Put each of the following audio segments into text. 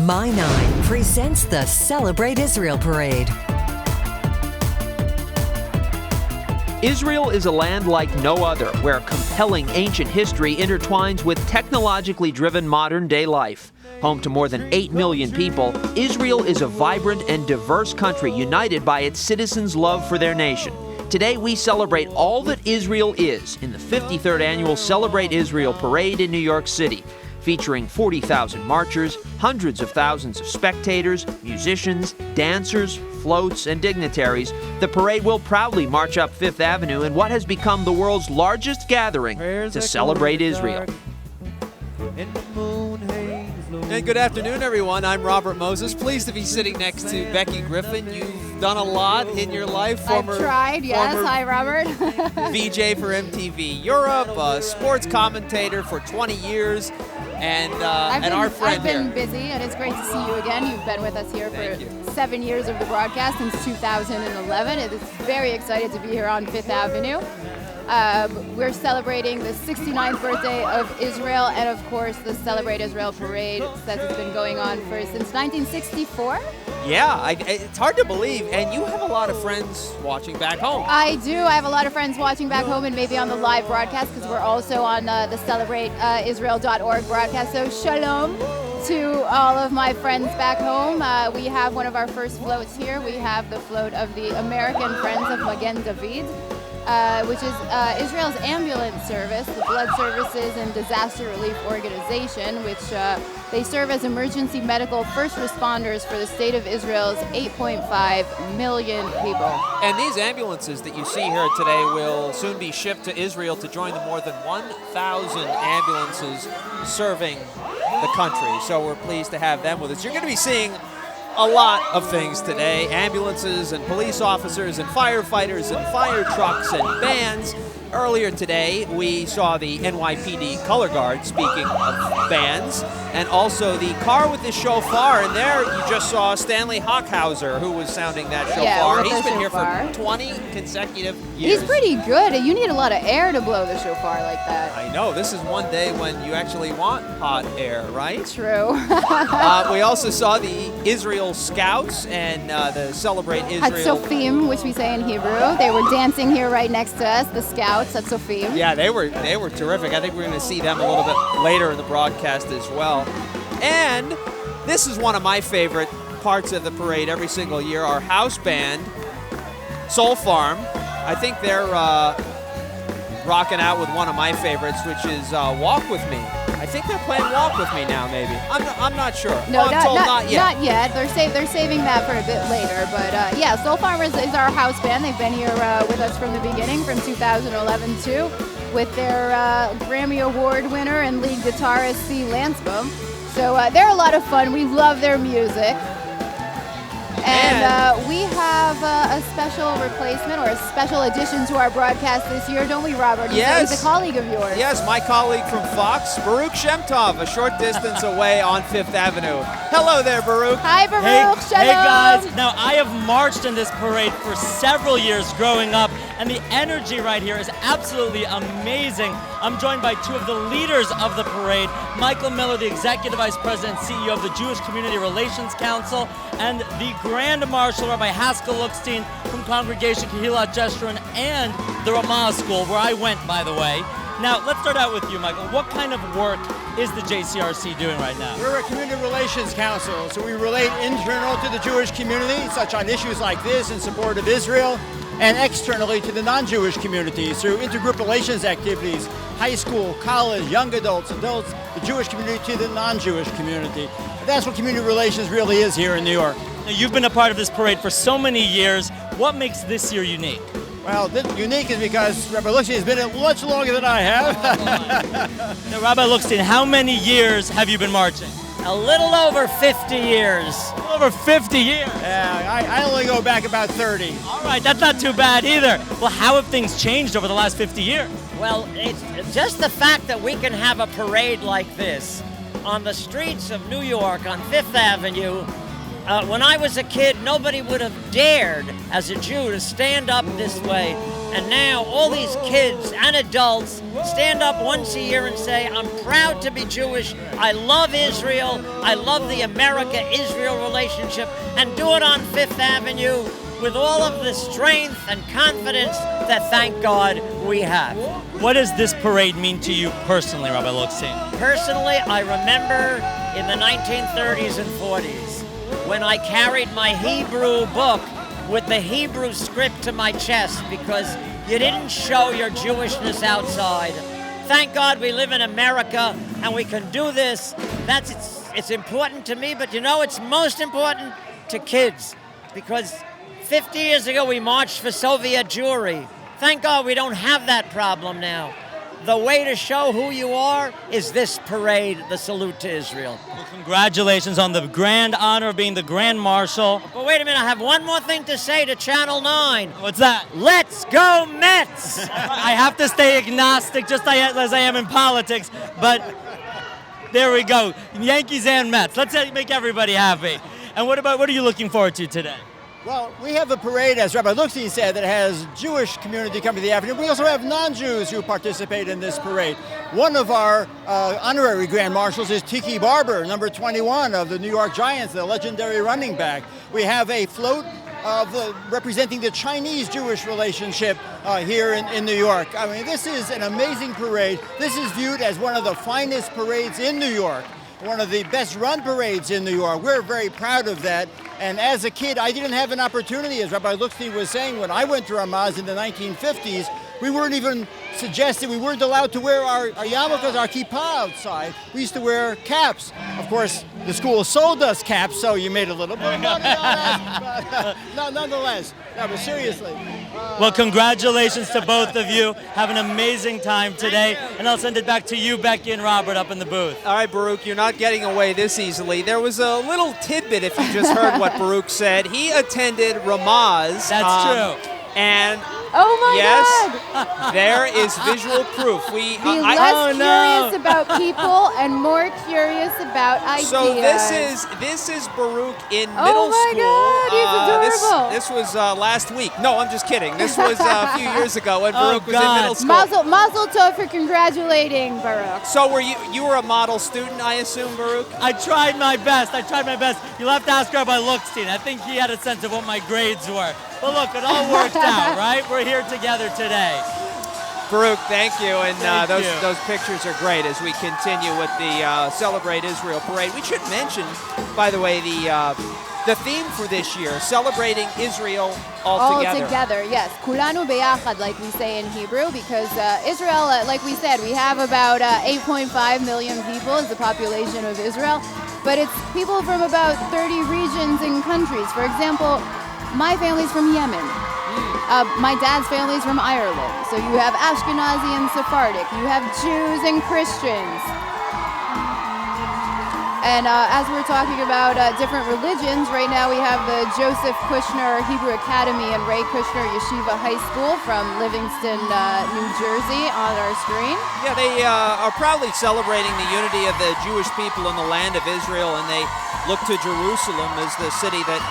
My 9 presents the Celebrate Israel Parade. Israel is a land like no other, where compelling ancient history intertwines with technologically driven modern-day life. Home to more than 8 million people, Israel is a vibrant and diverse country united by its citizens' love for their nation. Today, we celebrate all that Israel is in the 53rd Annual Celebrate Israel Parade in New York City, featuring 40,000 marchers, hundreds of thousands of spectators, musicians, dancers, floats, and dignitaries. The parade will proudly march up Fifth Avenue in what has become the world's largest gathering to celebrate Israel. And good afternoon, everyone. I'm Robert Moses. Pleased to be sitting next to Becky Griffin. You've done a lot in your life. I've tried, yes. Hi, Robert. VJ for MTV Europe, a sports commentator for 20 years, and our friend here. I've been busy, and it's great to see you again. You've been with us here for 7 years of the broadcast, since 2011. It is very excited to be here on Fifth Avenue. We're celebrating the 69th birthday of Israel, and of course the Celebrate Israel Parade, since it's been going on since 1964. Yeah, it's hard to believe, and you have a lot of friends watching back home. I do. I have a lot of friends watching back home, and maybe on the live broadcast, because we're also on the CelebrateIsrael.org broadcast. So shalom to all of my friends back home. We have one of our first floats here. We have the float of the American Friends of Magen David, which is Israel's ambulance service, the Blood Services and Disaster Relief Organization, which they serve as emergency medical first responders for the state of Israel's 8.5 million people. And these ambulances that you see here today will soon be shipped to Israel to join the more than 1,000 ambulances serving the country. So we're pleased to have them with us. You're going to be seeing a lot of things today: ambulances and police officers and firefighters and fire trucks and bands. Earlier today, we saw the NYPD color guard, speaking of bands, and also the car with the shofar. And there you just saw Stanley Hockhauser, who was sounding that shofar. Yeah, He's been here for 20 consecutive years. He's pretty good. You need a lot of air to blow the shofar like that. I know. This is one day when you actually want hot air, right? True. We also saw the Israel Scouts and the Celebrate Israel. Hatzofim, which we say in Hebrew. They were dancing here right next to us, the Scouts, Hatzofim. Yeah, they were terrific. I think we're going to see them a little bit later in the broadcast as well. And this is one of my favorite parts of the parade every single year, our house band, Soul Farm. I think they're rocking out with one of my favorites, which is Walk With Me. I think they're playing Walk With Me now, maybe. I'm not sure. No, I'm told not yet. Not yet. They're saving that for a bit later. But yeah, Soul Farm is our house band. They've been here with us from the beginning, from 2011 too, with their Grammy Award winner and lead guitarist C. Lansbom. So they're a lot of fun. We love their music. And we have a special replacement, or a special addition to our broadcast this year, don't we, Robert? Yes. He's a colleague of yours. Yes, my colleague from Fox, Baruch Shemtov, a short distance away on Fifth Avenue. Hello there, Baruch. Hi, Baruch. Hey guys. Now, I have marched in this parade for several years growing up, and the energy right here is absolutely amazing. I'm joined by two of the leaders of the parade, Michael Miller, the Executive Vice President and CEO of the Jewish Community Relations Council, and the Grand Marshal, Rabbi Haskell Lookstein from Congregation Kehillat Jeshurun and the Ramah School, where I went, by the way. Now, let's start out with you, Michael. What kind of work is the JCRC doing right now? We're a community relations council, so we relate internal to the Jewish community, such on issues like this in support of Israel, and externally to the non-Jewish community through intergroup relations activities, high school, college, young adults, the Jewish community to the non-Jewish community. That's what community relations really is here in New York. Now, you've been a part of this parade for so many years. What makes this year unique? Well, unique is because Rabbi Lookstein has been it much longer than I have. Now, Rabbi Lookstein, how many years have you been marching? A little over 50 years. A little over 50 years? Yeah, I only go back about 30. All right, that's not too bad either. Well, how have things changed over the last 50 years? Well, it's just the fact that we can have a parade like this on the streets of New York on Fifth Avenue when I was a kid, nobody would have dared, as a Jew, to stand up this way. And now all these kids and adults stand up once a year and say, I'm proud to be Jewish, I love Israel, I love the America-Israel relationship, and do it on Fifth Avenue with all of the strength and confidence that, thank God, we have. What does this parade mean to you personally, Rabbi Lookstein? Personally, I remember in the 1930s and 40s when I carried my Hebrew book with the Hebrew script to my chest because you didn't show your Jewishness outside. Thank God we live in America and we can do this. It's important to me, but it's most important to kids because 50 years ago we marched for Soviet Jewry. Thank God we don't have that problem now. The way to show who you are is this parade, the salute to Israel. Well, congratulations on the grand honor of being the Grand Marshal. But wait a minute, I have one more thing to say to Channel 9. What's that? Let's go Mets! I have to stay agnostic just as I am in politics, but there we go. Yankees and Mets. Let's make everybody happy. And what are you looking forward to today? Well, we have a parade, as Rabbi Lookstein said, that has Jewish community coming to the afternoon. We also have non-Jews who participate in this parade. One of our honorary Grand Marshals is Tiki Barber, number 21 of the New York Giants, the legendary running back. We have a float representing the Chinese-Jewish relationship here in New York. I mean, this is an amazing parade. This is viewed as one of the finest parades in New York, one of the best run parades in New York. We're very proud of that. And as a kid, I didn't have an opportunity, as Rabbi Lookstein was saying, when I went to Ramaz in the 1950s, we weren't even suggested, we weren't allowed to wear our yarmulkes, our kippah outside. We used to wear caps. Of course, the school sold us caps, so you made a little bit of money on that. But nonetheless, no, but seriously. Well, congratulations to both of you. Have an amazing time today. And I'll send it back to you, Becky and Robert, up in the booth. All right, Baruch, you're not getting away this easily. There was a little tidbit, if you just heard what Baruch said. He attended Ramaz. That's true. And oh my God! There is visual proof. Be less curious about people and more curious about ideas. So this is Baruch in middle school. Oh my God, he's adorable. This was last week. No, I'm just kidding. This was a few years ago when Baruch was in middle school. Mazel tov for congratulating Baruch. So you were a model student, I assume, Baruch? I tried my best. You'll have to ask Rabbi Lookstein. I think he had a sense of what my grades were. But look, it all worked out, right? We're here together today. Baruch, thank you. And Thank you. those pictures are great as we continue with the Celebrate Israel parade. We should mention, by the way, the theme for this year, celebrating Israel all together. All together, yes. Kulanu beyachad, like we say in Hebrew, because Israel, like we said, we have about 8.5 million people is the population of Israel, but it's people from about 30 regions and countries. For example, my family's from Yemen. My dad's family's from Ireland. So you have Ashkenazi and Sephardic. You have Jews and Christians. And as we're talking about different religions, right now we have the Joseph Kushner Hebrew Academy and Ray Kushner Yeshiva High School from Livingston, New Jersey on our screen. Yeah, they are proudly celebrating the unity of the Jewish people in the land of Israel, and they look to Jerusalem as the city that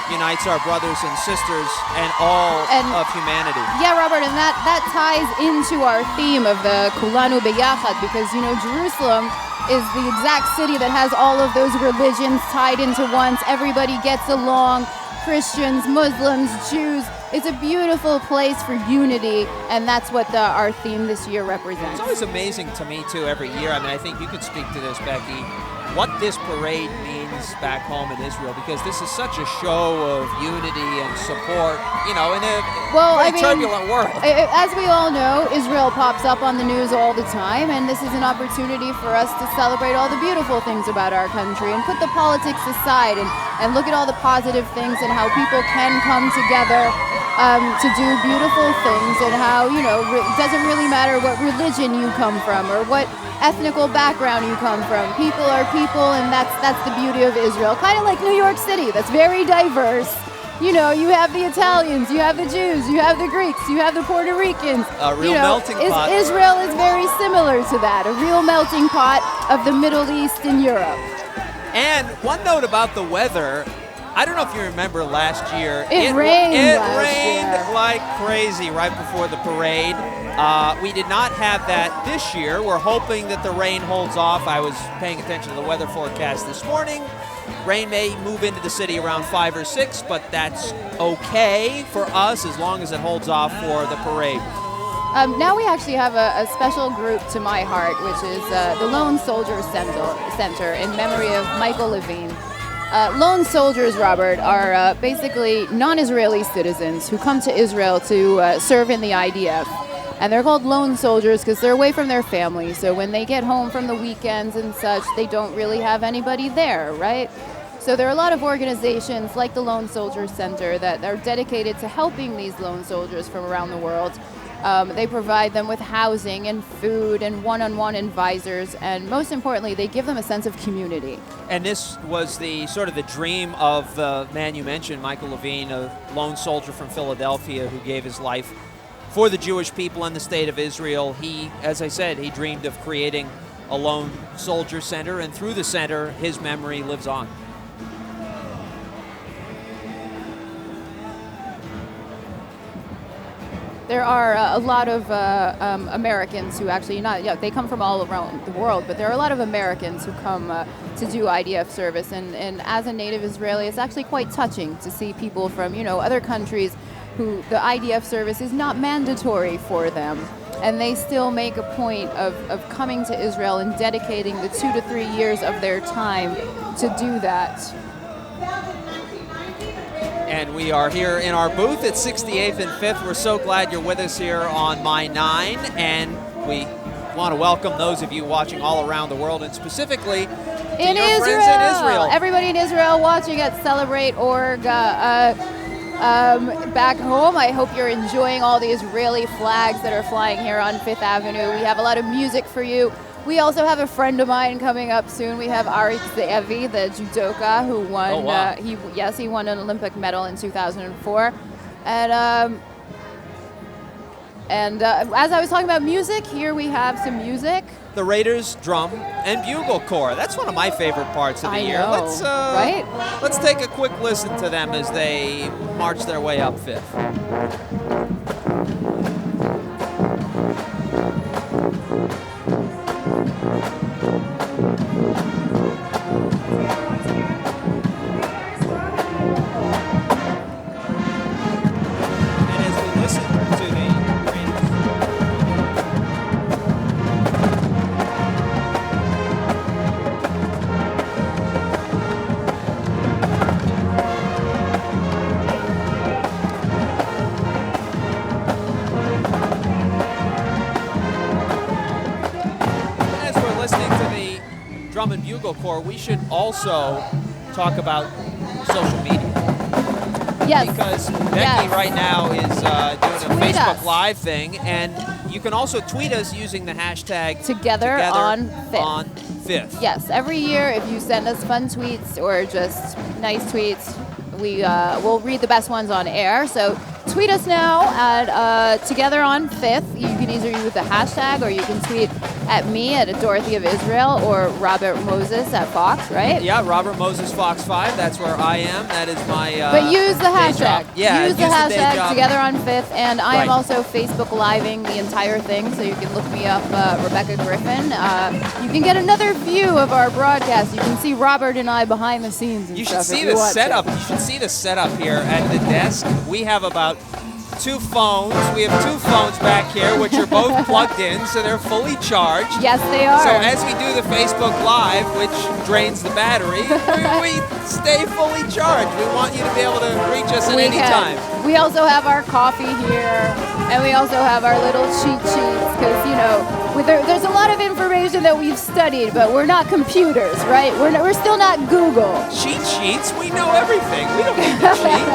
unites our brothers and sisters and all of humanity. Yeah, Robert, and that ties into our theme of the Kulanu Beyachad, because, Jerusalem is the exact city that has all of those religions tied into once. Everybody gets along, Christians, Muslims, Jews. It's a beautiful place for unity, and that's what our theme this year represents. It's always amazing to me, too, every year. I mean, I think you could speak to this, Becky, what this parade means back home in Israel, because this is such a show of unity and support, in a turbulent world. As we all know, Israel pops up on the news all the time, and this is an opportunity for us to celebrate all the beautiful things about our country and put the politics aside and look at all the positive things and how people can come together to do beautiful things, and how, it doesn't really matter what religion you come from or what ethnical background you come from. People are people, and that's the beauty of Israel. Kind of like New York City, that's very diverse. You have the Italians, you have the Jews, you have the Greeks, you have the Puerto Ricans. A real melting pot. Israel is very similar to that, a real melting pot of the Middle East and Europe. And one note about the weather, I don't know if you remember last year. It rained It last rained year. like crazy right before the parade. We did not have that this year. We're hoping that the rain holds off. I was paying attention to the weather forecast this morning. Rain may move into the city around 5 or 6, but that's okay for us as long as it holds off for the parade. Now we actually have a special group to my heart, which is the Lone Soldier Center in memory of Michael Levine. Lone soldiers, Robert, are basically non-Israeli citizens who come to Israel to serve in the IDF. And they're called lone soldiers because they're away from their families. So when they get home from the weekends and such, they don't really have anybody there, right? So there are a lot of organizations like the Lone Soldier Center that are dedicated to helping these lone soldiers from around the world. They provide them with housing and food and one-on-one advisors, and most importantly, they give them a sense of community. And this was the sort of the dream of the man you mentioned, Michael Levine, a lone soldier from Philadelphia who gave his life for the Jewish people and the state of Israel. He, as I said, he dreamed of creating a lone soldier center, and through the center, his memory lives on. There are a lot of Americans who actually they come from all around the world, but there are a lot of Americans who come to do IDF service. And as a native Israeli, it's actually quite touching to see people from, other countries who the IDF service is not mandatory for them. And they still make a point of coming to Israel and dedicating the 2 to 3 years of their time to do that. And we are here in our booth at 68th and 5th. We're so glad you're with us here on My 9. And we want to welcome those of you watching all around the world, and specifically to in your Israel. friends in Israel. Everybody in Israel watching at Celebrate.org. Back home, I hope you're enjoying all the Israeli flags that are flying here on 5th Avenue. We have a lot of music for you. We also have a friend of mine coming up soon. We have Arik Ze'evi, the judoka, who won. Oh, wow. He won an Olympic medal in 2004. And as I was talking about music, here we have some music. The Raiders Drum and Bugle Corps. That's one of my favorite parts of the year. Know, right? Let's take a quick listen to them as they march their way up 5th. Drum and Bugle Corps, we should also talk about social media. Yes. Because Becky right now is doing a Tweet Facebook us. Live thing, and you can also tweet us using the hashtag Together on 5th. On 5th. Yes, every year if you send us fun tweets or just nice tweets, we'll read the best ones on air. So tweet us now at Together on 5th. You can either use the hashtag or you can tweet at me at Dorothy of Israel or Robert Moses at Fox, right? Yeah, Robert Moses Fox 5. That's where I am. That is my But use the day hashtag. job. Yeah, use the day hashtag job. Together on 5th. And I am Right. also Facebook Living the entire thing, so you can look me up, Rebecca Griffin. You can get another view of our broadcast. You can see Robert and I behind the scenes and You stuff. should see if you the want to. setup. You should see the setup here at the desk. We have about 2 phones. We have 2 phones back here, which are both plugged in, so they're fully charged. Yes, they are. So as we do the Facebook Live, which drains the battery, we stay fully charged. We want you to be able to reach us at any time. We also have our coffee here, and we also have our little cheat sheets, because, there's a lot of information that we've studied, but we're not computers, right? We're still not Google. Cheat sheets? We know everything. We don't need to cheat.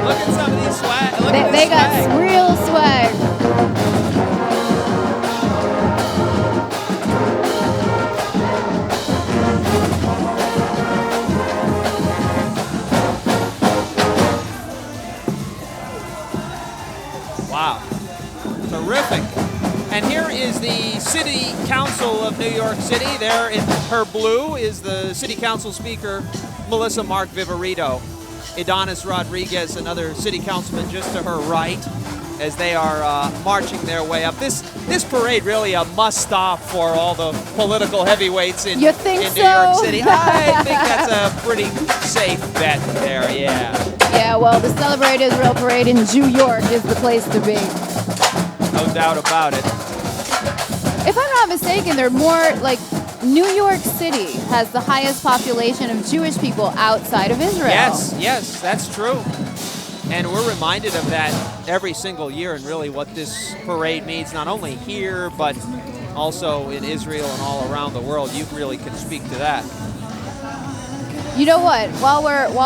Look at some of these swag. Look at They this got swag. real swag. Wow. Terrific. And here is the City Council of New York City. There in her blue is the City Council Speaker, Melissa Mark Viverito. Adonis Rodriguez, another City Councilman just to her right, as they are marching their way up. This parade really a must-stop for all the political heavyweights in, You think in so? New York City. I think that's a pretty safe bet there, yeah. Yeah, well, the Celebrate Israel Parade in New York is the place to be. No doubt about it. If I'm not mistaken, they're more like New York City has the highest population of Jewish people outside of Israel. Yes, that's true. And we're reminded of that every single year, and really what this parade means, not only here, but also in Israel and all around the world. You really can speak to that. You know what? While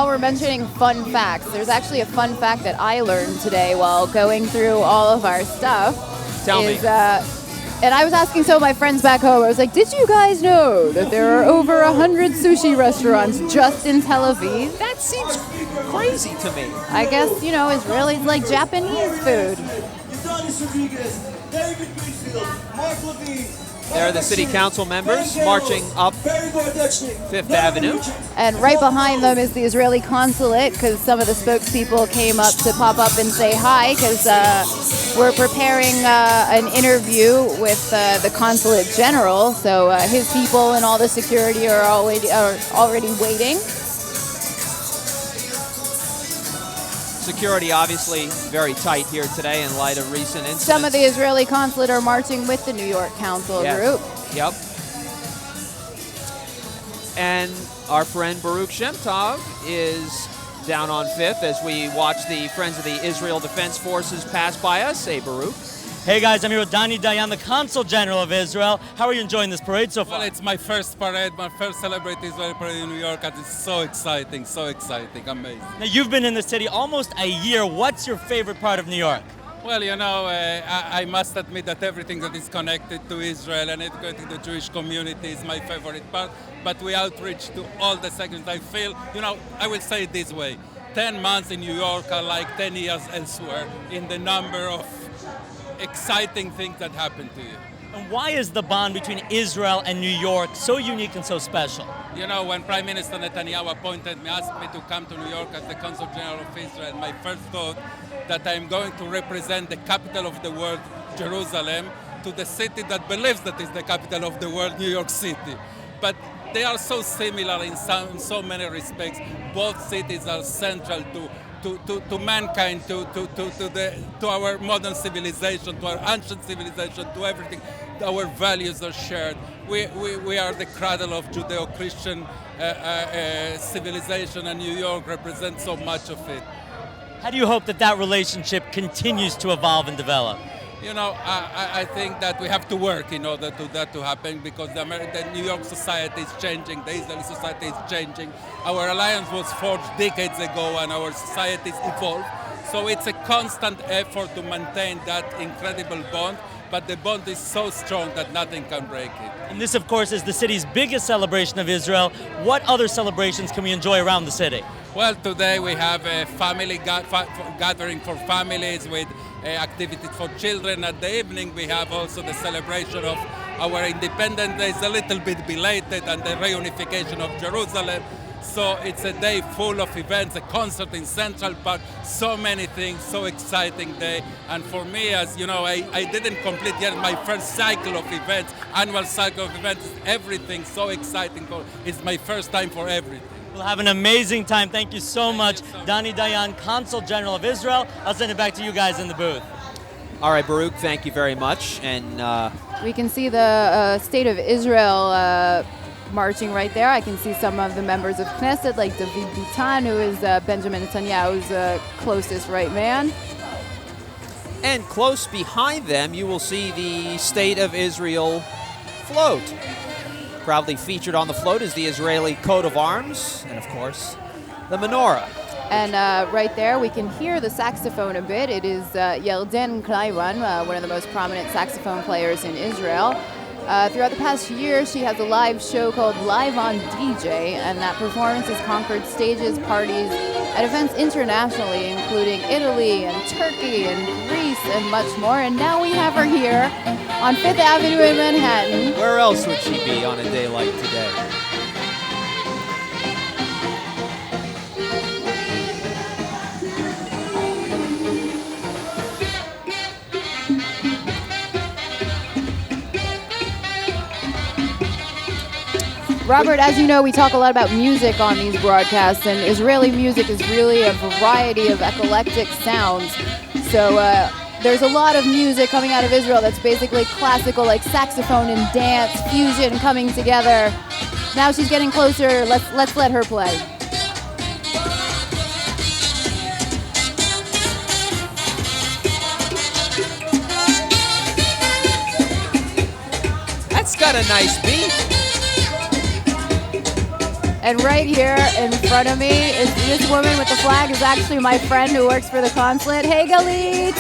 we're mentioning fun facts, there's actually a fun fact that I learned today while going through all of our stuff. Tell me. And I was asking some of my friends back home, I was like, did you guys know that there are over 100 sushi restaurants just in Tel Aviv? That seems crazy to me. I guess, Israelis like Japanese food. There are the city council members marching up Fifth Avenue. And right behind them is the Israeli Consulate, because some of the spokespeople came up to pop up and say hi, because we're preparing an interview with the Consulate General. So his people and all the security are already waiting. Security obviously very tight here today in light of recent incidents. Some of the Israeli Consulate are marching with the New York Council group. Yep. And our friend Baruch Shemtov is down on Fifth as we watch the Friends of the Israel Defense Forces pass by us. Hey, Baruch. Hey guys, I'm here with Dani Dayan, the Consul General of Israel. How are you enjoying this parade so far? Well, it's my first parade, my first Celebrate Israel parade in New York, and it's so exciting, amazing. Now you've been in the city almost a year. What's your favorite part of New York? Well, I must admit that everything that is connected to Israel and educating the Jewish community is my favorite part, but we outreach to all the segments. I feel, I will say it this way, 10 months in New York are like 10 years elsewhere in the number of exciting things that happen to you. And why is the bond between Israel and New York so unique and so special? When Prime Minister Netanyahu asked me to come to New York as the Consul General of Israel, my first thought that I'm going to represent the capital of the world, Jerusalem, to the city that believes that is the capital of the world, New York City. But they are so similar in so many respects. Both cities are central to mankind, to our modern civilization, to our ancient civilization, to everything. Our values are shared. We are the cradle of Judeo-Christian civilization, and New York represents so much of it. How do you hope that relationship continues to evolve and develop? I think that we have to work in order for that to happen, because the New York society is changing, the Israeli society is changing. Our alliance was forged decades ago and our societies evolved. So it's a constant effort to maintain that incredible bond, but the bond is so strong that nothing can break it. And this, of course, is the city's biggest celebration of Israel. What other celebrations can we enjoy around the city? Well, today we have a family gathering for families with activities for children. At the evening, we have also the celebration of our Independence Day. It's a little bit belated, and the reunification of Jerusalem. So it's a day full of events, a concert in Central Park, so many things, so exciting day. And for me, as you know, I didn't complete yet my first cycle of events, annual cycle of events, everything so exciting. It's my first time for everything. We'll have an amazing time. Thank you so much, Dani Dayan, Consul General of Israel. I'll send it back to you guys in the booth. All right, Baruch, thank you very much. And we can see the State of Israel marching right there. I can see some of the members of Knesset, like David Bitan, who is Benjamin Netanyahu's closest right man. And close behind them, you will see the State of Israel float. Proudly featured on the float is the Israeli coat of arms, and of course, the menorah. And right there, we can hear the saxophone a bit. It is Yarden Kleiman, one of the most prominent saxophone players in Israel. Throughout the past year, she has a live show called Live on DJ, and that performance has conquered stages, parties, at events internationally, including Italy and Turkey and Greece and much more. And now we have her here on 5th Avenue in Manhattan. Where else would she be on a day like today? Robert, as you know, we talk a lot about music on these broadcasts, and Israeli music is really a variety of eclectic sounds. So there's a lot of music coming out of Israel that's basically classical, like saxophone and dance, fusion coming together. Now she's getting closer. Let's let her play. That's got a nice beat. And right here in front of me is this woman with the flag is actually my friend who works for the consulate. Hey, Galit!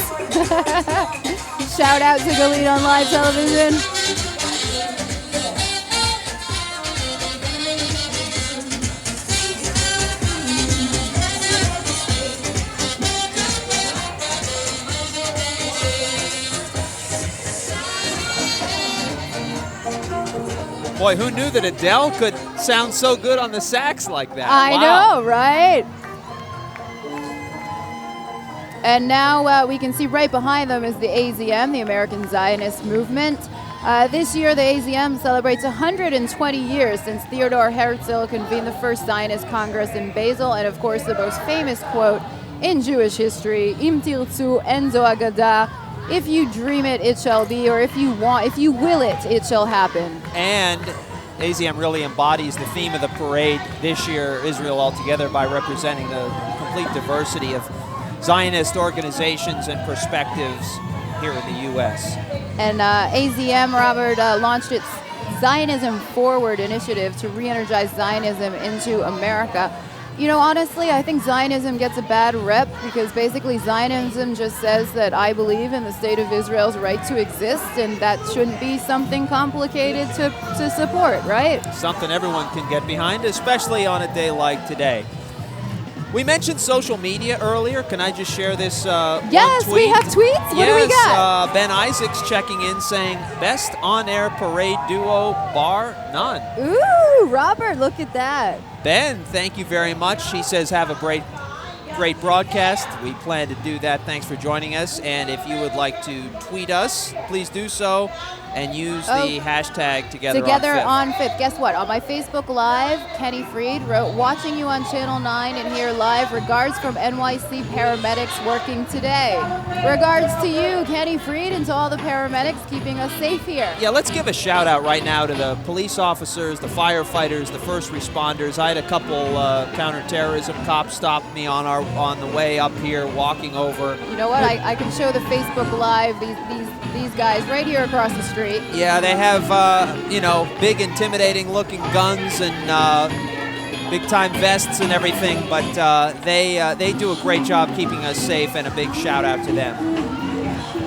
Shout out to Galit on live television. Boy, who knew that Adele could sound so good on the sax like that? I Wow. know, right? And now we can see right behind them is the AZM, the American Zionist Movement. This year, the AZM celebrates 120 years since Theodor Herzl convened the first Zionist Congress in Basel, and of course, the most famous quote in Jewish history, Im tirtzu en zo agada, if you dream it, it shall be, or if you will it, it shall happen. And AZM really embodies the theme of the parade this year, Israel Altogether, by representing the complete diversity of Zionist organizations and perspectives here in the U.S. And AZM, Robert, launched its Zionism Forward initiative to re-energize Zionism into America. You know, honestly, I think Zionism gets a bad rep because basically Zionism just says that I believe in the state of Israel's right to exist, and that shouldn't be something complicated to support, right? Something everyone can get behind, especially on a day like today. We mentioned social media earlier. Can I just share this Yes, one tweet? we have tweets? What do we got? Ben Isaacs checking in saying, best on-air parade duo, bar none. Ooh, Robert, look at that. Ben, thank you very much. He says, have a great broadcast. We plan to do that. Thanks for joining us. And if you would like to tweet us, please do so and use the hashtag Together on 5th. Guess what? On my Facebook Live, Kenny Fried wrote, watching you on Channel 9 and here live. Regards from NYC paramedics working today. Regards to you, Kenny Fried, and to all the paramedics keeping us safe here. Yeah, let's give a shout out right now to the police officers, the firefighters, the first responders. I had a couple counterterrorism cops stop me on the way up here, walking over. You know what? I can show the Facebook Live these guys right here across the street. Yeah, they have big, intimidating-looking guns and big-time vests and everything, but they do a great job keeping us safe, and a big shout out to them.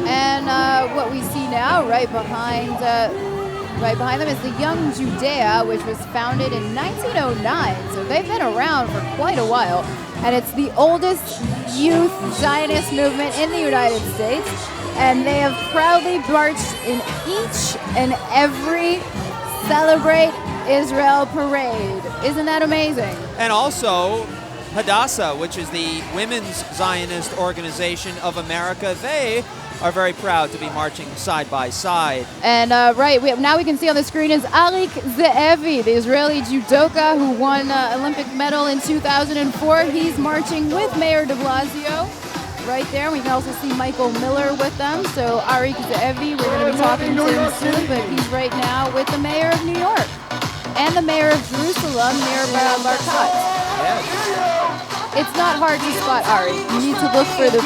And what we see now, right behind them, is the Young Judea, which was founded in 1909. So they've been around for quite a while, and it's the oldest youth Zionist movement in the United States. And they have proudly marched in each and every Celebrate Israel parade. Isn't that amazing? And also, Hadassah, which is the Women's Zionist Organization of America, they are very proud to be marching side by side. And now we can see on the screen is Arik Ze'evi, the Israeli judoka who won Olympic medal in 2004. He's marching with Mayor de Blasio. Right there, we can also see Michael Miller with them. So Arik Ze'evi, we're going to be talking to him soon, but he's right now with the mayor of New York and the mayor of Jerusalem, Nir Barkat. Yes. It's not hard to spot Arik. You need to look for the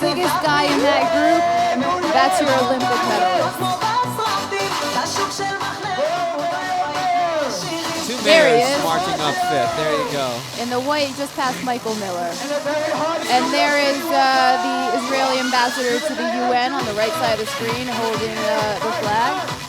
biggest guy in that group. That's your Olympic medalist. 2 There he mayors is. marching up fifth. There you go. In the white, just past Michael Miller. And there is the Israeli ambassador to the UN on the right side of the screen holding the flag.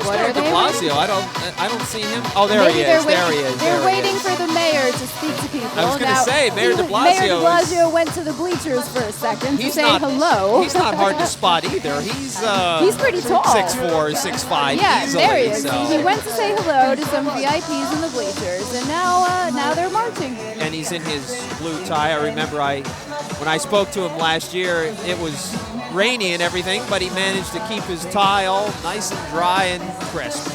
What are De they? Blasio, I don't see him. Oh, there Maybe he they're is. waiting, There he is. They're there he waiting is. for the mayor to speak to people. I was gonna Now, say, Mayor de Mayor de Blasio is- Blasio went to the bleachers for a second to He's say not, hello. He's not hard to spot either. He's pretty tall. 6'4", 6'5", Yeah, easily. there he is. So. He went to say hello to some VIPs in the bleachers, and now they're marching. And he's in his blue tie. I remember when I spoke to him last year, it was rainy and everything, but he managed to keep his tie all nice and dry and crisp.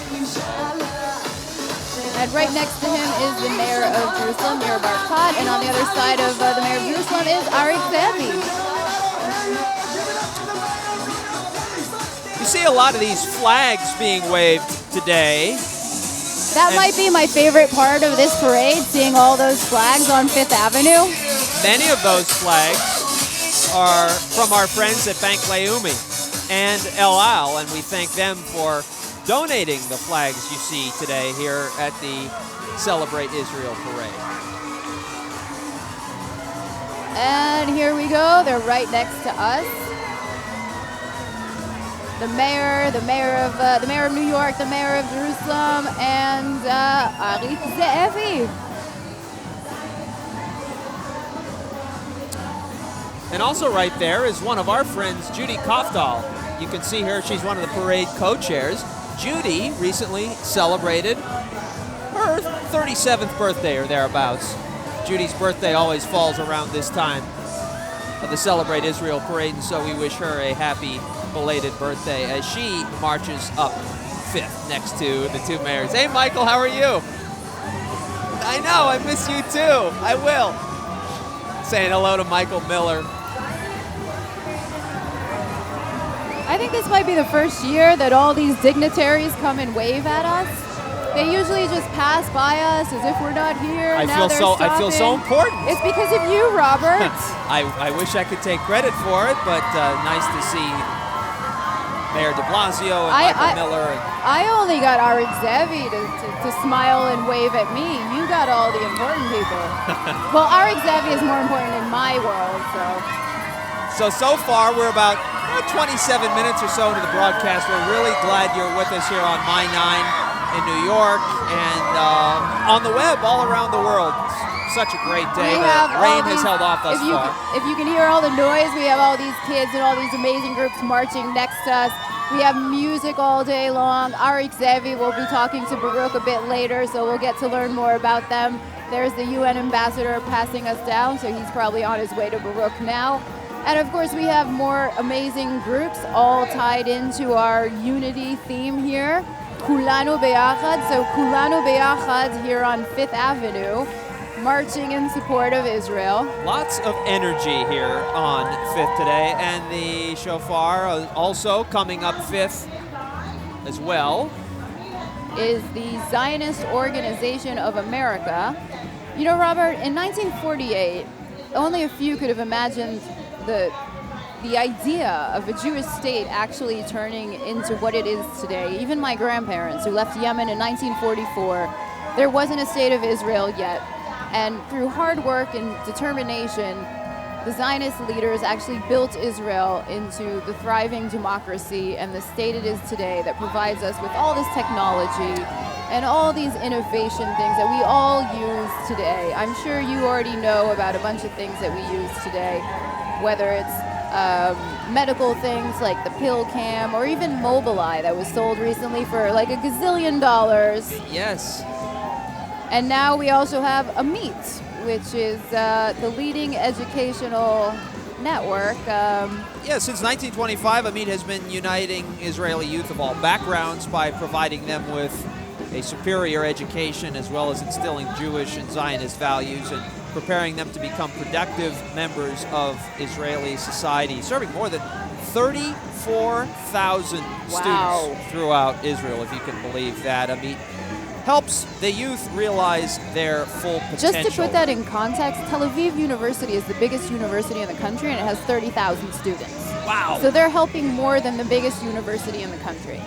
And right next to him is the mayor of Jerusalem, Nir Barkat, and on the other side of the mayor of Jerusalem is Arik Zevi. You see a lot of these flags being waved today. That might be my favorite part of this parade, seeing all those flags on Fifth Avenue. Many of those flags are from our friends at Bank Leumi and El Al, and we thank them for donating the flags you see today here at the Celebrate Israel parade. And here we go. They're right next to us. The mayor of New York, the mayor of Jerusalem, and Arik Zevi. And also right there is one of our friends, Judy Koftal. You can see her. She's one of the parade co-chairs. Judy recently celebrated her 37th birthday or thereabouts. Judy's birthday always falls around this time of the Celebrate Israel parade, and so we wish her a happy belated birthday as she marches up fifth next to the two mayors. Hey, Michael, how are you? I know, I miss you too. I will. Saying hello to Michael Miller. I think this might be the first year that all these dignitaries come and wave at us. They usually just pass by us as if we're not here. I Now feel so important. It's because of you, Robert. I wish I could take credit for it, but nice to see Mayor de Blasio and Michael Miller. I only got Arik Zevi to smile and wave at me. You got all the important people. Well, Arik Zevi is more important in my world, so. So far, we're about 27 minutes or so into the broadcast. We're really glad you're with us here on My 9 in New York and on the web all around the world. Such a great day. The rain has held off thus far. If you can hear all the noise, we have all these kids and all these amazing groups marching next to us. We have music all day long. Arik Zevi will be talking to Baruch a bit later, so we'll get to learn more about them. There's the UN ambassador passing us down, so he's probably on his way to Baruch now. And of course, we have more amazing groups all tied into our unity theme here. Kulanu Beyachad. So Kulanu Beyachad here on Fifth Avenue, marching in support of Israel. Lots of energy here on Fifth today, and the shofar also coming up Fifth as well is the Zionist Organization of America. You know, Robert, in 1948, only a few could have imagined the idea of a Jewish state actually turning into what it is today. Even my grandparents, who left Yemen in 1944, there wasn't a state of Israel yet. And through hard work and determination, the Zionist leaders actually built Israel into the thriving democracy and the state it is today that provides us with all this technology and all these innovation things that we all use today. I'm sure you already know about a bunch of things that we use today, whether it's medical things like the pill cam or even Mobileye that was sold recently for like $1 gazillion. Yes. And now we also have Amit, which is the leading educational network. Since 1925, Amit has been uniting Israeli youth of all backgrounds by providing them with a superior education as well as instilling Jewish and Zionist values and preparing them to become productive members of Israeli society, serving more than 34,000 students throughout Israel, if you can believe that. Amit helps the youth realize their full potential. Just to put that in context, Tel Aviv University is the biggest university in the country, and it has 30,000 students. Wow. So they're helping more than the biggest university in the country.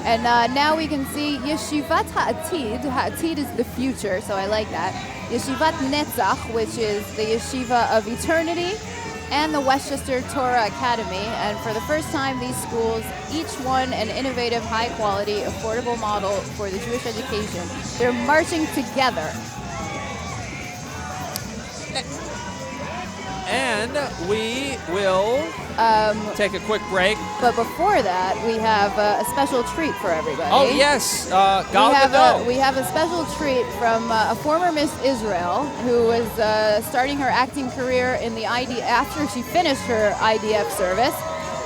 And now we can see Yeshivat Ha'atid. Ha'atid is the future, so I like that. Yeshivat Netzach, which is the Yeshiva of Eternity, and the Westchester Torah Academy. And for the first time, these schools, each one an innovative, high-quality, affordable model for the Jewish education. They're marching together. And we will take a quick break. But before that, we have a special treat for everybody. Oh, yes. We have a special treat from a former Miss Israel who was starting her acting career in the after she finished her IDF service.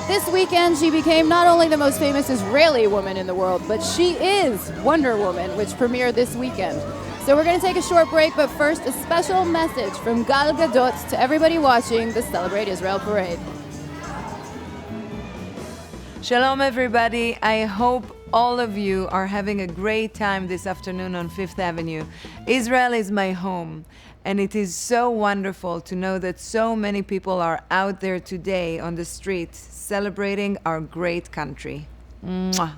This weekend, she became not only the most famous Israeli woman in the world, but she is Wonder Woman, which premiered this weekend. So we're going to take a short break, but first, a special message from Gal Gadot to everybody watching the Celebrate Israel Parade. Shalom, everybody. I hope all of you are having a great time this afternoon on Fifth Avenue. Israel is my home, and it is so wonderful to know that so many people are out there today on the streets celebrating our great country. Mwah.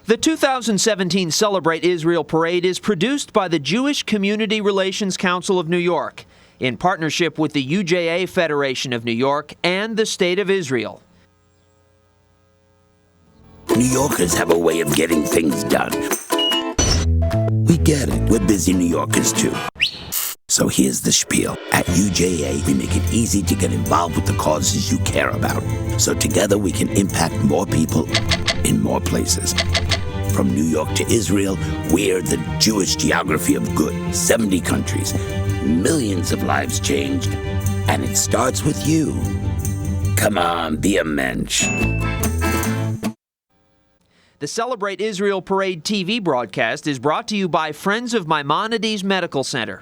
The 2017 Celebrate Israel Parade is produced by the Jewish Community Relations Council of New York in partnership with the UJA Federation of New York and the State of Israel. New Yorkers have a way of getting things done. We get it. We're busy New Yorkers, too. So here's the spiel. At UJA, we make it easy to get involved with the causes you care about. So together we can impact more people in more places. From New York to Israel, we're the Jewish geography of good. 70 countries, millions of lives changed, and it starts with you. Come on, be a mensch. The Celebrate Israel Parade TV broadcast is brought to you by Friends of Maimonides Medical Center.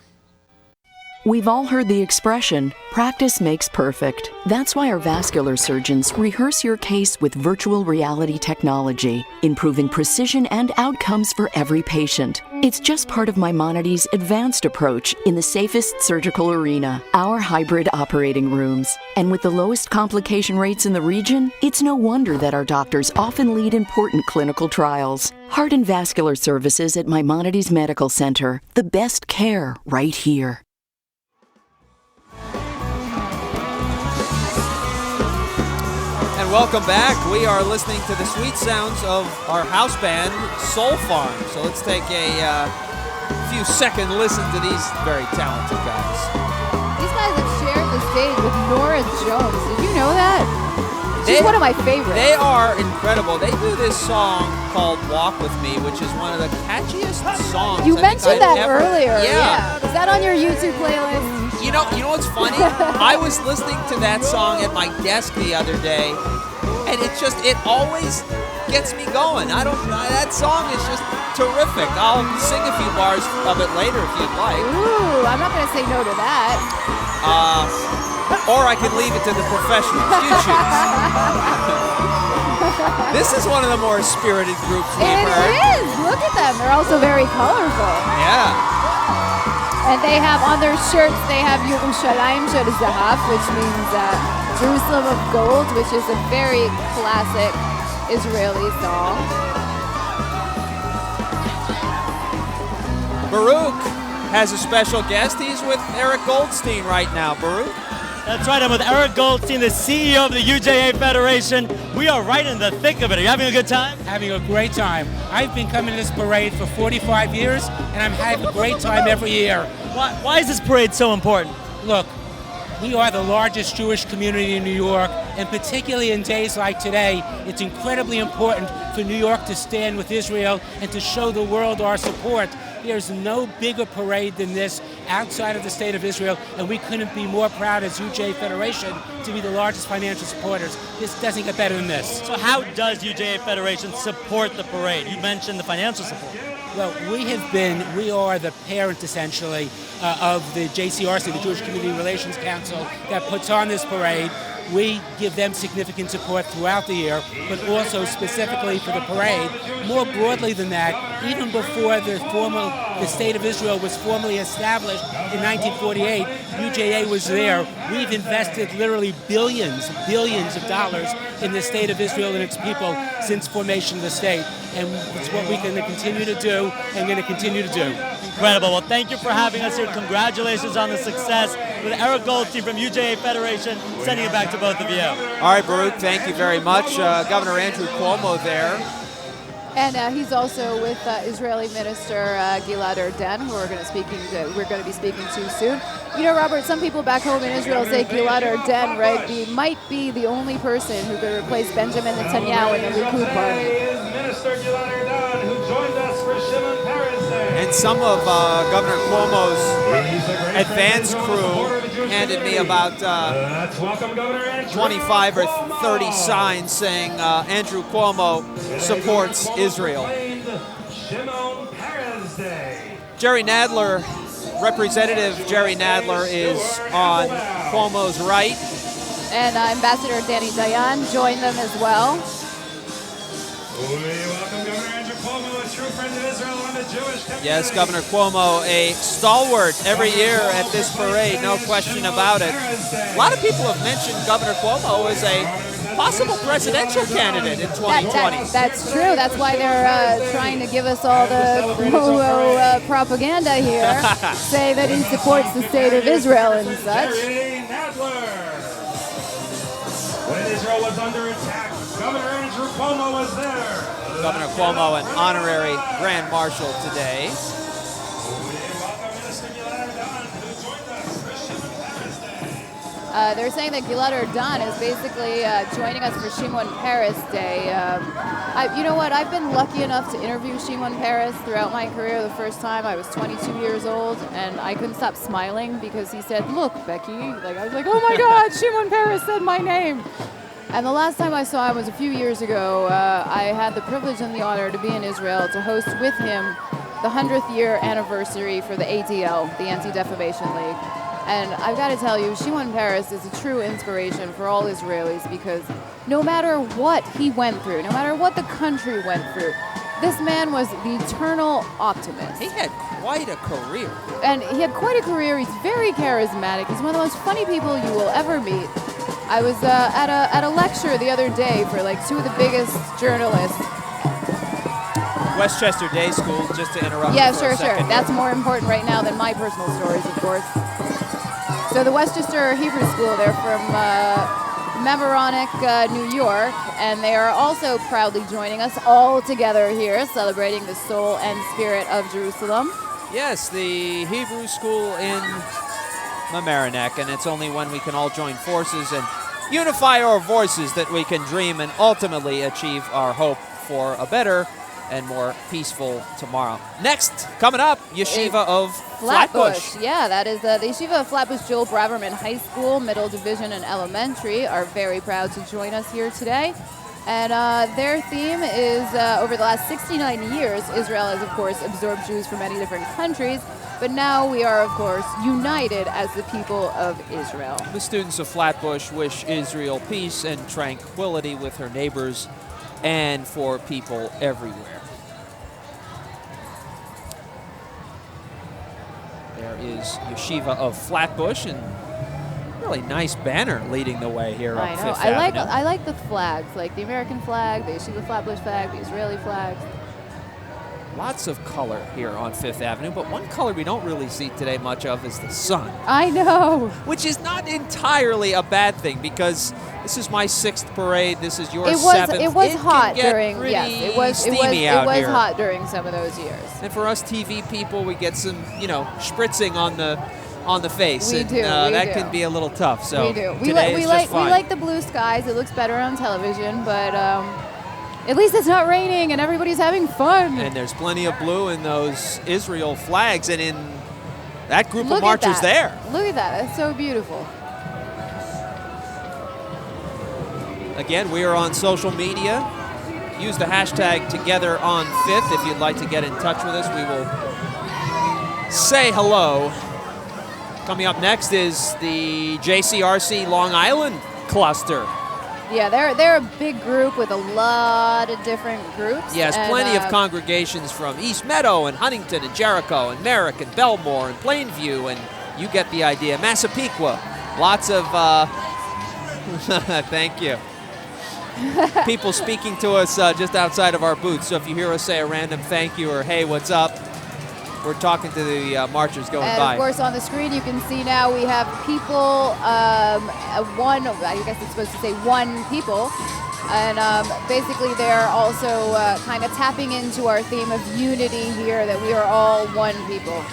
We've all heard the expression, practice makes perfect. That's why our vascular surgeons rehearse your case with virtual reality technology, improving precision and outcomes for every patient. It's just part of Maimonides' advanced approach in the safest surgical arena, our hybrid operating rooms. And with the lowest complication rates in the region, it's no wonder that our doctors often lead important clinical trials. Heart and vascular services at Maimonides Medical Center, the best care right here. And welcome back. We are listening to the sweet sounds of our house band, Soul Farm. So let's take a few second listen to these very talented guys. These guys have shared the stage with Nora Jones. Did you know that? She's one of my favorites. They are incredible. They do this song called Walk With Me, which is one of the catchiest songs You mentioned that earlier. Yeah. Is that on your YouTube playlist? You know what's funny? I was listening to that song at my desk the other day, and it always gets me going. That song is just terrific. I'll sing a few bars of it later if you'd like. Ooh, I'm not going to say no to that. Or I could leave it to the professionals. You choose. This is one of the more spirited groups we've heard. It is. Look at them. They're also very colorful. Yeah. And they have on their shirts, they have Yerushalayim Shel Zahav, which means Jerusalem of Gold, which is a very classic Israeli song. Baruch has a special guest. He's with Eric Goldstein right now. Baruch? That's right, I'm with Eric Goldstein, the CEO of the UJA Federation. We are right in the thick of it. Are you having a good time? Having a great time. I've been coming to this parade for 45 years, and I'm having a great time every year. Why is this parade so important? Look, we are the largest Jewish community in New York, and particularly in days like today, it's incredibly important for New York to stand with Israel and to show the world our support. There's no bigger parade than this outside of the state of Israel, and we couldn't be more proud as UJA Federation to be the largest financial supporters. This doesn't get better than this. So how does UJA Federation support the parade? You mentioned the financial support. Well, we are the parent, essentially, of the JCRC, the Jewish Community Relations Council, that puts on this parade. we give them significant support throughout the year, but also specifically for the parade. More broadly than that, even before the State of Israel was formally established in 1948, UJA was there. We've invested literally billions of dollars in the State of Israel and its people since formation of the state. And it's what we're going to continue to do and going to continue to do. Incredible. Well, thank you for having us here. Congratulations on the success. With Eric Goldstein from UJA Federation, sending it back to both of you. All right, Baruch, thank you very much. Governor Andrew Cuomo there. And he's also with Israeli Minister Gilad Erdan, who we're going to be speaking to soon. You know, Robert, some people back home in Israel say Gilad Erdan, right, might be the only person who could replace Benjamin Netanyahu in the Likud party. Minister Gilad Erdan, who joined us for Shimon Peres Day. And some of Governor Cuomo's advance crew handed me about 25 or 30 signs saying Andrew Cuomo supports Israel. Jerry Nadler, Representative Jerry Nadler is on Cuomo's right. And Ambassador Danny Dayan joined them as well. We welcome Governor Andrew Cuomo, a true friend of Israel and the Jewish community. Yes, Governor Cuomo, a stalwart every year at this parade, no question about it. A lot of people have mentioned Governor Cuomo as a possible presidential candidate in 2020. That's true. That's why they're trying to give us all the Cuomo propaganda here, say that he supports the state of Israel and such. When Israel was under attack, Governor Andrew Cuomo was there. Governor Cuomo, an honorary Grand Marshal today. They're saying that Gilad Erdan is basically joining us for Shimon Peres Day. You know what? I've been lucky enough to interview Shimon Peres throughout my career. The first time I was 22 years old, and I couldn't stop smiling because he said, "Look, Becky." Like I was like, "Oh my God, Shimon Peres said my name." And the last time I saw him was a few years ago. I had the privilege and the honor to be in Israel to host with him the 100th year anniversary for the ADL, the Anti-Defamation League. And I've got to tell you, Shimon Peres is a true inspiration for all Israelis because no matter what he went through, no matter what the country went through, this man was the eternal optimist. He had quite a career. And he had quite a career. He's very charismatic. He's one of the most funny people you will ever meet. I was at a lecture the other day for like two of the biggest journalists. Westchester Day School, just to interrupt. Yeah, you for a second. That's more important right now than my personal stories, of course. So the Westchester Hebrew School, they're from Mamaroneck, New York, and they are also proudly joining us all together here, celebrating the soul and spirit of Jerusalem. Yes, the Hebrew School in Mamaroneck, and it's only when we can all join forces and unify our voices that we can dream and ultimately achieve our hope for a better and more peaceful tomorrow. Next, coming up, Yeshiva of Flatbush. Yeah, that is the Yeshiva of Flatbush Joel Braverman High School, Middle Division and Elementary are very proud to join us here today. And their theme is, over the last 69 years, Israel has, of course, absorbed Jews from many different countries, but now we are, of course, united as the people of Israel. The students of Flatbush wish Israel peace and tranquility with her neighbors and for people everywhere. There is Yeshiva of Flatbush, and really nice banner leading the way here on Fifth Avenue. I like the flags, like the American flag, the Yeshiva Flatbush flag, the Israeli flags. Lots of color here on Fifth Avenue, but one color we don't really see today much of is the sun. I know. Which is not entirely a bad thing, because this is my 6th parade, this is your 7th. It was hot during, yes, it was hot during some of those years. And for us TV people, we get some, spritzing on the face. We and, do. That can be a little tough. So we do. We like the blue skies. It looks better on television, but at least it's not raining and everybody's having fun. And there's plenty of blue in those Israel flags and in that group of marchers there. Look at that. That's so beautiful. Again, we are on social media. Use the hashtag #TogetherOnFifth if you'd like to get in touch with us. We will say hello. Coming up next is the JCRC Long Island cluster. Yeah, they're a big group with a lot of different groups. Yes, and, plenty of congregations from East Meadow and Huntington and Jericho and Merrick and Belmore and Plainview, and you get the idea. Massapequa, lots of, thank you. People speaking to us just outside of our booth, so if you hear us say a random thank you or hey, what's up, we're talking to the marchers going and by. Of course, on the screen you can see now we have people, I guess it's supposed to say one people, and basically they're also kind of tapping into our theme of unity here, that we are all one people.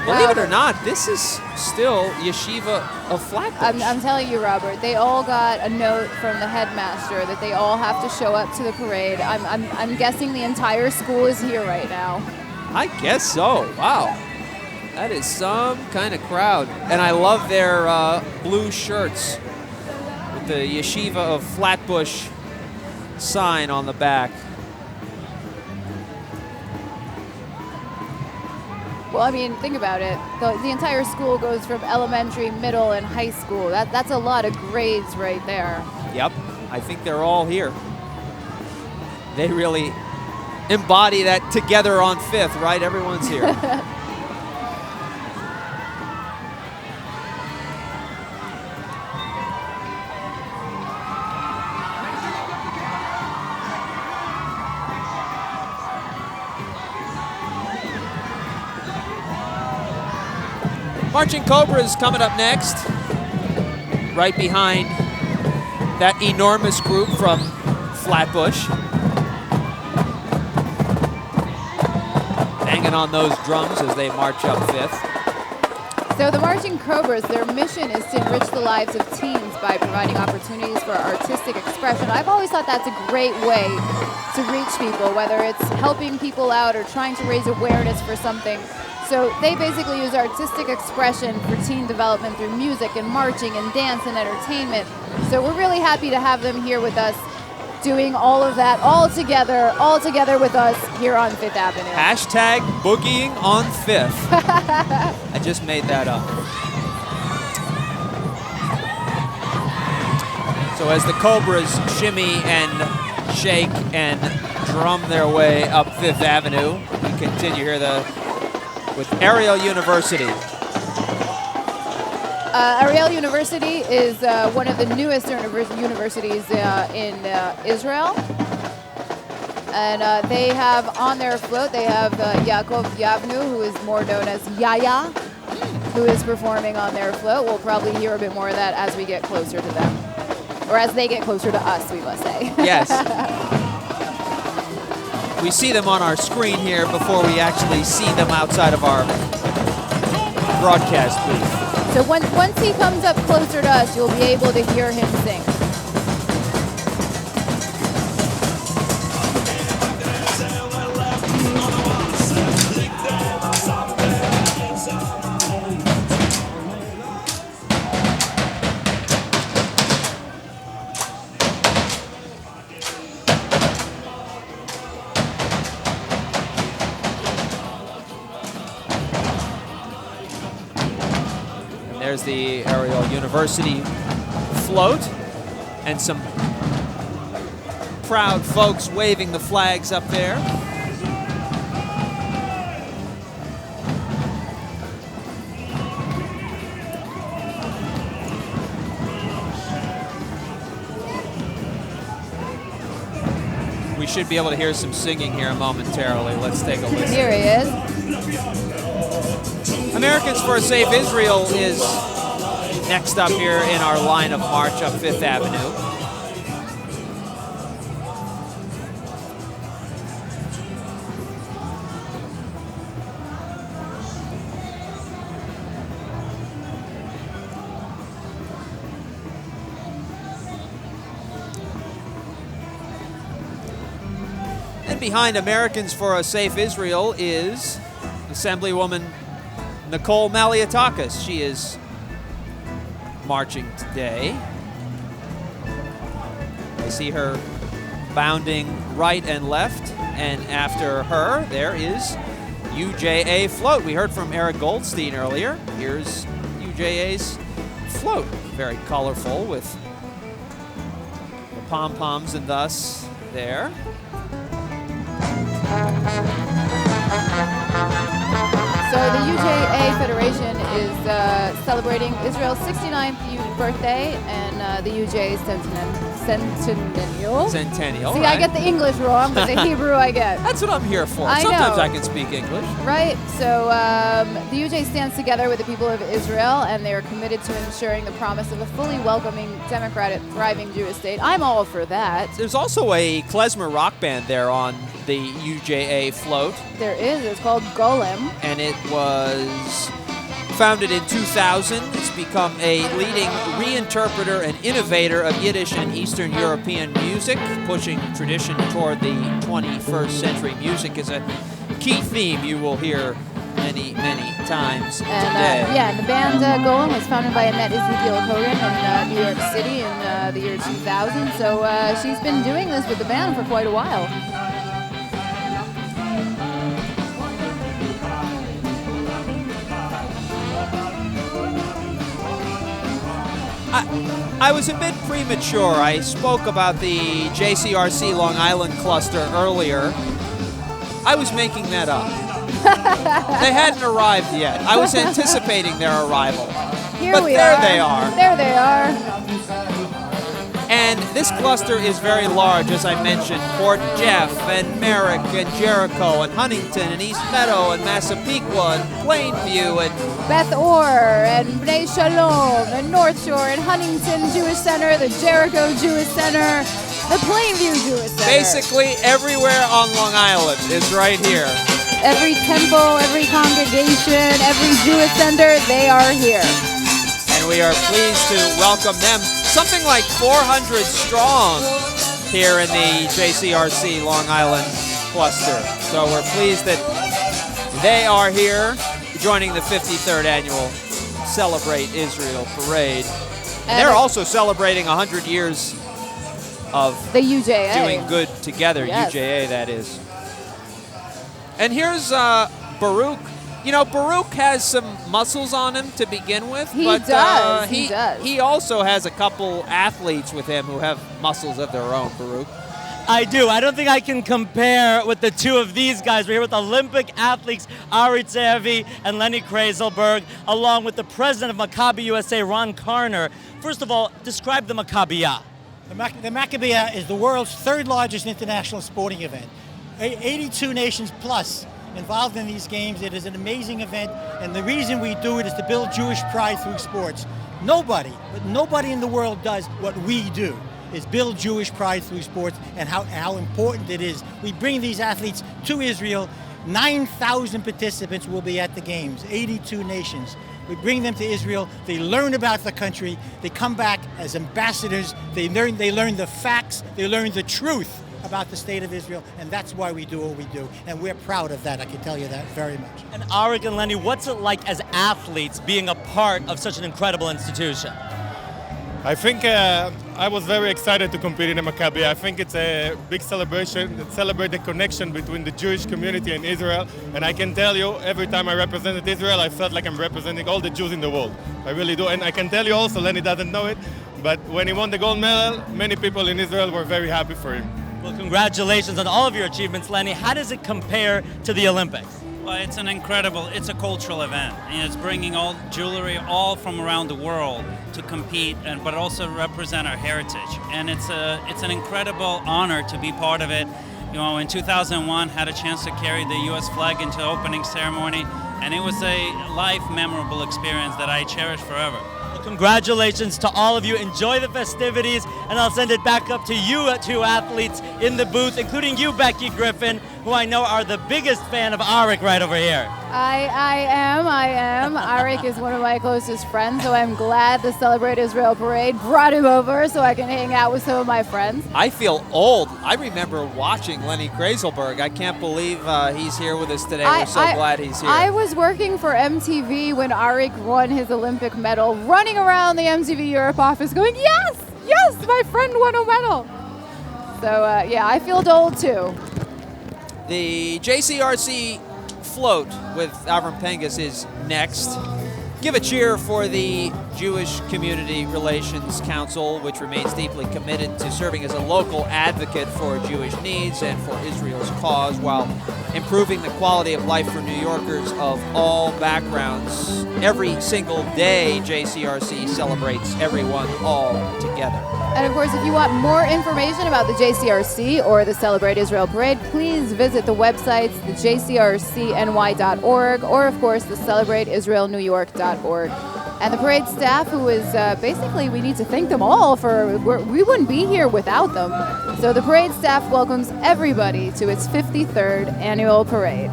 Believe it or not, this is still Yeshiva of Flatbush. I'm telling you, Robert, they all got a note from the headmaster that they all have to show up to the parade. I'm guessing the entire school is here right now. I guess so. Wow. That is some kind of crowd. And I love their blue shirts with the Yeshiva of Flatbush sign on the back. Well, I mean, think about it. The entire school goes from elementary, middle, and high school. That's a lot of grades right there. Yep. I think they're all here. They really embody that together on 5th, right? Everyone's here. Marching Cobras coming up next, right behind that enormous group from Flatbush. Banging on those drums as they march up 5th. So the Marching Cobras, their mission is to enrich the lives of teens by providing opportunities for artistic expression. I've always thought that's a great way to reach people, whether it's helping people out or trying to raise awareness for something. So they basically use artistic expression for teen development through music and marching and dance and entertainment. So we're really happy to have them here with us, doing all of that all together with us here on 5th Avenue. Hashtag boogieing on 5th. I just made that up. So as the Cobras shimmy and shake and drum their way up 5th Avenue, we continue here with Ariel University. Ariel University is one of the newest universities in Israel. And they have on their float, they have Yaakov Yavnu, who is more known as Yaya, who is performing on their float. We'll probably hear a bit more of that as we get closer to them. Or as they get closer to us, we must say. Yes. We see them on our screen here before we actually see them outside of our broadcast booth. So once he comes up closer to us, you'll be able to hear him sing. There's the Ariel University float and some proud folks waving the flags up there. We should be able to hear some singing here momentarily. Let's take a listen. Here he is. Americans for a Safe Israel is next up here in our line of march up 5th Avenue. And behind Americans for a Safe Israel is Assemblywoman Nicole Maliatakis. She is marching today. I see her bounding right and left, and after her, there is UJA Float. We heard from Eric Goldstein earlier. Here's UJA UJA's float. Very colorful with the pom-poms and thus there. So the UJA Federation is celebrating Israel's 69th birthday and the UJA centennial. Centennial. See, right. I get the English wrong, but the Hebrew I get. That's what I'm here for. I Sometimes know. I can speak English. Right. So the UJA stands together with the people of Israel, and they are committed to ensuring the promise of a fully welcoming, democratic, thriving Jewish state. I'm all for that. There's also a klezmer rock band there on the UJA float. There is. It's called Golem. And it was founded in 2000. It's become a leading reinterpreter and innovator of Yiddish and Eastern European music, pushing tradition toward the 21st century. Music is a key theme you will hear many, many times today. And the band Golem was founded by Annette Ezekiel Kogan in New York City in the year 2000. So she's been doing this with the band for quite a while. I was a bit premature. I spoke about the JCRC Long Island cluster earlier. I was making that up. They hadn't arrived yet. I was anticipating their arrival. Here we there are. they are. There they are. And this cluster is very large, as I mentioned. Port Jeff and Merrick and Jericho and Huntington and East Meadow and Massapequa and Plainview and Beth Orr and Bnei Shalom and North Shore and Huntington Jewish Center, the Jericho Jewish Center, the Plainview Jewish Center. basically everywhere on Long Island is right here. Every temple, every congregation, every Jewish center, they are here. And we are pleased to welcome them, something like 400 strong here in the JCRC Long Island cluster. So we're pleased that they are here joining the 53rd annual Celebrate Israel Parade. And they're also celebrating 100 years of the UJA. doing good together, Yes. UJA that is. And here's Baruch. You know, Baruch has some muscles on him to begin with. He but, does, he does. He also has a couple athletes with him who have muscles of their own, Baruch. I do. I don't think I can compare with the two of these guys. We're here with Olympic athletes Ari Zevi and Lenny Kreiselberg, along with the president of Maccabi USA, Ron Karner. First of all, describe the Maccabiya. The Maccabiya is the world's third largest international sporting event. 82 nations plus involved in these games. It is an amazing event, and the reason we do it is to build Jewish pride through sports. Nobody in the world does what we do, is build Jewish pride through sports, and how important it is. We bring these athletes to Israel. 9,000 participants will be at the games, 82 nations. We bring them to Israel. They learn about the country. They come back as ambassadors. They learn the facts. They learn the truth about the state of Israel, and that's why we do what we do. And we're proud of that, I can tell you that very much. And Arik and Lenny, what's it like as athletes being a part of such an incredible institution? I think I was very excited to compete in the Maccabi. I think it's a big celebration that celebrates the connection between the Jewish community and Israel. And I can tell you, every time I represented Israel, I felt like I'm representing all the Jews in the world. I really do. And I can tell you also, Lenny doesn't know it, but when he won the gold medal, many people in Israel were very happy for him. Well, congratulations on all of your achievements, Lenny. How does it compare to the Olympics? Well, it's it's a cultural event, and it's bringing all jewelry all from around the world to compete, but also represent our heritage. And it's an incredible honor to be part of it. You know, in 2001, had a chance to carry the U.S. flag into the opening ceremony, and it was a life memorable experience that I cherish forever. Well, congratulations to all of you. Enjoy the festivities, and I'll send it back up to you two athletes in the booth, including you, Becky Griffin, who I know are the biggest fan of Arik right over here. I am. Arik is one of my closest friends, so I'm glad the Celebrate Israel Parade brought him over so I can hang out with some of my friends. I feel old. I remember watching Lenny Kreiselberg. I can't believe he's here with us today. We're so glad he's here. I was working for MTV when Arik won his Olympic medal, running around the MTV Europe office going, yes, my friend won a medal. So, yeah, I feel old too. The JCRC float with Avram Pengas is next. Give a cheer for the Jewish Community Relations Council, which remains deeply committed to serving as a local advocate for Jewish needs and for Israel's cause while improving the quality of life for New Yorkers of all backgrounds. Every single day, JCRC celebrates everyone all together. And of course, if you want more information about the JCRC or the Celebrate Israel Parade, please visit the websites, the JCRC-NY.org, or of course, the CelebrateIsraelNewYork.org. And the parade staff, who is basically, we need to thank them all for, we wouldn't be here without them. So the parade staff welcomes everybody to its 53rd annual parade.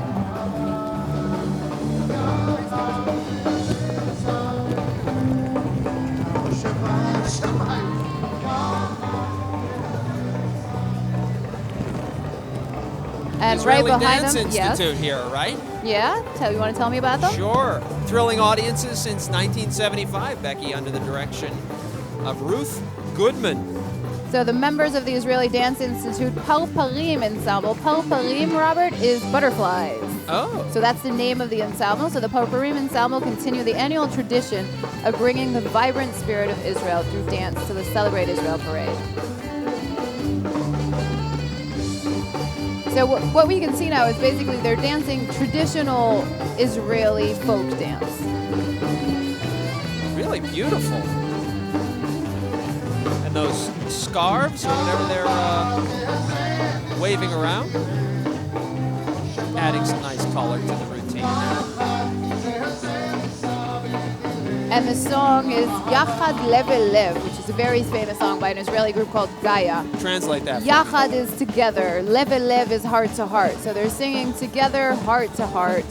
And Israeli right behind Dance them, Institute here, right? Yeah, you want to tell me about them? Sure. Thrilling audiences since 1975, Becky, under the direction of Ruth Goodman. So the members of the Israeli Dance Institute Parparim ensemble. Parparim, Robert, is butterflies. Oh. So that's the name of the ensemble. So the Parparim ensemble continue the annual tradition of bringing the vibrant spirit of Israel through dance to the Celebrate Israel Parade. So what we can see now is basically they're dancing traditional Israeli folk dance. Really beautiful. And those scarves or whatever they're waving around, adding some nice color to the routine. And the song is Yachad Lev El Lev, which is a very famous song by an Israeli group called Gaia. Translate that. Yachad is together, Lev El Lev is heart to heart. So they're singing together, heart to heart.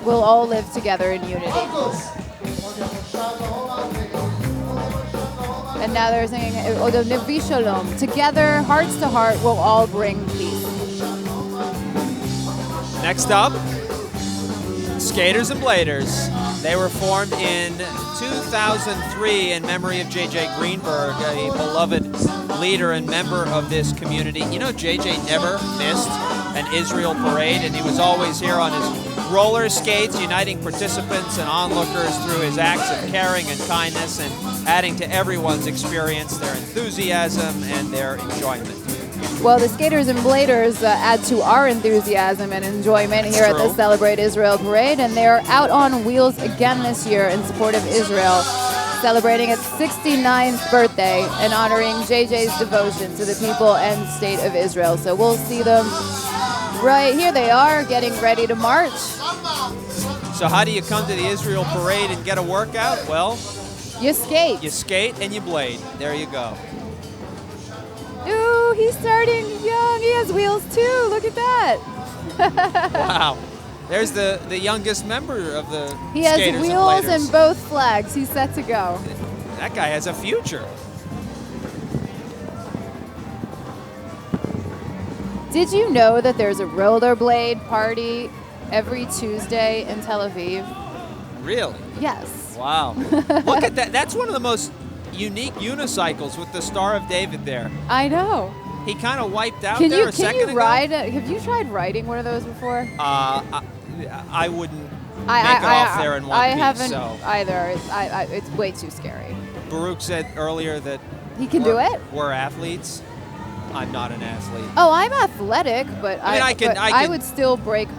We'll all live together in unity. And now they're singing Odo Nevi Shalom. Together, hearts to heart, we'll all bring peace. Next up, Skaters and Bladers. They were formed in 2003 in memory of J.J. Greenberg, a beloved leader and member of this community. You know, J.J. never missed an Israel parade, and he was always here on his roller skates, uniting participants and onlookers through his acts of caring and kindness and adding to everyone's experience their enthusiasm and their enjoyment. Well, the Skaters and Bladers add to our enthusiasm and enjoyment here at the Celebrate Israel Parade, and they're out on wheels again this year in support of Israel, celebrating its 69th birthday and honoring JJ's devotion to the people and state of Israel. So we'll see them right here. They are getting ready to march. So how do you come to the Israel Parade and get a workout? Well, you skate. You skate and you blade. There you go. Ooh, he's starting young. He has wheels too. Look at that. Wow. There's the youngest member of the He has Skaters wheels and and both flags. He's set to go. That guy has a future. Did you know that there's a rollerblade party every Tuesday in Tel Aviv? Really? Yes. Wow. Look at that. That's one of the most unique unicycles with the Star of David there. I know. He kind of wiped out Can there you a second ago. ride it? Have you tried riding one of those before? I wouldn't I make it off there in one I piece. haven't So either. It's way too scary. Baruch said earlier that He can do it? We're athletes. I'm not an athlete. Oh, I'm athletic, but I can would still break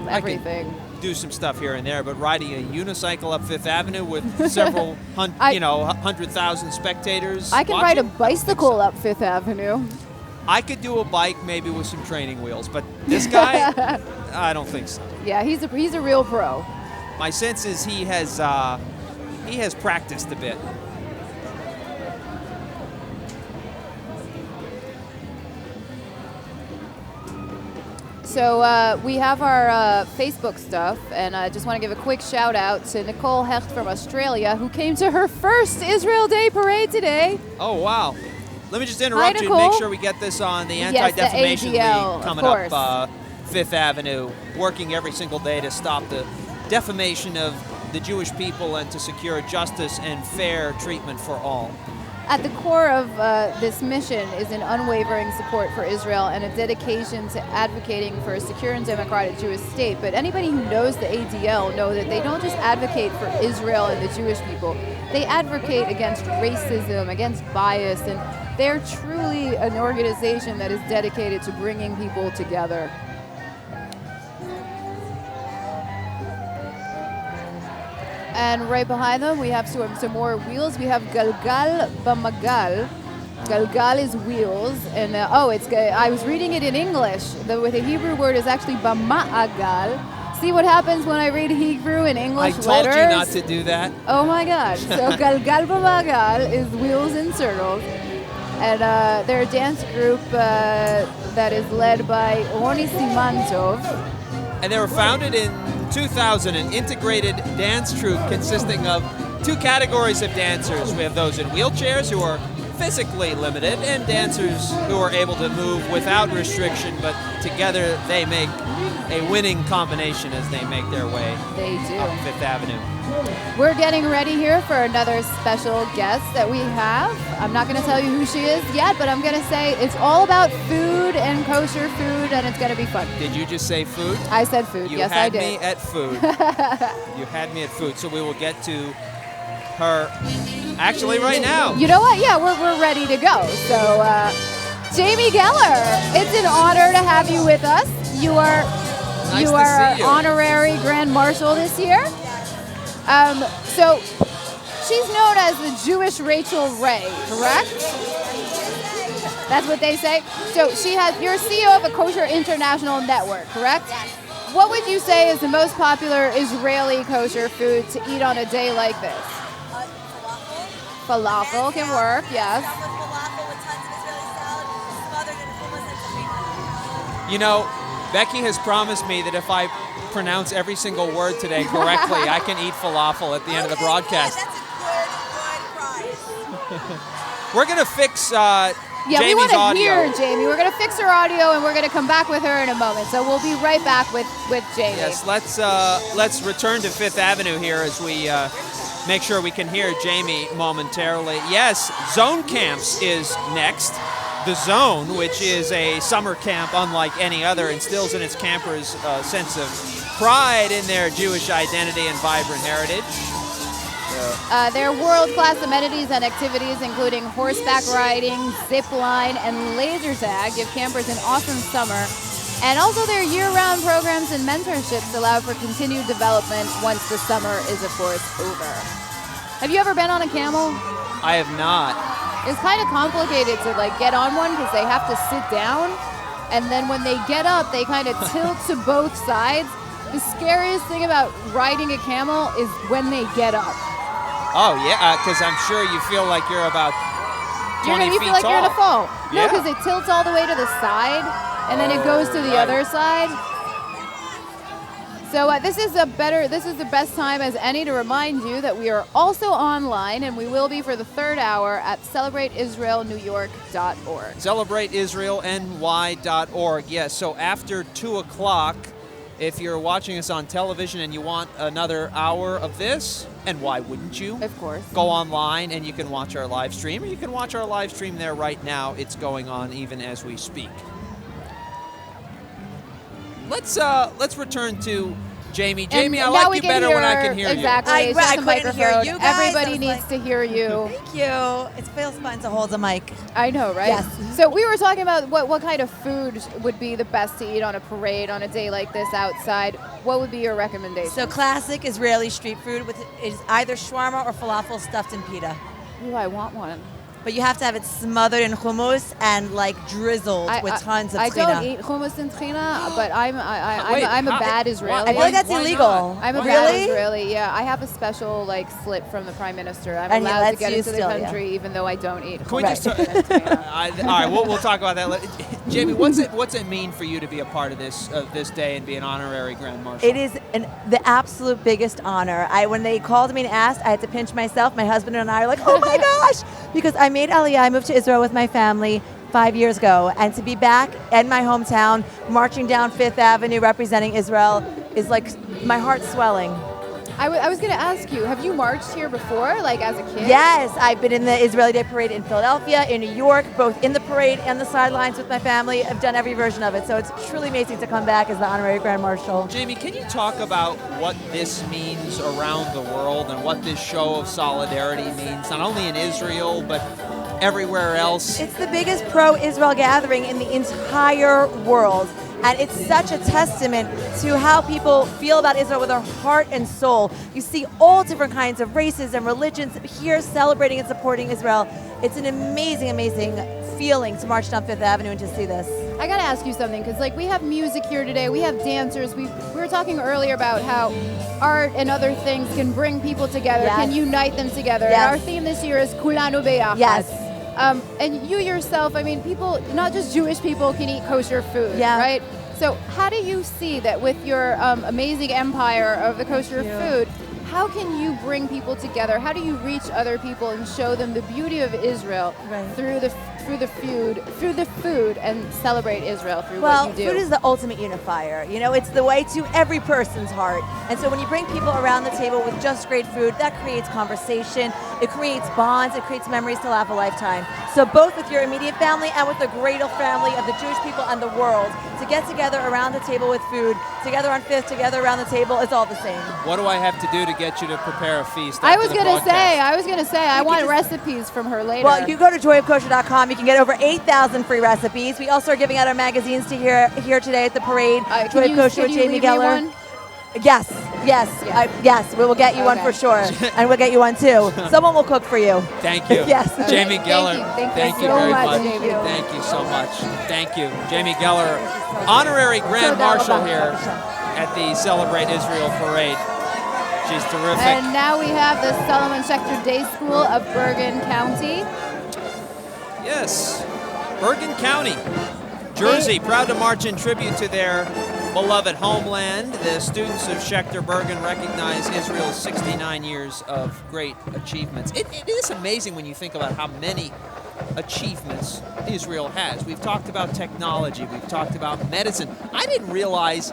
everything. Do some stuff here and there, but riding a unicycle up Fifth Avenue with several 100,000 spectators. I can ride a bicycle up Fifth Avenue. I could do a bike maybe with some training wheels, but this guy, I don't think so. Yeah, he's a real pro. My sense is he has practiced a bit. So we have our Facebook stuff, and I just want to give a quick shout out to Nicole Hecht from Australia, who came to her first Israel Day parade today. Oh, wow. Let me just interrupt you and make sure we get this on the Anti-Defamation League coming up Fifth Avenue, working every single day to stop the defamation of the Jewish people and to secure justice and fair treatment for all. At the core of this mission is an unwavering support for Israel and a dedication to advocating for a secure and democratic Jewish state. But anybody who knows the ADL know that they don't just advocate for Israel and the Jewish people. They advocate against racism, against bias, and they're truly an organization that is dedicated to bringing people together. And right behind them, we have some more wheels. We have Galgal Bamagal. Galgal is wheels, and I was reading it in English. The Hebrew word is actually Bama'agal. See what happens when I read Hebrew in English letters? I told you not to do that. Oh my gosh. So Galgal Bamagal is wheels in circles. And they're a dance group that is led by Roni Simantov. And they were founded in 2000, an integrated dance troupe consisting of two categories of dancers. We have those in wheelchairs who are physically limited and dancers who are able to move without restriction, but together they make a winning combination as they make their way up Fifth Avenue. We're getting ready here for another special guest that we have. I'm not going to tell you who she is yet, but I'm going to say it's all about food and kosher food, and it's going to be fun. Did you just say food? I said food. Yes, I did. You had me at food. You had me at food. So we will get to her actually right now. You know what? Yeah, we're ready to go. So, Jamie Geller, it's an honor to have you with us. You are Nice honorary Grand Marshal this year. So she's known as the Jewish Rachel Ray, correct? That's what they say. So you're CEO of a Kosher International Network, correct? Yes. What would you say is the most popular Israeli kosher food to eat on a day like this? Falafel can work, yes. You know, Becky has promised me that if I pronounce every single word today correctly, I can eat falafel at the end of the broadcast. That's a good prize. We're going to fix we Jamie's want to audio. hear Jamie. We're going to fix her audio, and we're going to come back with her in a moment. So we'll be right back with Jamie. Yes, let's return to Fifth Avenue here as we make sure we can hear Jamie momentarily. Yes, Zone Camps is next. The Zone, which is a summer camp unlike any other, instills in its campers a sense of pride in their Jewish identity and vibrant heritage. There are world-class amenities and activities, including horseback riding, zip line, and laser tag, give campers an awesome summer. And also their year-round programs and mentorships allow for continued development once the summer is, of course, over. Have you ever been on a camel? I have not. It's kind of complicated to get on one because they have to sit down, and then when they get up, they kind of tilt to both sides. The scariest thing about riding a camel is when they get up. Oh yeah, because I'm sure you feel like you're about 20 You feet feel like tall. you're gonna fall. No, Yeah. because it tilts all the way to the side, and then it goes to the other side. So this is the best time as any to remind you that we are also online, and we will be for the third hour at celebrateisraelnewyork.org. CelebrateIsraelNY.org. Yes, so after 2 o'clock, if you're watching us on television and you want another hour of this, and why wouldn't you? Of course. Go online and you can watch our live stream, or you can watch our live stream there right now. It's going on even as we speak. Let's return to Jamie. Jamie, I like you better when I can hear exactly. I It's just a couldn't hear microphone. you guys. Everybody I was needs to hear you. Thank you. It feels fun to hold a mic. I know, right? Yes. So we were talking about what kind of food would be the best to eat on a parade on a day like this outside. What would be your recommendation? So classic Israeli street food is either shawarma or falafel stuffed in pita. Ooh, I want one. But you have to have it smothered in hummus and drizzled with tons of I tahina. don't eat hummus and tahina, but I'm a bad Israeli. I feel like that's illegal. I'm a bad Israeli. Yeah, I have a special slip from the Prime Minister. I'm And he allowed to lets get you into the still, country even though I don't eat. Can we just all right, we'll talk about that later. Jamie, what's it mean for you to be a part of this day and be an honorary Grand Marshal? It is the absolute biggest honor. When they called me and asked, I had to pinch myself. My husband and I are like, oh my gosh, because I made Aliyah. I moved to Israel with my family 5 years ago, and to be back in my hometown, marching down Fifth Avenue, representing Israel, is like my heart's swelling. I was going to ask you, have you marched here before, like as a kid? Yes, I've been in the Israeli Day Parade in Philadelphia, in New York, both in the parade and the sidelines with my family. I've done every version of it, so it's truly amazing to come back as the Honorary Grand Marshal. Jamie, can you talk about what this means around the world and what this show of solidarity means, not only in Israel, but everywhere else? It's the biggest pro-Israel gathering in the entire world. And it's such a testament to how people feel about Israel with their heart and soul. You see all different kinds of races and religions here celebrating and supporting Israel. It's an amazing, amazing feeling to march down Fifth Avenue and to see this. I gotta ask you something, because like we have music here today, we have dancers. We were talking earlier about how art and other things can bring people together, can unite them together. Yes. And our theme this year is Kulanu Beyachad. Yes. And you yourself, I mean, people, not just Jewish people can eat kosher food, right? So how do you see that with your amazing empire of the kosher food, how can you bring people together? How do you reach other people and show them the beauty of Israel through the food and celebrate Israel through what you do? Well, food is the ultimate unifier. You know, it's the way to every person's heart. And so when you bring people around the table with just great food, that creates conversation, it creates bonds, it creates memories to last a lifetime. So both with your immediate family and with the greater family of the Jewish people and the world, to get together around the table with food, together on Fifth, together around the table, it's all the same. What do I have to do to get you to prepare a feast? I was gonna say, I want recipes from her later. Well, you go to joyofkosher.com. You can get over 8,000 free recipes. We also are giving out our magazines to here today at the parade. Joy of Kosher with Jamie Geller. Yes. We will get you one for sure, and we'll get you one too. Someone will cook for you. Thank you. Yes. Jamie Geller. Thank you you very so much, much. Jamie. Thank you so much. Thank you, Jamie Geller, Honorary Grand Marshal here at the Celebrate Israel Parade. She's terrific. And now we have the Solomon Schechter Day School of Bergen County. Yes, Bergen County, Jersey, proud to march in tribute to their beloved homeland. The students of Schechter Bergen recognize Israel's 69 years of great achievements. It is amazing when you think about how many achievements Israel has. We've talked about technology, we've talked about medicine. I didn't realize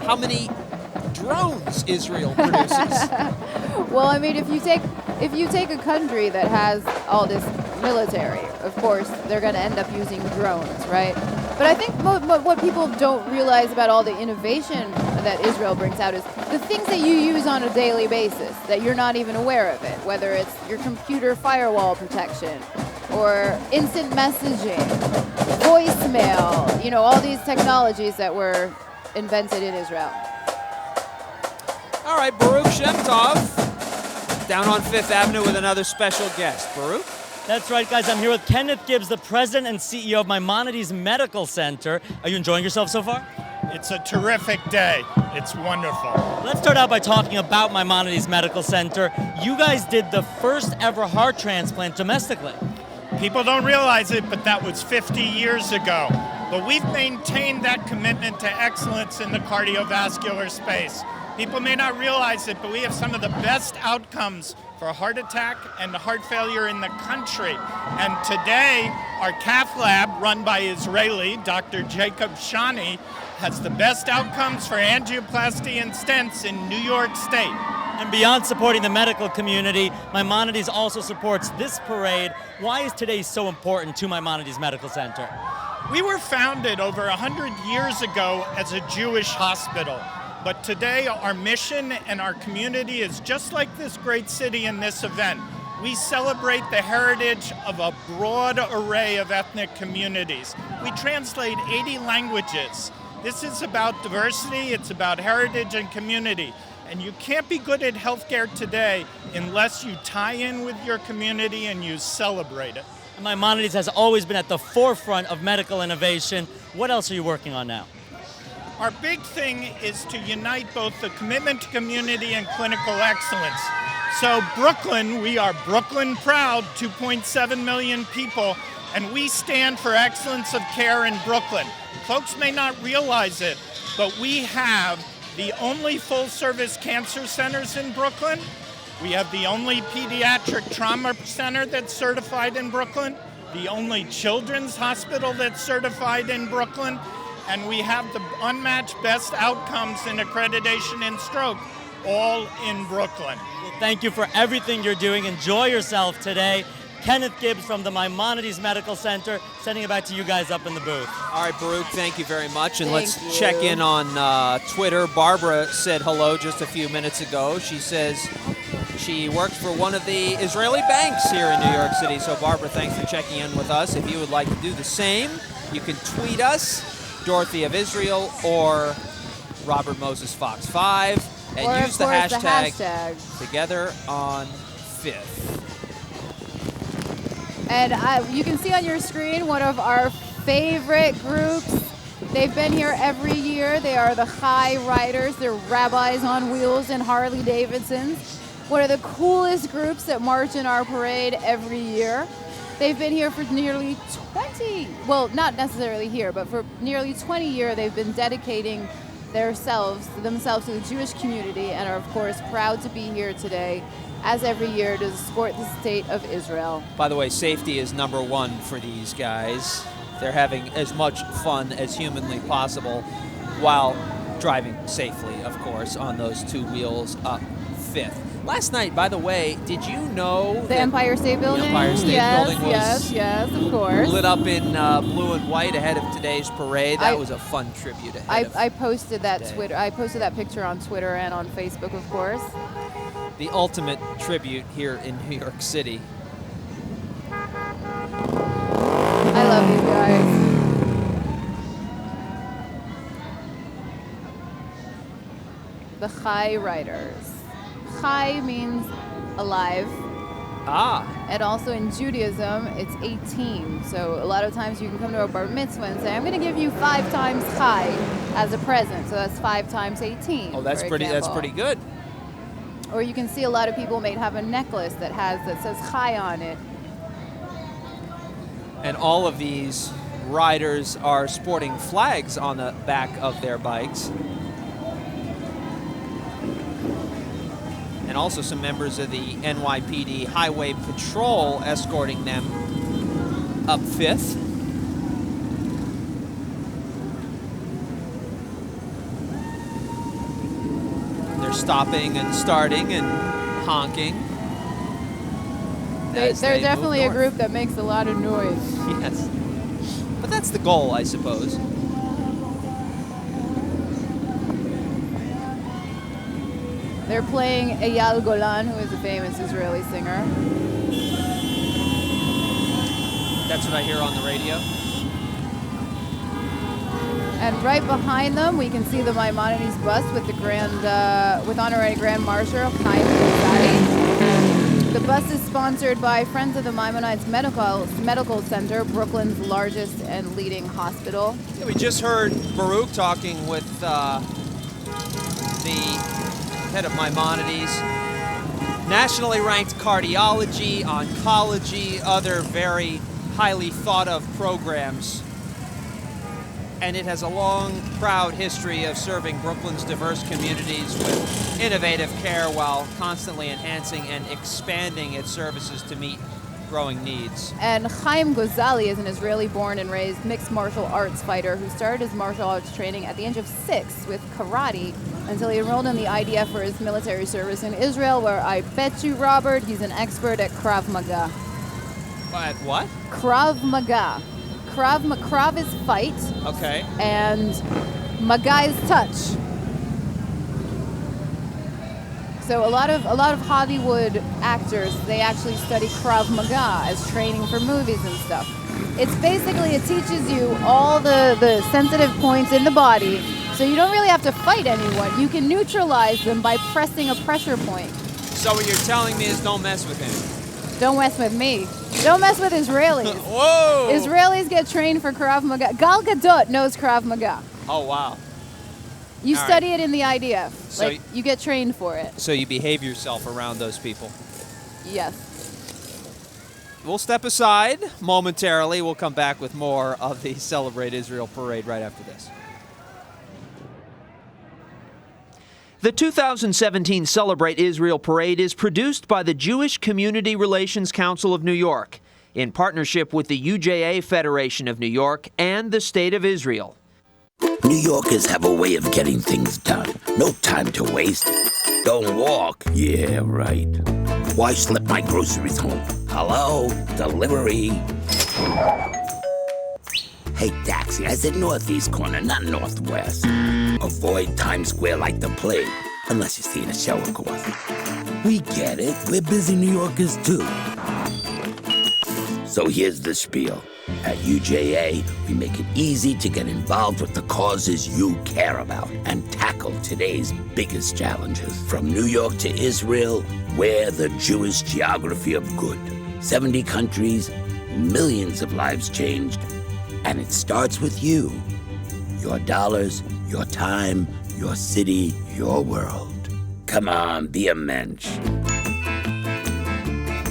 how many drones Israel produces. Well, I mean, if you take a country that has all this military, of course, they're going to end up using drones, right? But I think what people don't realize about all the innovation that Israel brings out is the things that you use on a daily basis that you're not even aware of it, whether it's your computer firewall protection or instant messaging, voicemail, you know, all these technologies that were invented in Israel. All right, Baruch Shemtov down on Fifth Avenue with another special guest. Baruch? That's right, guys. I'm here with Kenneth Gibbs, the president and CEO of Maimonides Medical Center. Are you enjoying yourself so far? It's a terrific day. It's wonderful. Let's start out by talking about Maimonides Medical Center. You guys did the first ever heart transplant domestically. People don't realize it, but that was 50 years ago. But we've maintained that commitment to excellence in the cardiovascular space. People may not realize it, but we have some of the best outcomes for heart attack and heart failure in the country. And today, our cath lab, run by Israeli, Dr. Jacob Shani, has the best outcomes for angioplasty and stents in New York State. And beyond supporting the medical community, Maimonides also supports this parade. Why is today so important to Maimonides Medical Center? We were founded over 100 years ago as a Jewish hospital. But today, our mission and our community is just like this great city in this event. We celebrate the heritage of a broad array of ethnic communities. We translate 80 languages. This is about diversity, it's about heritage and community. And you can't be good at healthcare today unless you tie in with your community and you celebrate it. Maimonides has always been at the forefront of medical innovation. What else are you working on now? Our big thing is to unite both the commitment to community and clinical excellence. So Brooklyn, we are Brooklyn proud, 2.7 million people, and we stand for excellence of care in Brooklyn. Folks may not realize it, but we have the only full-service cancer centers in Brooklyn. We have the only pediatric trauma center that's certified in Brooklyn, the only children's hospital that's certified in Brooklyn, and we have the unmatched best outcomes in accreditation in stroke, all in Brooklyn. Well, thank you for everything you're doing. Enjoy yourself today. Kenneth Gibbs from the Maimonides Medical Center, sending it back to you guys up in the booth. All right, Baruch, thank you very much. And Thank let's you. check in on Twitter. Barbara said hello just a few minutes ago. She says she works for one of the Israeli banks here in New York City. So, Barbara, thanks for checking in with us. If you would like to do the same, you can tweet us, Dorothy of Israel, or Robert Moses Fox 5, and Or, use of the course, the hashtag hashtag. Together on 5th. And you can see on your screen one of our favorite groups. They've been here every year. They are the Chai Riders. They're rabbis on wheels and Harley Davidsons. One of the coolest groups that march in our parade every year. They've been here for nearly 20, well, not necessarily here, but for nearly 20 years they've been dedicating themselves to the Jewish community and are, of course, proud to be here today, as every year, to support the state of Israel. By the way, safety is number one for these guys. They're having as much fun as humanly possible while driving safely, of course, on those two wheels up 5th. Last night, by the way, did you know The Empire State Building? The Empire State Building was yes, of course. lit up in blue and white ahead of today's parade? That was a fun tribute ahead I posted that today. Twitter. I posted that picture on Twitter and on Facebook, of course. The ultimate tribute here in New York City. I love you guys. The Chai Riders. Chai means alive. Ah. And also in Judaism, it's 18. So a lot of times you can come to a bar mitzvah and say, I'm going to give you 5 times Chai as a present. So that's 5 times 18. Oh, that's for pretty. That's example. pretty good. Or you can see a lot of people may have a necklace that says Chai on it. And all of these riders are sporting flags on the back of their bikes. And also some members of the NYPD Highway Patrol escorting them up 5th. They're stopping and starting and honking. They're as they definitely move a north. group that makes a lot of noise. Yes. But that's the goal, I suppose. They're playing Eyal Golan, who is a famous Israeli singer. That's what I hear on the radio. And right behind them, we can see the Maimonides bus with the with Honorary Grand Marshal Chaim Kozali. The bus is sponsored by Friends of the Maimonides Medical Center, Brooklyn's largest and leading hospital. Yeah, we just heard Baruch talking with the head of Maimonides. Nationally ranked cardiology, oncology, other very highly thought of programs. And it has a long, proud history of serving Brooklyn's diverse communities with innovative care while constantly enhancing and expanding its services to meet growing needs. And Chaim Kozali is an Israeli-born and raised mixed martial arts fighter who started his martial arts training at the age of 6 with karate until he enrolled in the IDF for his military service in Israel, where I bet you, Robert, he's an expert at Krav Maga. At what? Krav Maga. Krav is fight. Okay. And Maga is touch. So a lot of Hollywood actors, they actually study Krav Maga as training for movies and stuff. It's basically, it teaches you all the sensitive points in the body, so you don't really have to fight anyone. You can neutralize them by pressing a pressure point. So what you're telling me is don't mess with him. Don't mess with me. Don't mess with Israelis. Whoa! Israelis get trained for Krav Maga. Gal Gadot knows Krav Maga. Oh, wow. You All study it in the IDF. So You get trained for it. So you behave yourself around those people. Yes. We'll step aside momentarily. We'll come back with more of the Celebrate Israel parade right after this. The 2017 Celebrate Israel Parade is produced by the Jewish Community Relations Council of New York in partnership with the UJA Federation of New York and the State of Israel. New Yorkers have a way of getting things done. No time to waste. Don't walk. Yeah, right. Why slip my groceries home? Hello? Delivery? Hey, taxi, I said northeast corner, not northwest. Avoid Times Square like the plague, unless you're seeing a show, of course. We get it. We're busy New Yorkers, too. So here's the spiel. At UJA, we make it easy to get involved with the causes you care about and tackle today's biggest challenges. From New York to Israel, we're the Jewish geography of good. 70 countries, millions of lives changed, and it starts with you. Your dollars, your time, your city, your world. Come on, be a mensch.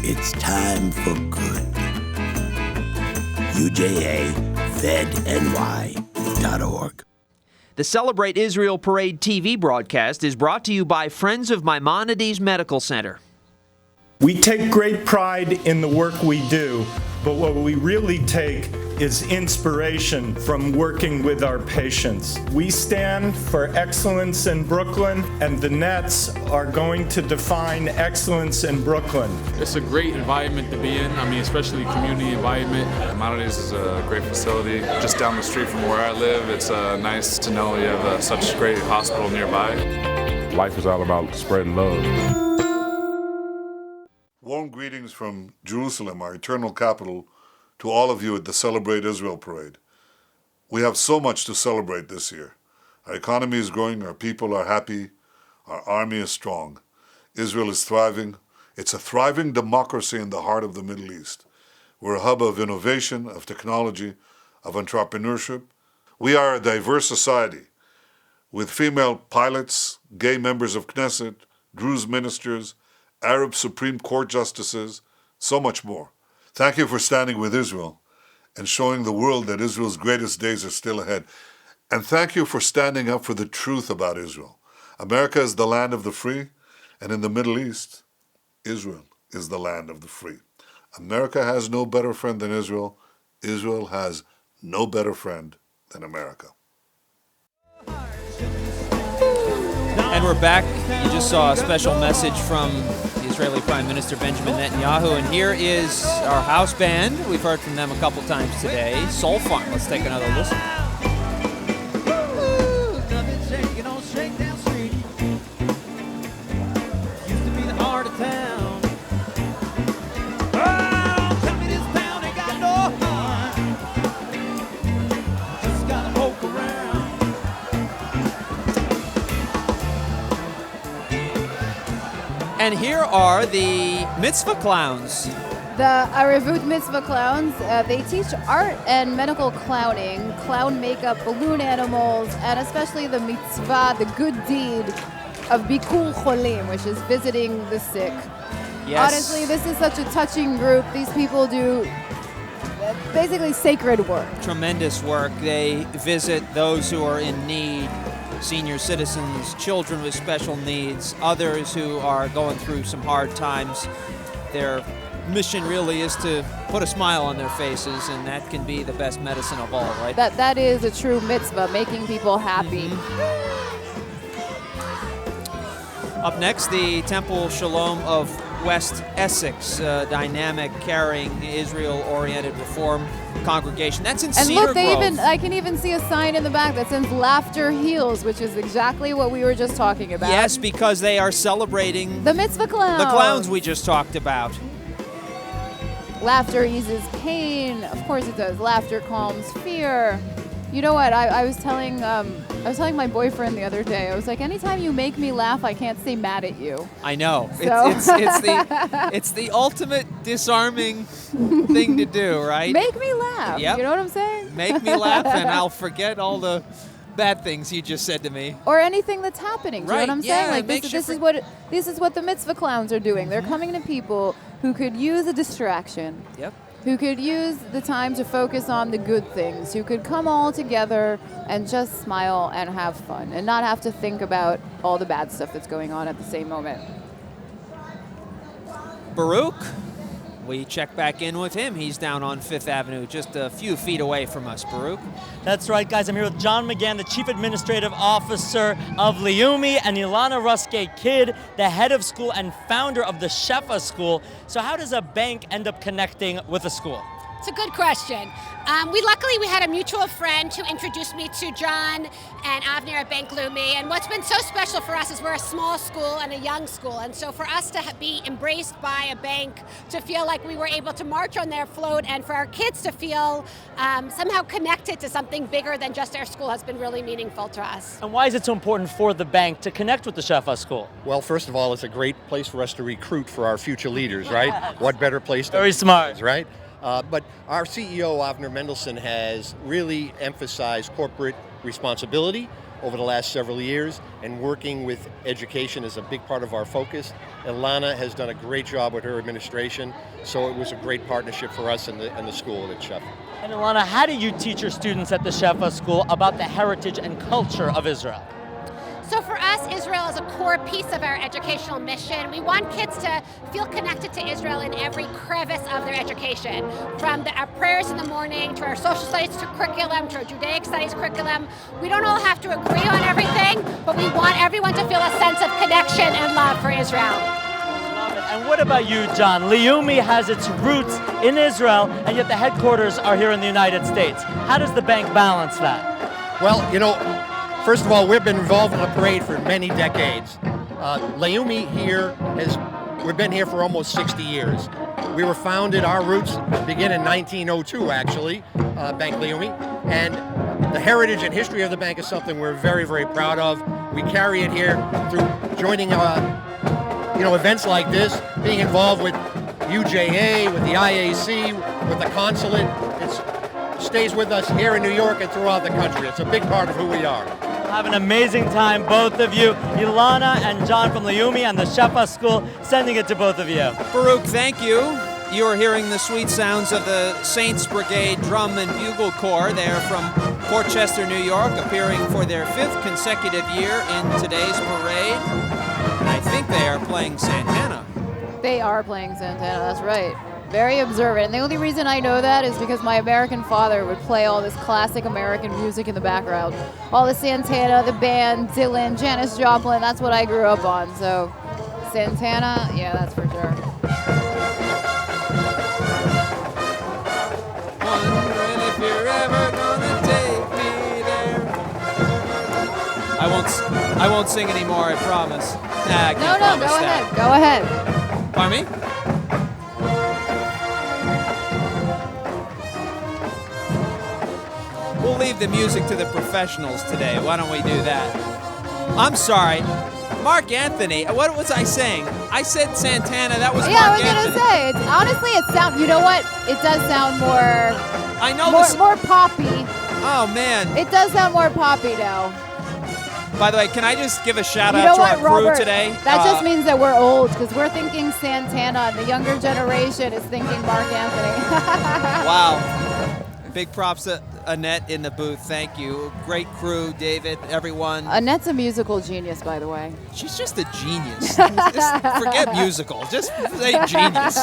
It's time for good. UJA-Fed-NY.org. The Celebrate Israel Parade TV broadcast is brought to you by Friends of Maimonides Medical Center. We take great pride in the work we do, but what we really take is inspiration from working with our patients. We stand for excellence in Brooklyn, and the Nets are going to define excellence in Brooklyn. It's a great environment to be in, especially community environment. Maimonides is a great facility just down the street from where I live. It's nice to know you have such a great hospital nearby. Life is all about spreading love. Warm greetings from Jerusalem, our eternal capital, to all of you at the Celebrate Israel Parade. We have so much to celebrate this year. Our economy is growing, our people are happy, our army is strong. Israel is thriving. It's a thriving democracy in the heart of the Middle East. We're a hub of innovation, of technology, of entrepreneurship. We are a diverse society with female pilots, gay members of Knesset, Druze ministers, Arab Supreme Court justices, so much more. Thank you for standing with Israel and showing the world that Israel's greatest days are still ahead. And thank you for standing up for the truth about Israel. America is the land of the free, and in the Middle East, Israel is the land of the free. America has no better friend than Israel. Israel has no better friend than America. And we're back. You just saw a special message from the Israeli Prime Minister Benjamin Netanyahu, and here is our house band. We've heard from them a couple times today. Soul Farm. Let's take another listen. And here are the mitzvah clowns. The Arevut Mitzvah Clowns, they teach art and medical clowning, clown makeup, balloon animals, and especially the mitzvah, the good deed of Bikur Cholim, which is visiting the sick. Yes. Honestly, this is such a touching group. These people do basically sacred work. Tremendous work. They visit those who are in need, senior citizens, children with special needs, others who are going through some hard times. Their mission really is to put a smile on their faces, and that can be the best medicine of all, right? That is a true mitzvah, making people happy. Up next, the Temple Shalom of West Essex, dynamic, caring, Israel-oriented reform congregation. That's in And Cedar look, Grove. I can even see a sign in the back that says "Laughter Heals," which is exactly what we were just talking about. Yes, because they are celebrating the mitzvah clowns. the clowns we just talked about. Laughter eases pain. Of course it does. Laughter calms fear. You know what? I was telling my boyfriend the other day. I was like, anytime you make me laugh, I can't stay mad at you. I know. So- It's the ultimate disarming thing to do, right? Make me laugh. Yep. You know what I'm saying? Make me laugh, and I'll forget all the bad things you just said to me. Or anything that's happening. Do you know Right, what I'm yeah, saying? Like it makes this you is what the mitzvah clowns are doing. They're coming to people who could use a distraction. Yep. Who could use the time to focus on the good things, who could come all together and just smile and have fun and not have to think about all the bad stuff that's going on at the same moment. Baruch, We check back in with him. He's down on 5th Avenue, just a few feet away from us, Baruch. That's right, guys. I'm here with John McGann, the Chief Administrative Officer of Leumi, and Ilana Ruskay-Kidd, the head of school and founder of the Shefa School. So how does a bank end up connecting with a school? It's a good question. Luckily we had a mutual friend who introduced me to John and Avner at Bank Leumi. And what's been so special for us is we're a small school and a young school. And so for us to be embraced by a bank, to feel like we were able to march on their float, and for our kids to feel somehow connected to something bigger than just our school has been really meaningful to us. And why is it so important for the bank to connect with the Shefa School? Well, first of all, it's a great place for us to recruit for our future leaders, right? What better place to Very smart. Right? But our CEO, Avner Mendelsohn, has really emphasized corporate responsibility over the last several years, and working with education is a big part of our focus. Ilana has done a great job with her administration, so it was a great partnership for us and the school at Shefa. And Ilana, how do you teach your students at the Shefa School about the heritage and culture of Israel? So for us, Israel is a core piece of our educational mission. We want kids to feel connected to Israel in every crevice of their education, from our prayers in the morning, to our social studies curriculum, to our Judaic studies curriculum. We don't all have to agree on everything, but we want everyone to feel a sense of connection and love for Israel. And what about you, John? Leumi has its roots in Israel, and yet the headquarters are here in the United States. How does the bank balance that? Well, first of all, we've been involved in the parade for many decades. Leumi we've been here for almost 60 years. We were founded, our roots begin in 1902, actually, Bank Leumi. And the heritage and history of the bank is something we're very, very proud of. We carry it here through joining, events like this, being involved with UJA, with the IAC, with the consulate. It stays with us here in New York and throughout the country. It's a big part of who we are. Have an amazing time, both of you. Ilana and John from Leumi and the Shefa School, sending it to both of you. Baruch, thank you. You are hearing the sweet sounds of the Saints Brigade Drum and Bugle Corps. They are from Portchester, New York, appearing for their 5th consecutive year in today's parade. And I think they are playing Santana. They are playing Santana, that's right. Very observant. And the only reason I know that is because my American father would play all this classic American music in the background. All the Santana, the band, Dylan, Janis Joplin, that's what I grew up on. So Santana, yeah, that's for sure. Wondering if you're ever gonna take me there. I won't sing anymore, I promise. Nah, I can't promise that. Go ahead. Pardon me? We'll leave the music to the professionals today. Why don't we do that? I'm sorry. Mark Anthony. What was I saying? I said Santana. That was Mark Anthony. Yeah, I was gonna say. Honestly, it sounds. You know what? It does sound more. I know more poppy. Oh man. It does sound more poppy now. By the way, can I just give a shout out to our crew today? That just means that we're old, because we're thinking Santana, and the younger generation is thinking Mark Anthony. Wow. Big props to Annette in the booth. Thank you. Great crew, David, everyone. Annette's a musical genius, by the way. She's just a genius. Just forget musical. Just say genius.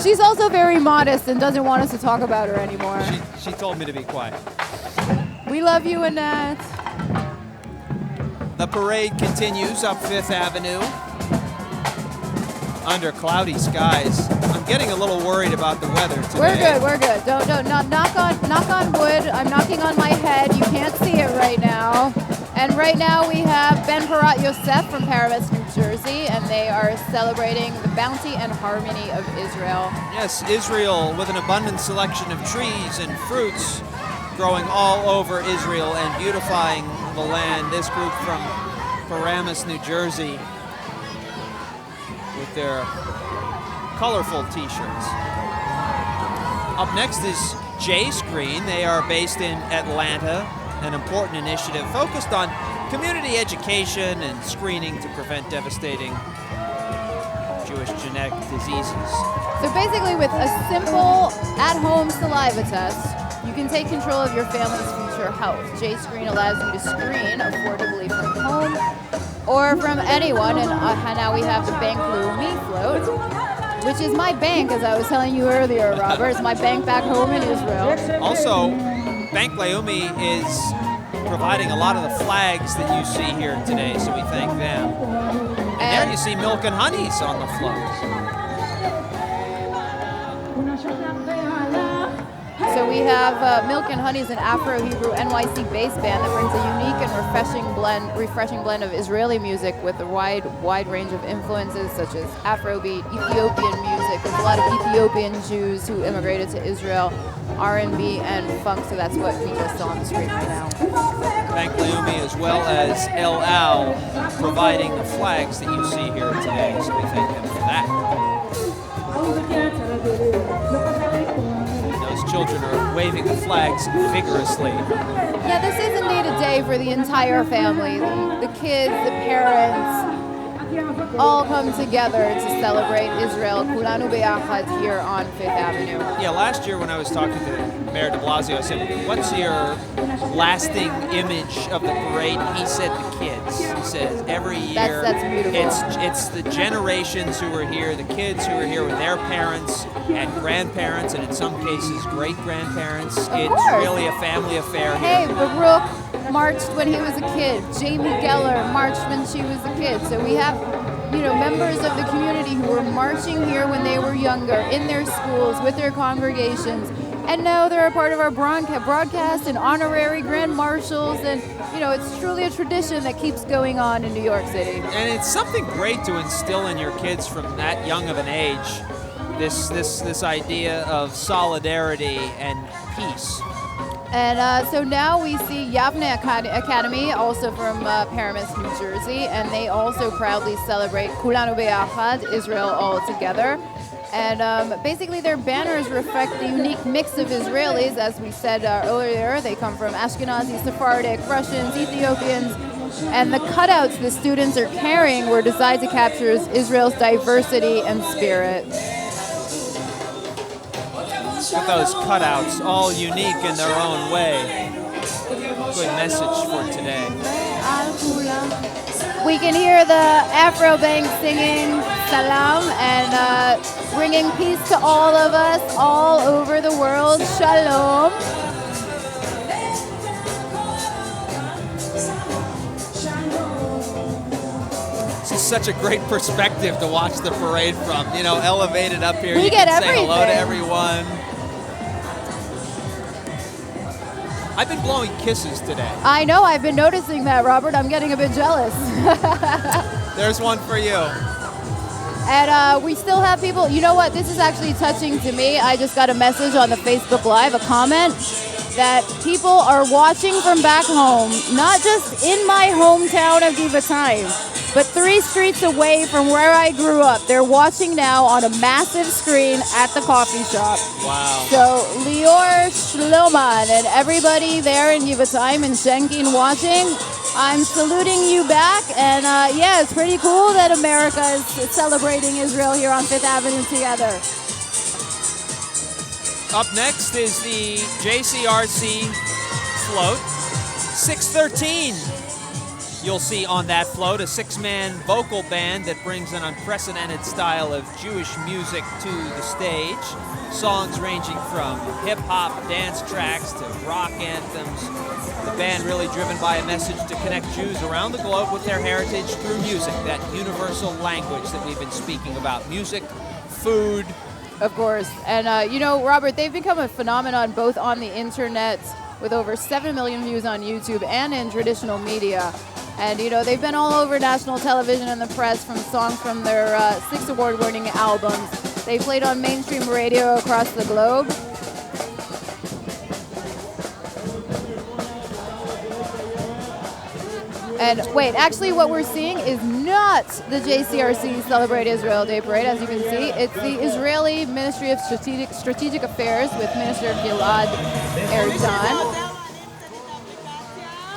She's also very modest and doesn't want us to talk about her anymore. She told me to be quiet. We love you, Annette. The parade continues up 5th Avenue under cloudy skies. I'm getting a little worried about the weather today. We're good. Don't knock on wood. I'm knocking on my head. You can't see it right now. And right now we have Ben Parat Yosef from Paramus, New Jersey, and they are celebrating the bounty and harmony of Israel. Yes, Israel with an abundant selection of trees and fruits growing all over Israel and beautifying the land. This group from Paramus, New Jersey, with their colorful t-shirts. Up next is J-Screen. They are based in Atlanta, an important initiative focused on community education and screening to prevent devastating Jewish genetic diseases. So basically, with a simple at-home saliva test, you can take control of your family's future health. J-Screen allows you to screen affordably from home or from anyone, and now we have the Bank Leumi float. which is my bank, as I was telling you earlier, Robert. It's my bank back home in Israel. Also, Bank Leumi is providing a lot of the flags that you see here today, so we thank them. And there you see Milk and Honey's on the float. So we have Milk and Honey is an Afro-Hebrew NYC bass band that brings a unique and refreshing blend of Israeli music with a wide range of influences such as Afrobeat, Ethiopian music. There's a lot of Ethiopian Jews who immigrated to Israel, R&B and funk, so that's what we just saw on the screen right now. Bank Leumi as well as El Al providing the flags that you see here today, so we thank them for that. Those children are waving the flags vigorously. Yeah, this is indeed a day for the entire family. The kids, the parents, all come together to celebrate Israel. Kulanu B'Yachad here on 5th Avenue. Yeah, last year when I was talking to Mayor de Blasio, I said, what's your lasting image of the parade? And he said the kids. He says every year that's beautiful. It's the generations who are here, the kids who are here with their parents and grandparents, and in some cases great-grandparents. It's really a family affair Hey, here. Baruch marched when he was a kid. Jamie Geller marched when she was a kid. So we have, members of the community who were marching here when they were younger, in their schools, with their congregations. And now they're a part of our broadcast and honorary grand marshals. And, it's truly a tradition that keeps going on in New York City. And it's something great to instill in your kids from that young of an age, this idea of solidarity and peace. And so now we see Yavne Academy, also from Paramus, New Jersey, and they also proudly celebrate Kulanu B'Yachad, Israel all together. And basically their banners reflect the unique mix of Israelis, as we said earlier. They come from Ashkenazi, Sephardic, Russians, Ethiopians, and the cutouts the students are carrying were designed to capture Israel's diversity and spirit. Look at those cutouts, all unique in their own way. Good message for today. We can hear the Afro Bank singing Salam and bringing peace to all of us all over the world. Shalom. It's such a great perspective to watch the parade from. Elevated up here. We You get can say hello to everything. everyone. I've been blowing kisses today. I know, I've been noticing that, Robert. I'm getting a bit jealous. There's one for you. And we still have people, you know what, this is actually touching to me. I just got a message on the Facebook Live, a comment, that people are watching from back home, not just in my hometown of Givatayim, but 3 streets away from where I grew up. They're watching now on a massive screen at the coffee shop. Wow. So Lior Shloman and everybody there in Givatayim and Shenkin watching, I'm saluting you back. And yeah, it's pretty cool that America is celebrating Israel here on 5th Avenue together. Up next is the JCRC float. 613. You'll see on that float a 6-man vocal band that brings an unprecedented style of Jewish music to the stage. Songs ranging from hip-hop dance tracks to rock anthems. The band really driven by a message to connect Jews around the globe with their heritage through music, that universal language that we've been speaking about. Music, food. Of course. And, Robert, they've become a phenomenon both on the internet with over 7 million views on YouTube and in traditional media. And, they've been all over national television and the press from songs from their 6 award-winning albums. They played on mainstream radio across the globe. And wait, actually what we're seeing is not the JCRC Celebrate Israel Day Parade, as you can see. It's the Israeli Ministry of Strategic Affairs with Minister Gilad Erdan.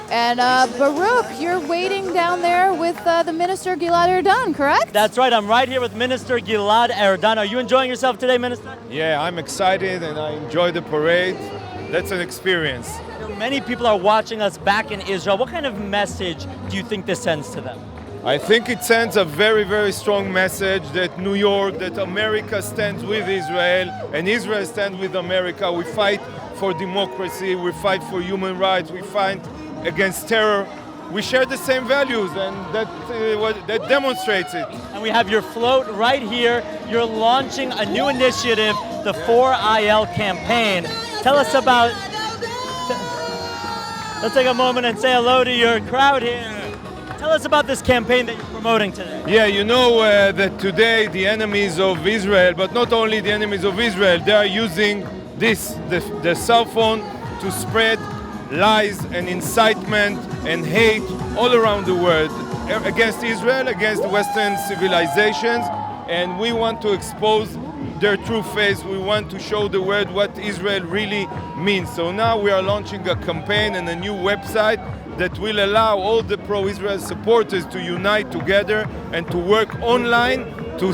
And Baruch, you're waiting down there with the Minister Gilad Erdan, correct? That's right, I'm right here with Minister Gilad Erdan. Are you enjoying yourself today, Minister? Yeah, I'm excited and I enjoy the parade. That's an experience. Many people are watching us back in Israel. What kind of message do you think this sends to them? I think it sends a very, very strong message that New York, that America stands with Israel, and Israel stands with America. We fight for democracy, we fight for human rights, we fight against terror. We share the same values, and that demonstrates it. And we have your float right here. You're launching a new initiative, the 4IL campaign. Tell us about... Let's take a moment and say hello to your crowd here. Tell us about this campaign that you're promoting today. Yeah, you know that today the enemies of Israel, but not only the enemies of Israel, they are using the cell phone to spread lies and incitement and hate all around the world against Israel, against Western civilizations, and we want to expose their true face. We want to show the world what Israel really means. So now we are launching a campaign and a new website that will allow all the pro-Israel supporters to unite together and to work online to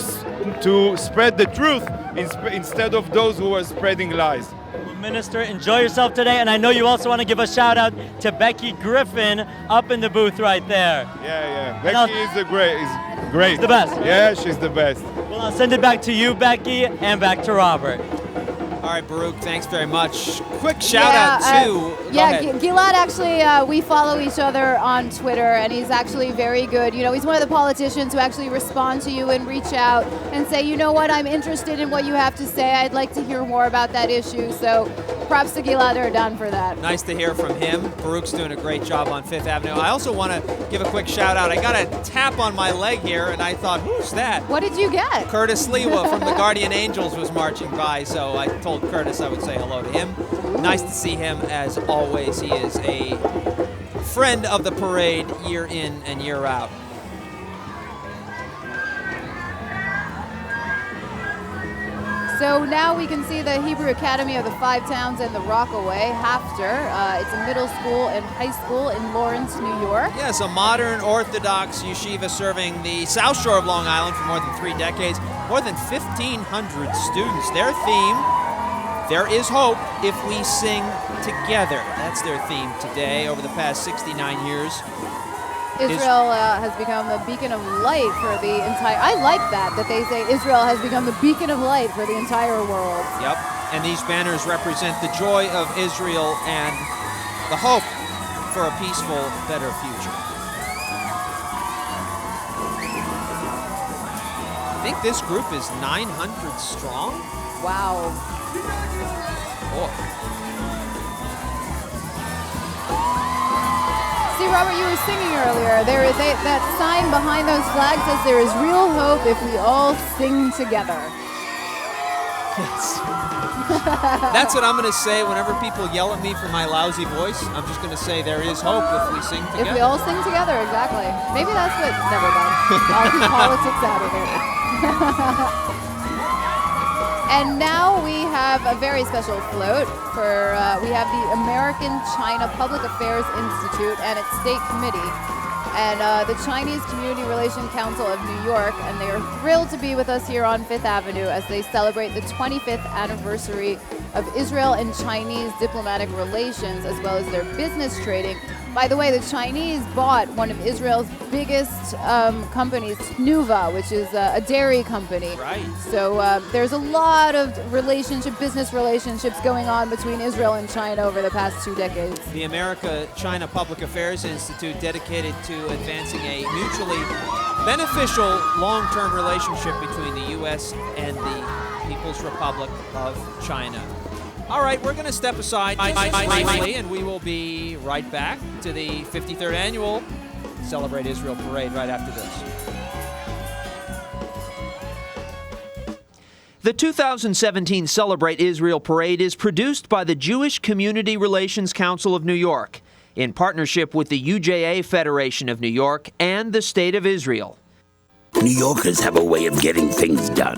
spread the truth instead of those who are spreading lies. Minister, enjoy yourself today, and I know you also want to give a shout out to Becky Griffin up in the booth right there. Yeah. Becky is great. She's the best. Yeah, she's the best. Well, I'll send it back to you, Becky, and back to Robert. All right, Baruch, thanks very much. Quick shout out to... Gilad, actually, we follow each other on Twitter, and he's actually very good. You know, he's one of the politicians who actually respond to you and reach out and say, you know what, I'm interested in what you have to say. I'd like to hear more about that issue. So props to Gilad Erdan for that. Nice to hear from him. Baruch's doing a great job on Fifth Avenue. I also want to give a quick shout out. I got a tap on my leg here, and I thought, who's that? What did you get? Curtis Lewa from the Guardian Angels was marching by, so I told Curtis I would say hello to him. Nice to see him as always. He is a friend of the parade year in and year out. So now we can see the Hebrew Academy of the Five Towns and the Rockaway, Hafter. It's a middle school and high school in Lawrence, New York. Yes, a modern Orthodox yeshiva serving the South Shore of Long Island for more than 3 decades. More than 1,500 students. Their theme, there is hope if we sing together. That's their theme today over the past 69 years. Israel has become the beacon of light for the entire... I like that they say Israel has become the beacon of light for the entire world. Yep, and these banners represent the joy of Israel and the hope for a peaceful, better future. I think this group is 900 strong. Wow. Boy. See, Robert, you were singing earlier. That sign behind those flags says there is real hope if we all sing together. Yes. That's what I'm going to say whenever people yell at me for my lousy voice. I'm just going to say there is hope if we sing together. If we all sing together, exactly. Maybe that's what... Never mind. I'll keep politics out of it. And now we have a very special float for, we have the American-China Public Affairs Institute and its state committee, and the Chinese Community Relations Council of New York, and they are thrilled to be with us here on Fifth Avenue as they celebrate the 25th anniversary of Israel and Chinese diplomatic relations, as well as their business trading. By the way, the Chinese bought one of Israel's biggest companies, Tnuva, which is a dairy company. Right. So there's a lot of business relationships going on between Israel and China over the past 2 decades. The America-China Public Affairs Institute dedicated to advancing a mutually beneficial long-term relationship between the U.S. and the People's Republic of China. All right, we're going to step aside briefly, and we will be right back to the 53rd Annual Celebrate Israel Parade right after this. The 2017 Celebrate Israel Parade is produced by the Jewish Community Relations Council of New York in partnership with the UJA Federation of New York and the State of Israel. New Yorkers have a way of getting things done.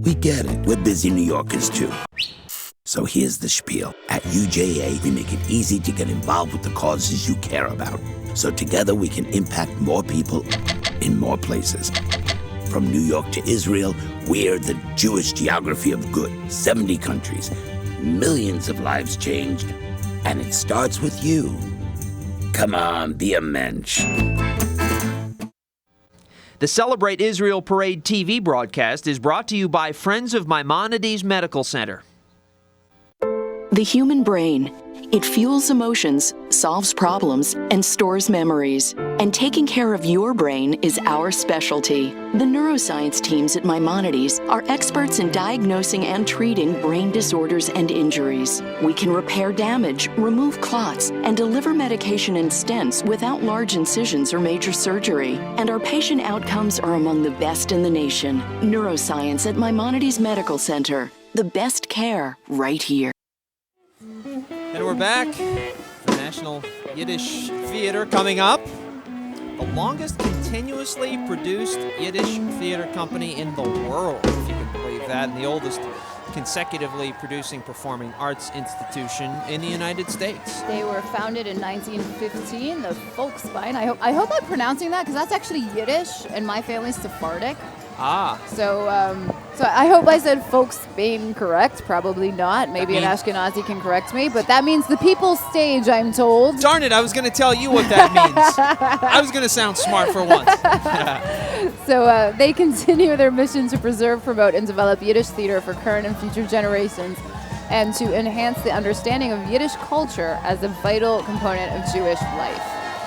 We get it. We're busy New Yorkers, too. So here's the spiel. At UJA, we make it easy to get involved with the causes you care about. So together we can impact more people in more places. From New York to Israel, we're the Jewish geography of good. 70 countries, millions of lives changed. And it starts with you. Come on, be a mensch. The Celebrate Israel Parade TV broadcast is brought to you by Friends of Maimonides Medical Center. The human brain. It fuels emotions, solves problems, and stores memories. And taking care of your brain is our specialty. The neuroscience teams at Maimonides are experts in diagnosing and treating brain disorders and injuries. We can repair damage, remove clots, and deliver medication and stents without large incisions or major surgery. And our patient outcomes are among the best in the nation. Neuroscience at Maimonides Medical Center. The best care right here. And we're back. The National Yiddish Theater coming up. The longest continuously produced Yiddish theater company in the world, if you can believe that, and the oldest consecutively producing performing arts institution in the United States. They were founded in 1915, the Volksbein. I hope I'm pronouncing that because that's actually Yiddish and my family's Sephardic. Ah. So I hope I said Volksbein correct. Probably not. Maybe an Ashkenazi can correct me, but that means the people's stage, I'm told. Darn it, I was going to tell you what that means. I was going to sound smart for once. So they continue their mission to preserve, promote, and develop Yiddish theater for current and future generations, and to enhance the understanding of Yiddish culture as a vital component of Jewish life.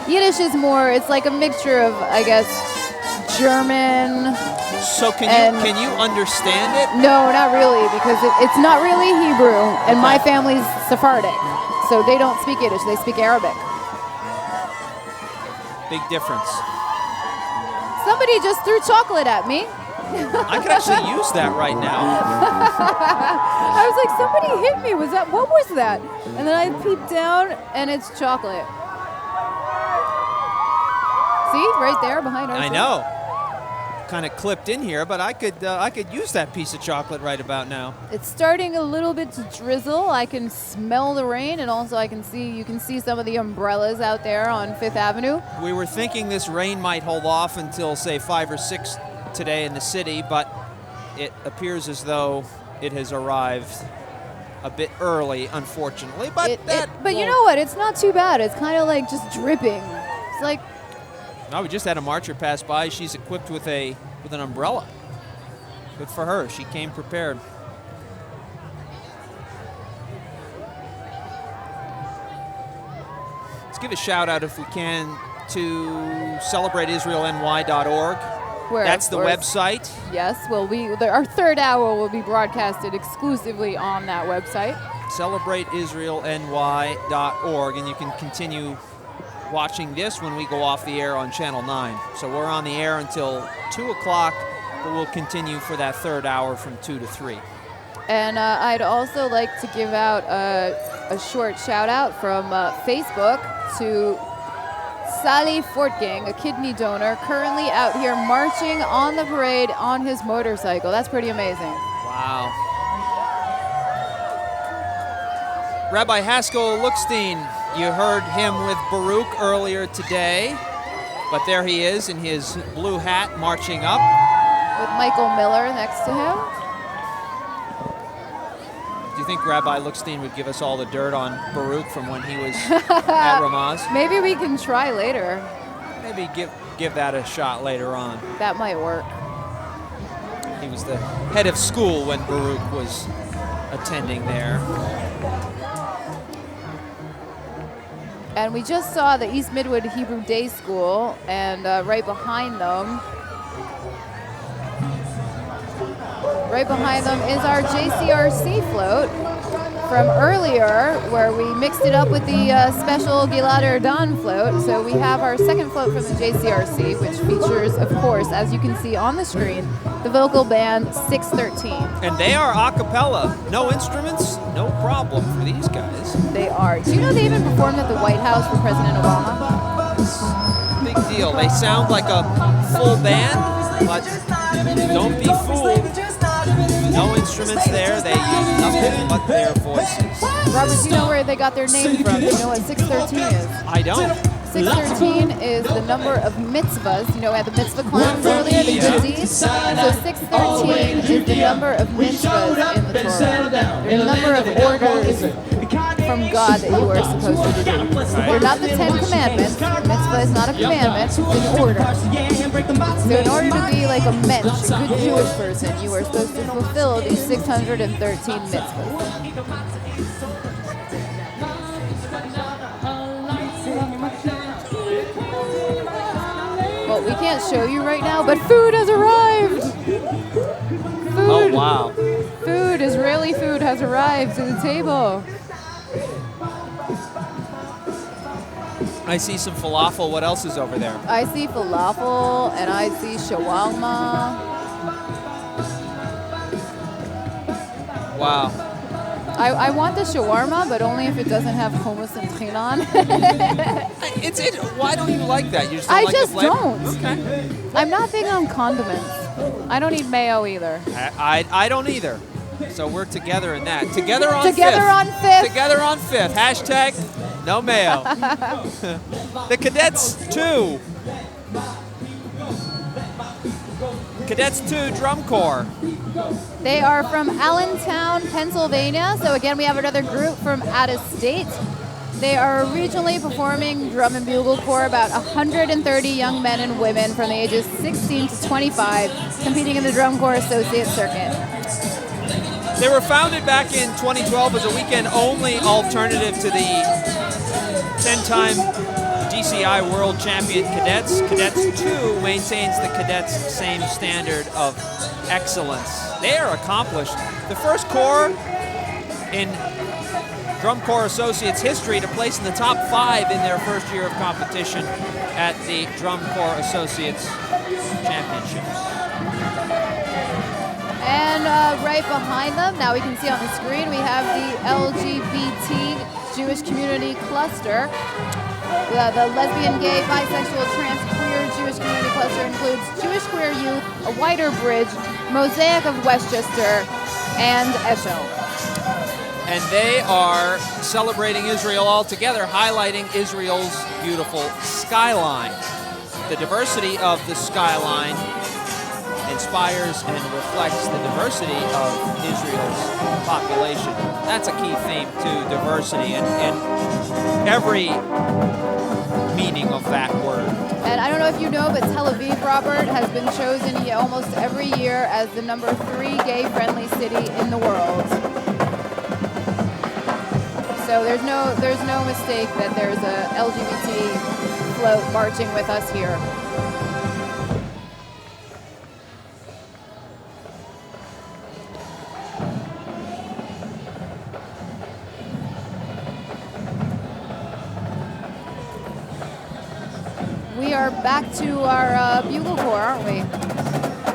Yiddish is more, it's like a mixture of, I guess, German. So can you understand it? No, not really, because it's not really Hebrew, and my family's Sephardic, so they don't speak Yiddish, they speak Arabic. Big difference. Somebody just threw chocolate at me. I could actually use that right now. I was like, somebody hit me. What was that? And then I peeped down, and it's chocolate. See, right there behind our. I know. Kind of clipped in here, but I could use that piece of chocolate right about now. It's starting a little bit to drizzle. I can smell the rain, and also you can see some of the umbrellas out there on Fifth Avenue. We were thinking this rain might hold off until, say, 5 or 6 today in the city, but it appears as though it has arrived a bit early, unfortunately. But you know what? It's not too bad. It's kind of like just dripping. It's like. No, we just had a marcher pass by. She's equipped with an umbrella. Good for her. She came prepared. Let's give a shout out, if we can, to celebrateisraelny.org. That's the website. Yes. Well, our third hour will be broadcasted exclusively on that website. celebrateisraelny.org, and you can continue watching this when we go off the air on Channel 9. So we're on the air until 2 o'clock, but we'll continue for that third hour from 2 to 3. And I'd also like to give out a short shout out from Facebook to Sally Fortgang, a kidney donor, currently out here marching on the parade on his motorcycle. That's pretty amazing. Wow. Rabbi Haskell Lookstein, you heard him with Baruch earlier today, but there he is in his blue hat marching up. With Michael Miller next to him. Do you think Rabbi Lookstein would give us all the dirt on Baruch from when he was at Ramaz? Maybe we can try later. Maybe give that a shot later on. That might work. He was the head of school when Baruch was attending there. And we just saw the East Midwood Hebrew Day School, and right behind them is our JCRC float from earlier, where we mixed it up with the special Gilad Erdan float. So we have our second float from the JCRC, which features, of course, as you can see on the screen, the vocal band 613. And they are a cappella. No instruments, no problem for these guys. They are. Do you know they even performed at the White House for President Obama? Big deal. They sound like a full band, but don't be fooled. No instruments there. They use nothing but their voices. Robert, do you know where they got their name from? Do you know what 613 is? I don't. 613 is the number of mitzvahs. You know, we had the mitzvah clowns earlier, the good deeds. So 613 is the number of mitzvahs in the Torah. The number of orders from from God that you are supposed to do. They're not the 10 commandments. Mitzvah is not a commandment, it's an order. So in order to be like a mensch, a good Jewish person, you are supposed to fulfill these 613 mitzvahs. Well, we can't show you right now, but food has arrived! Food. Oh, wow. Food, Israeli food has arrived to the table. I see some falafel. What else is over there? I see falafel and I see shawarma. Wow. I want the shawarma, but only if it doesn't have hummus and chinan. Why don't you like that? You just don't like the flavor? don't. Okay. I'm not big on condiments. I don't eat mayo either. I don't either. So we're together in that. Together on Together fifth. on fifth. Together on fifth. Hashtag no mayo. The Cadets 2. Cadets 2 Drum Corps. They are from Allentown, Pennsylvania. So again, we have another group from out of state. They are regionally performing drum and bugle corps, about 130 young men and women from the ages 16 to 25, competing in the Drum Corps Associate Circuit. They were founded back in 2012 as a weekend-only alternative to the 10-time GCI World Champion Cadets. Cadets 2 maintains the Cadets' same standard of excellence. They are accomplished. The first corps in Drum Corps Associates history to place in the top 5 in their first year of competition at the Drum Corps Associates Championships. And right behind them, now we can see on the screen, we have the LGBT Jewish Community Cluster. The lesbian, gay, bisexual, trans, queer Jewish Community Cluster includes Jewish Queer Youth, A Whiter Bridge, Mosaic of Westchester, and Eshel. And they are celebrating Israel all together, highlighting Israel's beautiful skyline. The diversity of the skyline inspires and reflects the diversity of Israel's population. That's a key theme to diversity and every meaning of that word. And I don't know if you know, but Tel Aviv, Robert, has been chosen almost every year as the number 3 gay-friendly city in the world. So there's no mistake that there's a LGBT float marching with us here. We are back to our bugle corps, aren't we?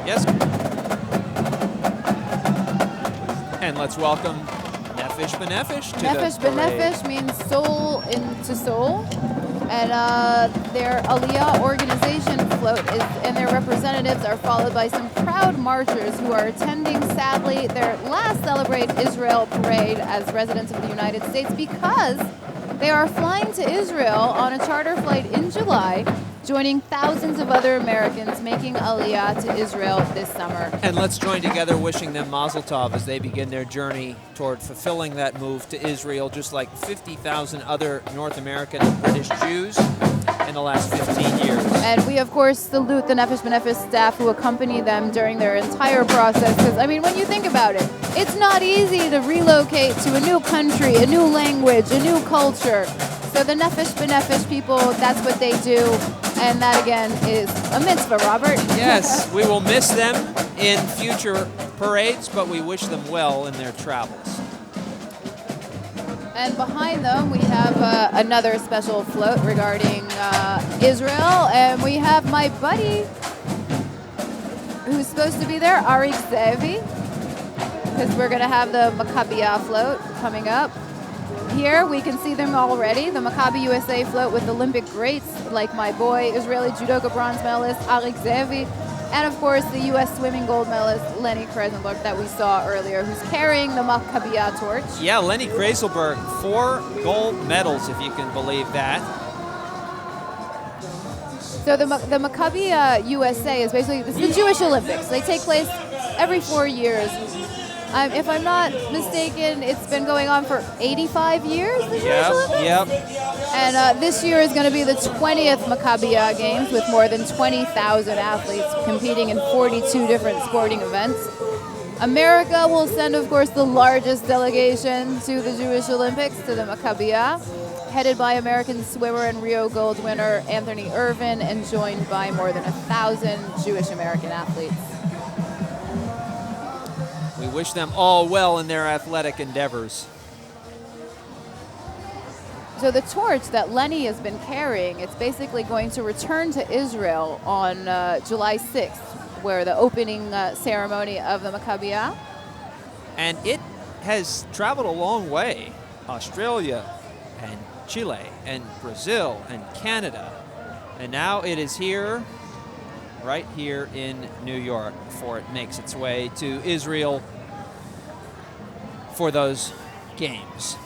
Yes. And let's welcome Nefesh B'Nefesh to Nefesh the parade. B'Nefesh means soul into soul. And their Aliyah organization float and their representatives are followed by some proud marchers who are attending, sadly, their last Celebrate Israel parade as residents of the United States because they are flying to Israel on a charter flight in July, joining thousands of other Americans making Aliyah to Israel this summer. And let's join together wishing them Mazel Tov as they begin their journey toward fulfilling that move to Israel, just like 50,000 other North American and British Jews in the last 15 years. And we, of course, salute the Nefesh B'Nefesh staff who accompany them during their entire process. Because, I mean, when you think about it, it's not easy to relocate to a new country, a new language, a new culture. So the Nefesh B'Nefesh people, that's what they do. And that, again, is a mitzvah, Robert. Yes, we will miss them in future parades, but we wish them well in their travels. And behind them, we have another special float regarding Israel. And we have my buddy, who's supposed to be there, Arik Zevi, because we're going to have the Maccabi float coming up. Here we can see them already, the Maccabi USA float with Olympic greats like my boy, Israeli judoka bronze medalist Arik Zevi, and of course the U.S. swimming gold medalist Lenny Kresenberg that we saw earlier, who's carrying the Maccabi torch. Yeah, Lenny Kreselberg, 4 gold medals, if you can believe that. So the Maccabi USA is basically it's the Jewish Olympics. They take place every 4 years. If I'm not mistaken, it's been going on for 85 years, the Jewish Olympics? Yep. And this year is going to be the 20th Maccabi Games with more than 20,000 athletes competing in 42 different sporting events. America will send, of course, the largest delegation to the Jewish Olympics, to the Maccabi, headed by American swimmer and Rio gold winner Anthony Irvin, and joined by more than 1,000 Jewish American athletes. We wish them all well in their athletic endeavors. So the torch that Lenny has been carrying, it's basically going to return to Israel on July 6th, where the opening ceremony of the Maccabi. And it has traveled a long way. Australia and Chile and Brazil and Canada. And now it is here, right here in New York, before it makes its way to Israel for those games.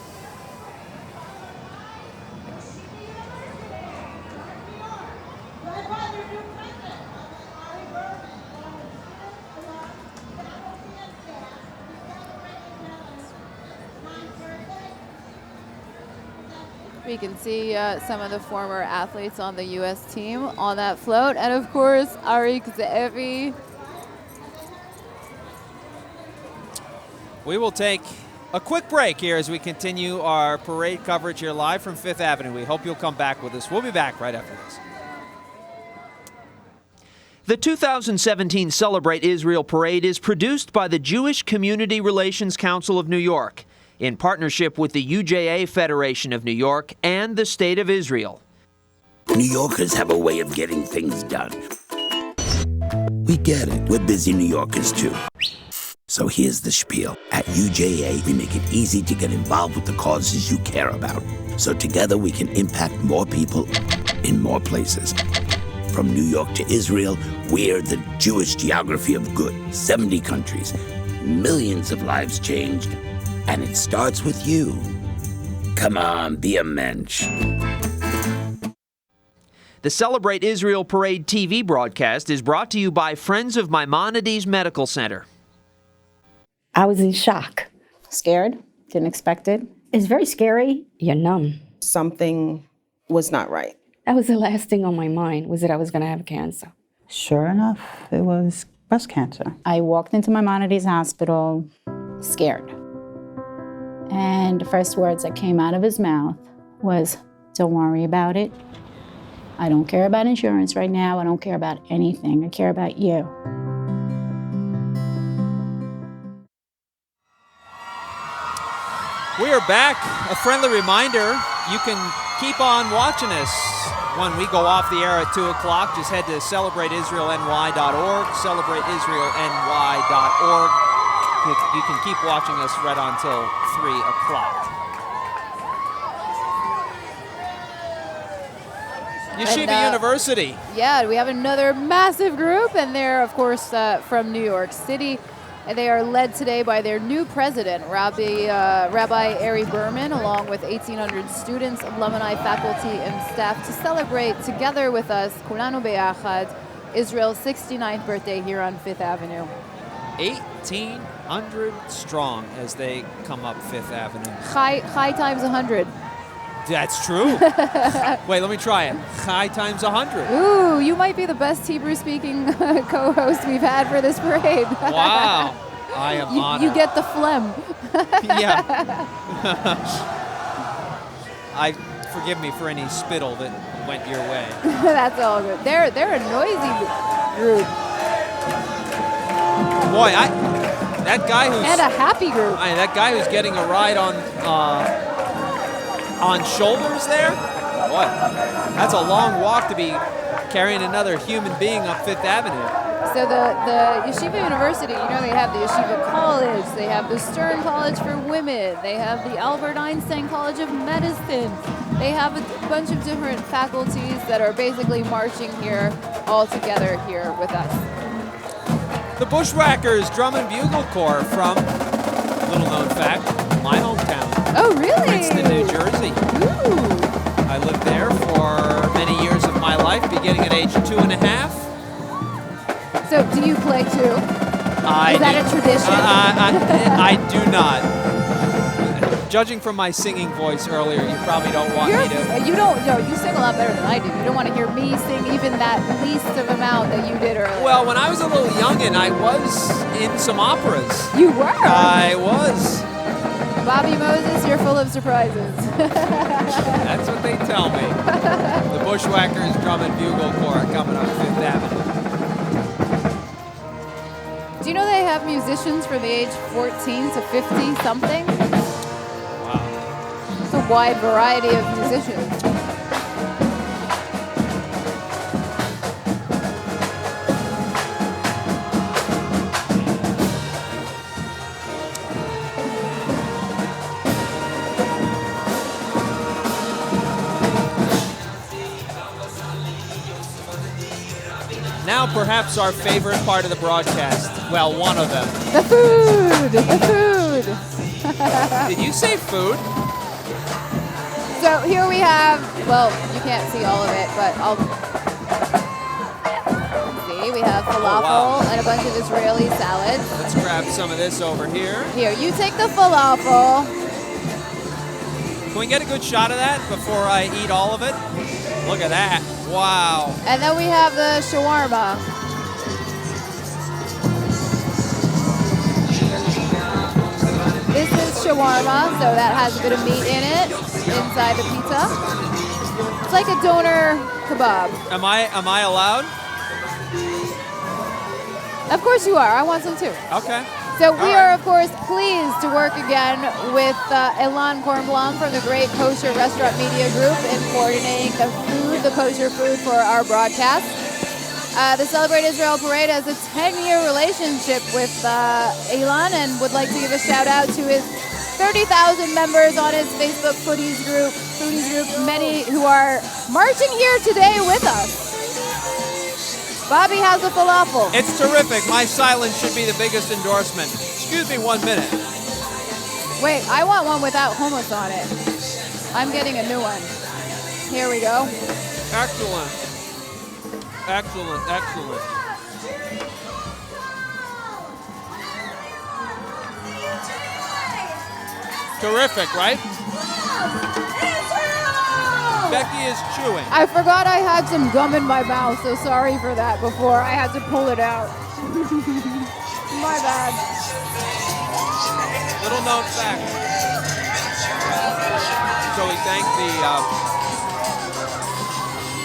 We can see some of the former athletes on the U.S. team on that float. And of course, Arik Ze'evi. We will take a quick break here as we continue our parade coverage here live from Fifth Avenue. We hope you'll come back with us. We'll be back right after this. The 2017 Celebrate Israel Parade is produced by the Jewish Community Relations Council of New York, in partnership with the UJA Federation of New York and the State of Israel. New Yorkers have a way of getting things done. We get it. We're busy New Yorkers, too. So here's the spiel. At UJA, we make it easy to get involved with the causes you care about. So together we can impact more people in more places. From New York to Israel, we're the Jewish geography of good. 70 countries, millions of lives changed. And it starts with you. Come on, be a mensch. The Celebrate Israel Parade TV broadcast is brought to you by Friends of Maimonides Medical Center. I was in shock. Scared, didn't expect it. It's very scary. You're numb. Something was not right. That was the last thing on my mind, was that I was going to have cancer. Sure enough, it was breast cancer. I walked into Maimonides Hospital scared. And the first words that came out of his mouth was, "Don't worry about it. I don't care about insurance right now. I don't care about anything. I care about you." We are back. A friendly reminder, you can keep on watching us when we go off the air at 2 o'clock. Just head to celebrateisraelny.org, celebrateisraelny.org. You can keep watching us right until 3 o'clock. Yeshiva University. Yeah, we have another massive group, and they're, of course, from New York City. And they are led today by their new president, Rabbi Ari Berman, along with 1,800 students, alumni, faculty, and staff, to celebrate together with us, Kulanu Beyachad, Israel's 69th birthday here on Fifth Avenue. 1,800 strong as they come up Fifth Avenue. High times 100. That's true. Wait, let me try it. High times 100. Ooh, you might be the best Hebrew-speaking co-host we've had for this parade. Wow. I am honored. You get the phlegm. Yeah. Forgive me for any spittle that went your way. That's all good. They're a noisy group. Boy, that guy who's... And a happy group. That guy who's getting a ride on shoulders there? Boy, that's a long walk to be carrying another human being up Fifth Avenue. So the Yeshiva University, they have the Yeshiva College, they have the Stern College for Women, they have the Albert Einstein College of Medicine. They have a bunch of different faculties that are basically marching here all together here with us. The Bushwhackers Drum and Bugle Corps from, little known fact, my hometown. Oh, really? Princeton, New Jersey. Ooh. I lived there for many years of my life, beginning at age 2.5. So, do you play too? Is that a tradition? I do not. Judging from my singing voice earlier, you probably don't want me to. You don't. No, you sing a lot better than I do. You don't want to hear me sing even that least of amount that you did earlier. Well, when I was a little youngin', I was in some operas. You were? I was. Bobby Moses, you're full of surprises. That's what they tell me. The Bushwhackers Drum and Bugle Corps coming up 5th Avenue. Do you know they have musicians from the age 14 to 50 something? Wow. It's a wide variety of musicians. Now perhaps our favorite part of the broadcast. Well, one of them. The food! The food! Did you say food? So here we have, well, you can't see all of it, but I'll see. We have falafel and a bunch of Israeli salads. Let's grab some of this over here. Here, you take the falafel. Can we get a good shot of that before I eat all of it? Look at that. Wow. And then we have the shawarma. This is shawarma, so that has a bit of meat in it inside the pizza. It's like a doner kebab. Am I allowed? Of course you are. I want some too. Okay. So we are, of course, pleased to work again with Elan Kornblum from the Great Kosher Restaurant Media Group in coordinating the kosher food for our broadcast. The Celebrate Israel Parade has a 10-year relationship with Elan and would like to give a shout out to his 30,000 members on his Facebook foodies group, many who are marching here today with us. Bobby has a falafel. It's terrific. My silence should be the biggest endorsement. Excuse me 1 minute. Wait, I want one without hummus on it. I'm getting a new one. Here we go. Excellent. Excellent, excellent. Terrific, right? Becky is chewing. I forgot I had some gum in my mouth, so sorry for that before. I had to pull it out. My bad. Little known fact. So we thank the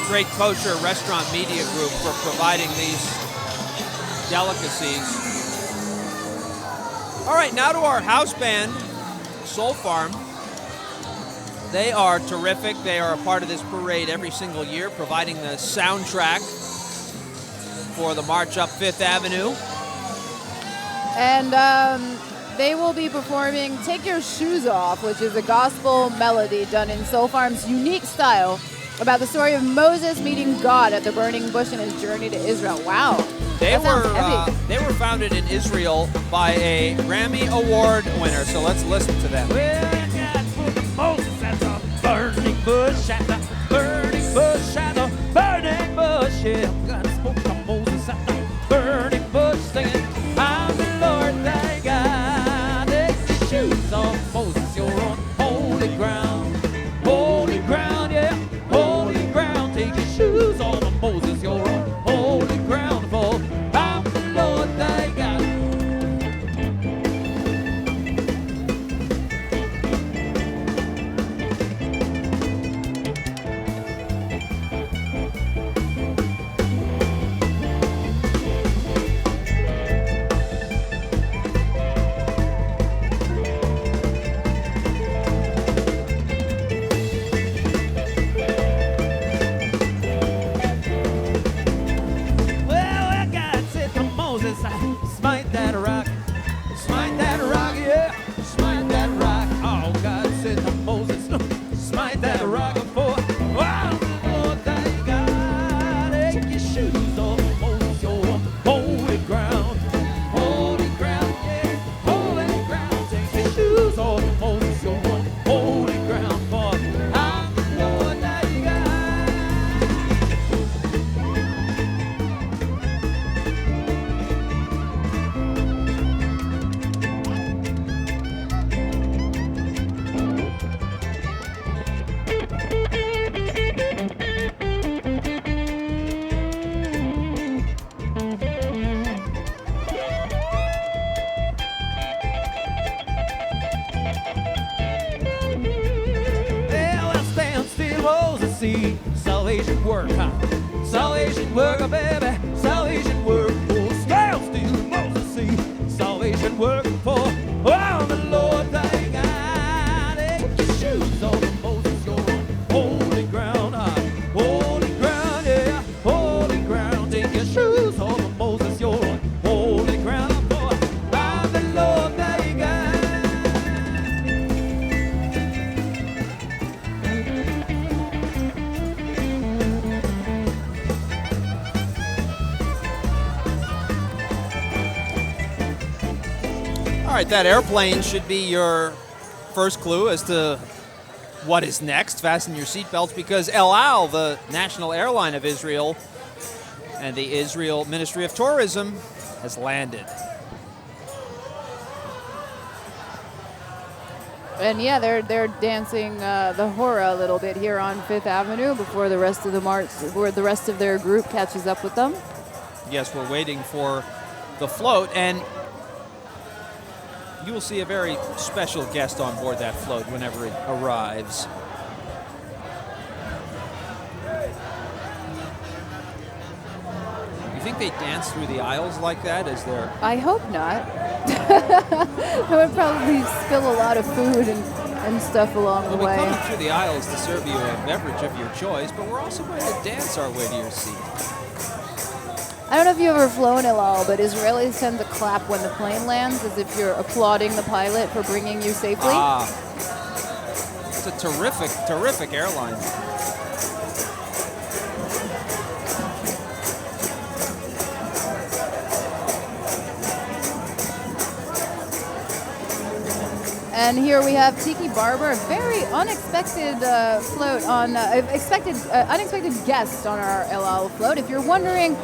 Great Kosher Restaurant Media Group for providing these delicacies. All right, now to our house band, Soul Farm. They are terrific. They are a part of this parade every single year, providing the soundtrack for the march up 5th Avenue. And they will be performing Take Your Shoes Off, which is a gospel melody done in Soul Farm's unique style about the story of Moses meeting God at the burning bush in his journey to Israel. Wow. They were founded in Israel by a Grammy Award winner, so let's listen to them. Well, God put Moses at the burning bush, at the burning bush, at the burning bush. Yeah, God spoke to Moses at the burning bush, singing, I'm the Lord thy God. Take your shoes off, Moses, you're on holy ground. Holy ground, yeah, holy ground. Take your shoes off, Moses, you're on holy ground. For I'm the Lord thy God. Salvation work, huh? Salvation work, baby, salvation work. Oh, scale steel, Moses see, salvation work for, oh, the Lord thy God. Put your shoes on, Moses, you're on holy ground, huh? Holy ground, yeah, holy ground. Take your shoes off, Moses, you're on holy ground, for I'm the Lord thy God. All right, that airplane should be your first clue as to what is next. Fasten your seatbelts because El Al, the national airline of Israel, and the Israel Ministry of Tourism has landed. And yeah, they're dancing the hora a little bit here on Fifth Avenue before the rest of the march, before the rest of their group catches up with them. Yes, we're waiting for the float, and you will see a very special guest on board that float whenever it arrives. You think they dance through the aisles like that as they're... I hope not. That would probably spill a lot of food and stuff along the We'll way. be coming through the aisles to serve you a beverage of your choice, but we're also going to dance our way to your seat. I don't know if you've ever flown El Al, but Israelis tend to clap when the plane lands as if you're applauding the pilot for bringing you safely. Ah, it's a terrific, terrific airline. And here we have Tiki Barber, a very unexpected float on unexpected guest on our El Al float. If you're wondering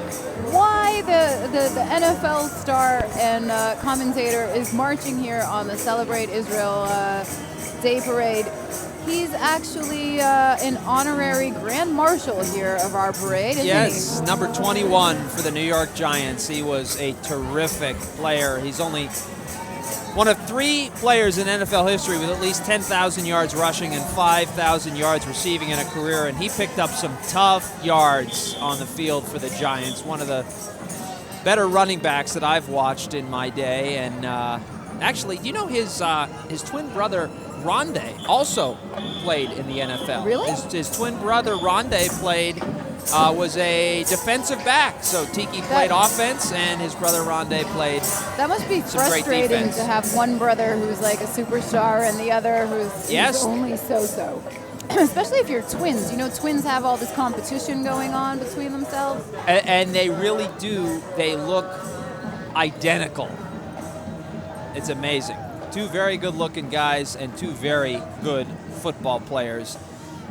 why the NFL star and commentator is marching here on the Celebrate Israel Day Parade, he's actually an honorary Grand Marshal here of our parade, isn't Yes, number 21 for the New York Giants. He was a terrific player. He's only one of 3 players in NFL history with at least 10,000 yards rushing and 5,000 yards receiving in a career, and he picked up some tough yards on the field for the Giants. One of the better running backs that I've watched in my day. And actually, do you know his twin brother Rondé also played in the NFL? Really? His twin brother Rondé was a defensive back. So Tiki played offense, and his brother Rondé played That must be some great frustrating defense. to have one brother who's like a superstar and the other who's only so-so. Especially if you're twins. You know, twins have all this competition going on between themselves. And they really do. They look identical. It's amazing. 2 very good-looking guys and 2 very good football players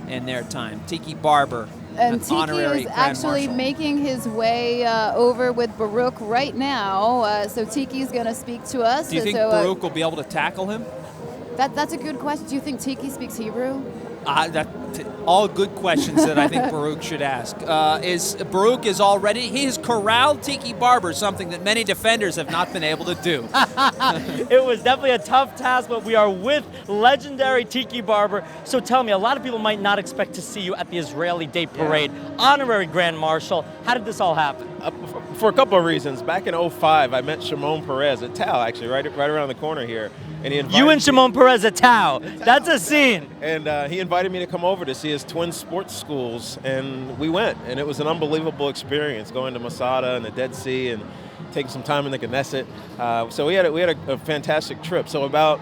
in their time. Tiki Barber, And an Tiki honorary is Grand actually Marshal. making his way over with Baruch right now. So Tiki's going to speak to us. Do you think Baruch will be able to tackle him? That's a good question. Do you think Tiki speaks Hebrew? All good questions that I think Baruch should ask. Baruch is already, he has corralled Tiki Barber, something that many defenders have not been able to do. It was definitely a tough task, but we are with legendary Tiki Barber. So tell me, a lot of people might not expect to see you at the Israeli Day Parade, honorary Grand Marshal. How did this all happen? For a couple of reasons. Back in 2005, I met Shimon Peres at Tau, actually, right around the corner here. And he invited You and Shimon Peres at Tau. That's a scene. And he invited me to come over to see his twin sports schools, and we went. And it was an unbelievable experience, going to Masada and the Dead Sea and taking some time in the Knesset. So we had a fantastic trip. So about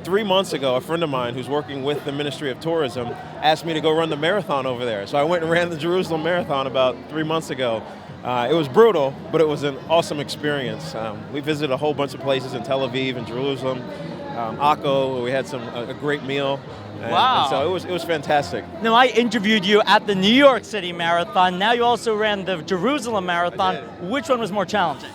3 months ago, a friend of mine who's working with the Ministry of Tourism asked me to go run the marathon over there. So I went and ran the Jerusalem Marathon about 3 months ago. It was brutal, but it was an awesome experience. We visited a whole bunch of places in Tel Aviv and Jerusalem, Akko, where we had a great meal. Wow. And so it was fantastic. Now, I interviewed you at the New York City Marathon. Now you also ran the Jerusalem Marathon. Which one was more challenging?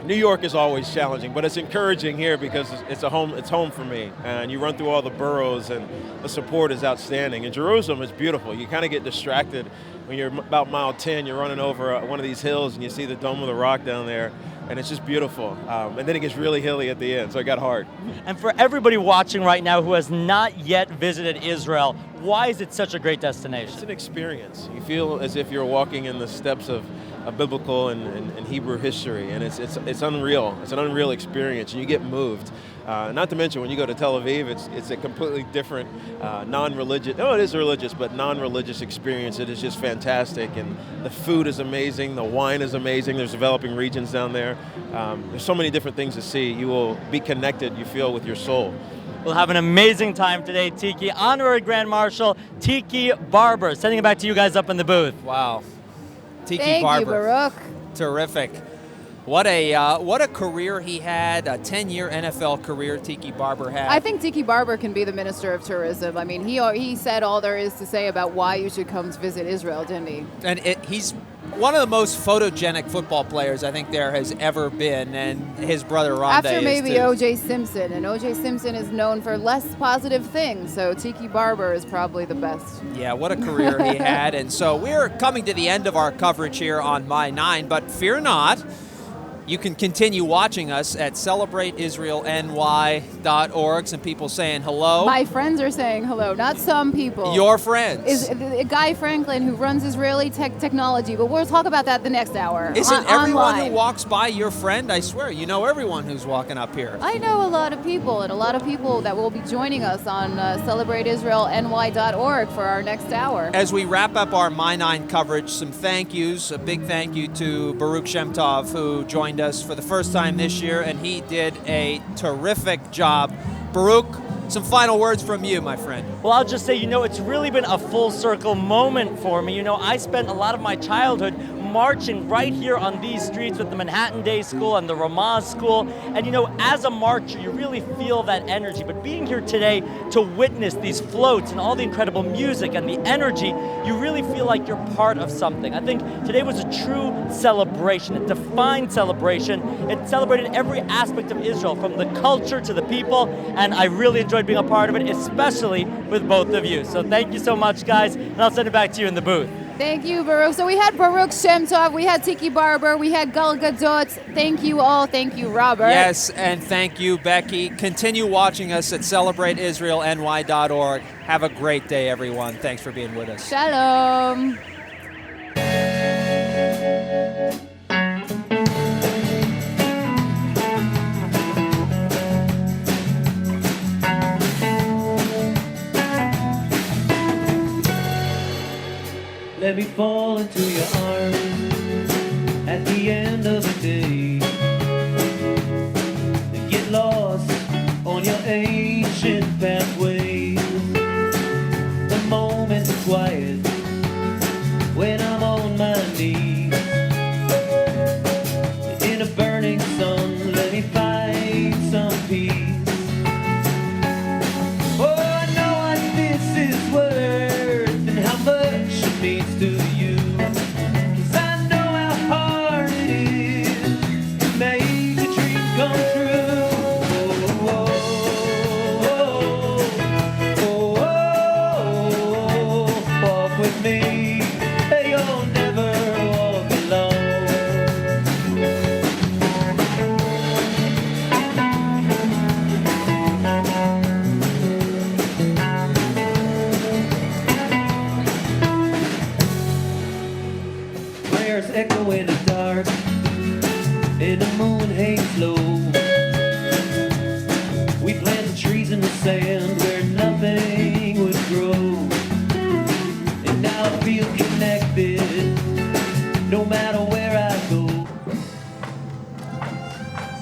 New York is always challenging, but it's encouraging here because it's home for me. And you run through all the boroughs, and the support is outstanding. And Jerusalem is beautiful. You kind of get distracted when you're about mile 10. You're running over one of these hills, and you see the Dome of the Rock down there. and it's just beautiful. And then it gets really hilly at the end, so it got hard. And for everybody watching right now who has not yet visited Israel, why is it such a great destination? It's an experience. You feel as if you're walking in the steps of biblical and Hebrew history, and it's unreal. It's an unreal experience, and you get moved. Not to mention when you go to Tel Aviv, it's a completely different non-religious. No, it is religious, but non-religious experience. It is just fantastic, and the food is amazing. The wine is amazing. There's developing regions down there. There's so many different things to see. You will be connected. You feel with your soul. We'll have an amazing time today, Tiki. Honorary Grand Marshal Tiki Barber, sending it back to you guys up in the booth. Wow. Tiki Thank Barber. you, Baruch. Terrific. What a career he had, a 10-year NFL career Tiki Barber had. I think Tiki Barber can be the Minister of Tourism. I mean, he said all there is to say about why you should come to visit Israel, didn't he? And he's one of the most photogenic football players I think there has ever been, and his brother Rondé After maybe is too. O.J. Simpson, and O.J. Simpson is known for less positive things, so Tiki Barber is probably the best. Yeah, what a career he had. And so we're coming to the end of our coverage here on My 9, but fear not. You can continue watching us at celebrateisraelny.org. Some people saying hello. My friends are saying hello, not some people. Your friends. Is Guy Franklin, who runs Israeli technology, but we'll talk about that the next hour. Isn't everyone online. who walks by your friend? I swear, you know everyone who's walking up here. I know a lot of people, and a lot of people that will be joining us on celebrateisraelny.org for our next hour. As we wrap up our My 9 coverage, some thank yous. A big thank you to Baruch Shem Tov, who joined us for the first time this year, and he did a terrific job. Baruch, some final words from you, my friend. Well, I'll just say, it's really been a full circle moment for me. I spent a lot of my childhood marching right here on these streets with the Manhattan Day School and the Ramah School. And as a marcher, you really feel that energy. But being here today to witness these floats and all the incredible music and the energy, you really feel like you're part of something. I think today was a true celebration, a defined celebration. It celebrated every aspect of Israel, from the culture to the people, and I really enjoyed being a part of it, especially with both of you. So thank you so much, guys, and I'll send it back to you in the booth. Thank you, Baruch. So we had Baruch Shem Tov, we had Tiki Barber, we had Gal Gadot. Thank you all. Thank you, Robert. Yes, and thank you, Becky. Continue watching us at celebrateisraelny.org. Have a great day, everyone. Thanks for being with us. Shalom. Let me fall into your arms at the end of the day. Get lost on your ancient pathways. The moment's quiet when I'm on my knees. In a burning sun, let me find some peace. Oh, I know what this is worth and how much it means to you. 'Cause I know how hard it is to make a dream come true. Oh, oh, oh, oh, oh, walk with me. Hey, you'll never walk alone. Prayers echo in the dark, and the moon hangs low. We planted trees in the sand where nothing would grow. And now I feel connected, no matter where I go.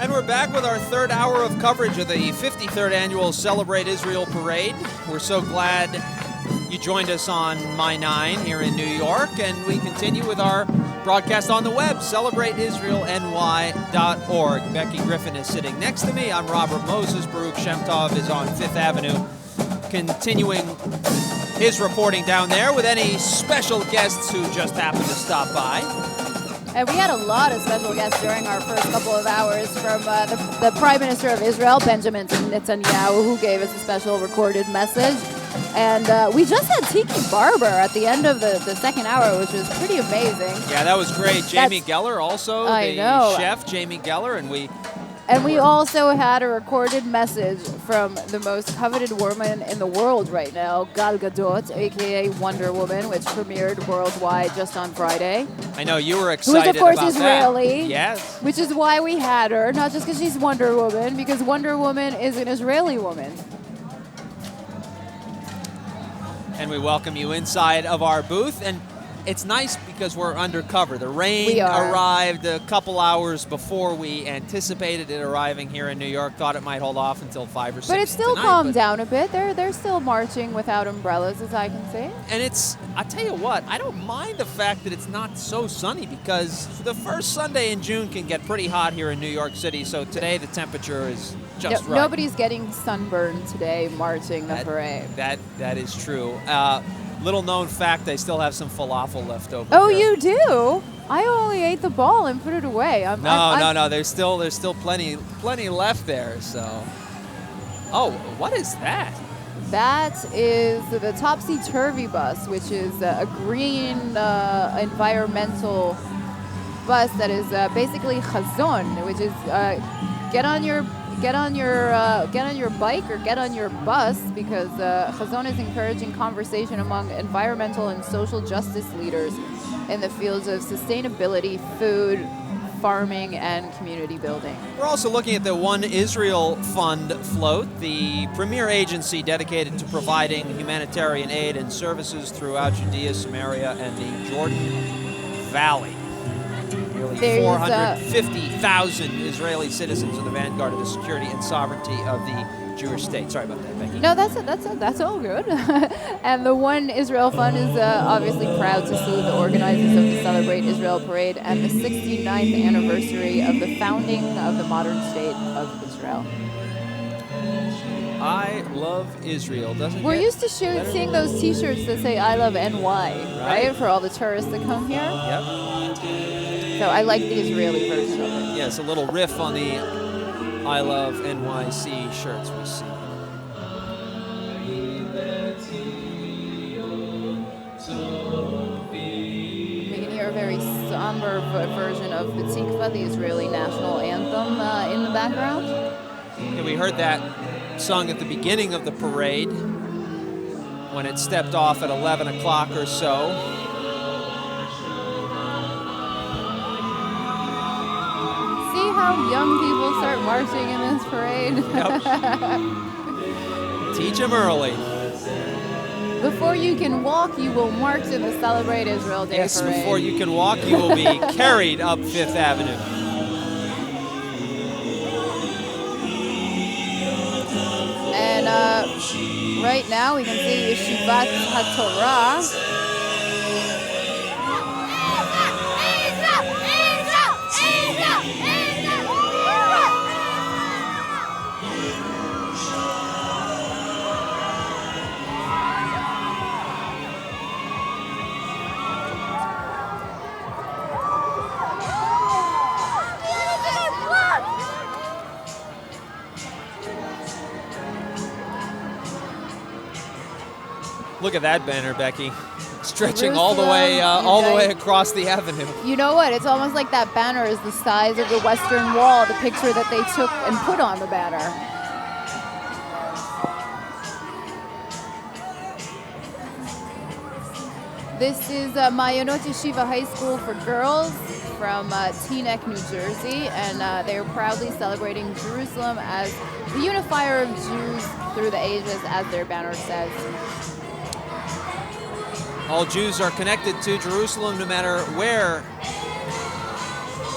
And we're back with our third hour of coverage of the 53rd annual Celebrate Israel Parade. We're so glad you joined us on My 9 here in New York, and we continue with our broadcast on the web, celebrateisraelny.org. Becky Griffin is sitting next to me. I'm Robert Moses. Baruch Shem Tov is on Fifth Avenue, continuing his reporting down there with any special guests who just happened to stop by. And we had a lot of special guests during our first couple of hours, from the Prime Minister of Israel, Benjamin Netanyahu, who gave us a special recorded message. And we just had Tiki Barber at the end of the second hour, which was pretty amazing. Yeah, that was great. Jamie Geller also, I know. Chef Jamie Geller, and we also had a recorded message from the most coveted woman in the world right now, Gal Gadot, aka Wonder Woman, which premiered worldwide just on Friday. I know you were excited Who's of course about Israeli. that. Yes. Which is why we had her, not just because she's Wonder Woman, because Wonder Woman is an Israeli woman. And we welcome you inside of our booth. And it's nice because we're undercover. The rain arrived a couple hours before we anticipated it arriving here in New York. Thought it might hold off until 5 or 6 But it's still tonight, calmed down a bit. They're still marching without umbrellas, as I can see. And I tell you what, I don't mind the fact that it's not so sunny because the first Sunday in June can get pretty hot here in New York City. So today the temperature is just right. Nobody's getting sunburned today marching the parade. That is true. Little known fact, I still have some falafel left over. Oh, here. you do? I only ate the ball and put it away. No. There's still plenty left there. So, oh, what is that? That is the Topsy Turvy bus, which is a green environmental bus that is basically chazon, which is get on your bike or get on your bus, because Chazon is encouraging conversation among environmental and social justice leaders in the fields of sustainability, food, farming, and community building. We're also looking at the One Israel Fund float, the premier agency dedicated to providing humanitarian aid and services throughout Judea, Samaria, and the Jordan Valley. Nearly 450,000 Israeli citizens are the vanguard of the security and sovereignty of the Jewish state. Sorry about that, Becky. No, that's all good. And the One Israel Fund is obviously proud to salute the organizers of the Celebrate Israel Parade and the 69th anniversary of the founding of the modern state of Israel. I love Israel, doesn't We're used to seeing those T-shirts that say "I love NY," right? For all the tourists that come here. Yep. So I like the Israeli version of it. Yes, a little riff on the I Love NYC shirts we see. We can hear a very somber version of the Tikva, the Israeli national anthem, in the background. And we heard that sung at the beginning of the parade when it stepped off at 11 o'clock or so. How young people start marching in this parade. Yep. Teach them early. Before you can walk, you will march in the Celebrate Israel Day yes, parade. Before you can walk, you will be carried up Fifth Avenue. And right now we can see Yeshivat HaTorah. Look at that banner, Becky. Stretching all the way across the avenue. You know what? It's almost like that banner is the size of the Western Wall, the picture that they took and put on the banner. This is Mayanot Yeshiva High School for Girls from Teaneck, New Jersey, and they are proudly celebrating Jerusalem as the unifier of Jews through the ages, as their banner says. All Jews are connected to Jerusalem no matter where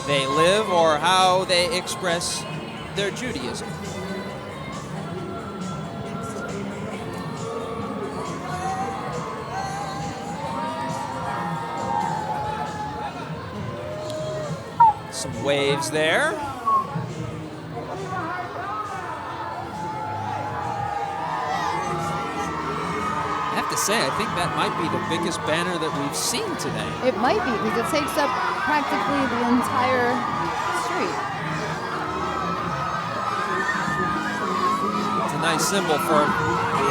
they live or how they express their Judaism. Some waves there. I have to say, I think that might be the biggest banner that we've seen today. It might be, because it takes up practically the entire street. It's a nice symbol for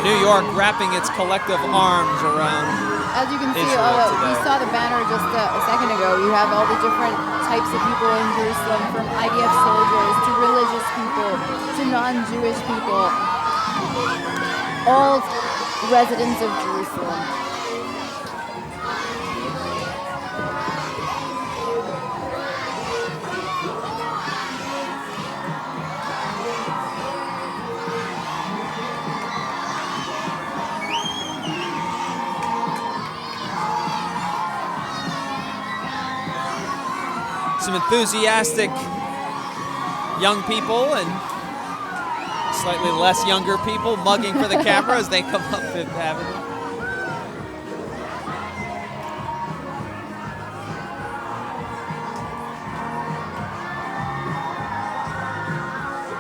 New York wrapping its collective arms around As you can see, Israel we today. saw the banner just a second ago. You have all the different types of people in Jerusalem, from IDF soldiers to religious people to non-Jewish people, all residents of Jerusalem. Some enthusiastic young people and slightly less younger people mugging for the camera as they come up Fifth Avenue.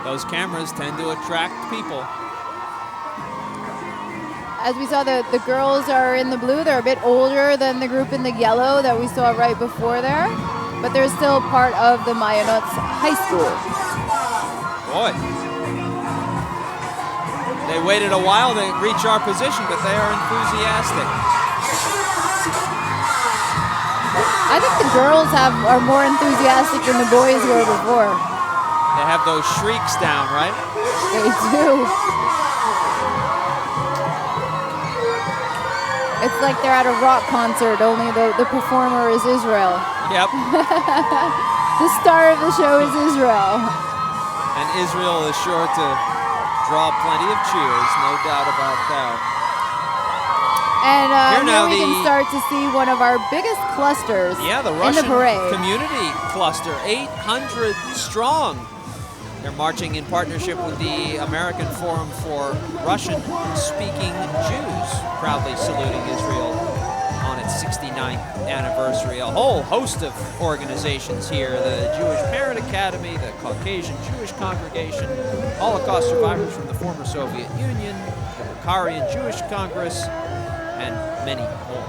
Those cameras tend to attract people. As we saw, the girls are in the blue. They're a bit older than the group in the yellow that we saw right before there, but they're still part of the Mayanots High School. Boy. They waited a while to reach our position, but they are enthusiastic. I think the girls are more enthusiastic than the boys were before. They have those shrieks down, right? They do. It's like they're at a rock concert, only the performer is Israel. Yep. The star of the show is Israel. And Israel is sure to draw plenty of cheers, no doubt about that. And Here now now we can the- start to see one of our biggest clusters Yeah, the in Russian the parade. community cluster, 800 strong. They're marching in partnership with the American Forum for Russian-Speaking Jews, proudly saluting Israel on its 69th anniversary. A whole host of organizations here, the Jewish Parent Academy, the Caucasian Jewish Congregation, Holocaust survivors from the former Soviet Union, the Bukharian Jewish Congress, and many more.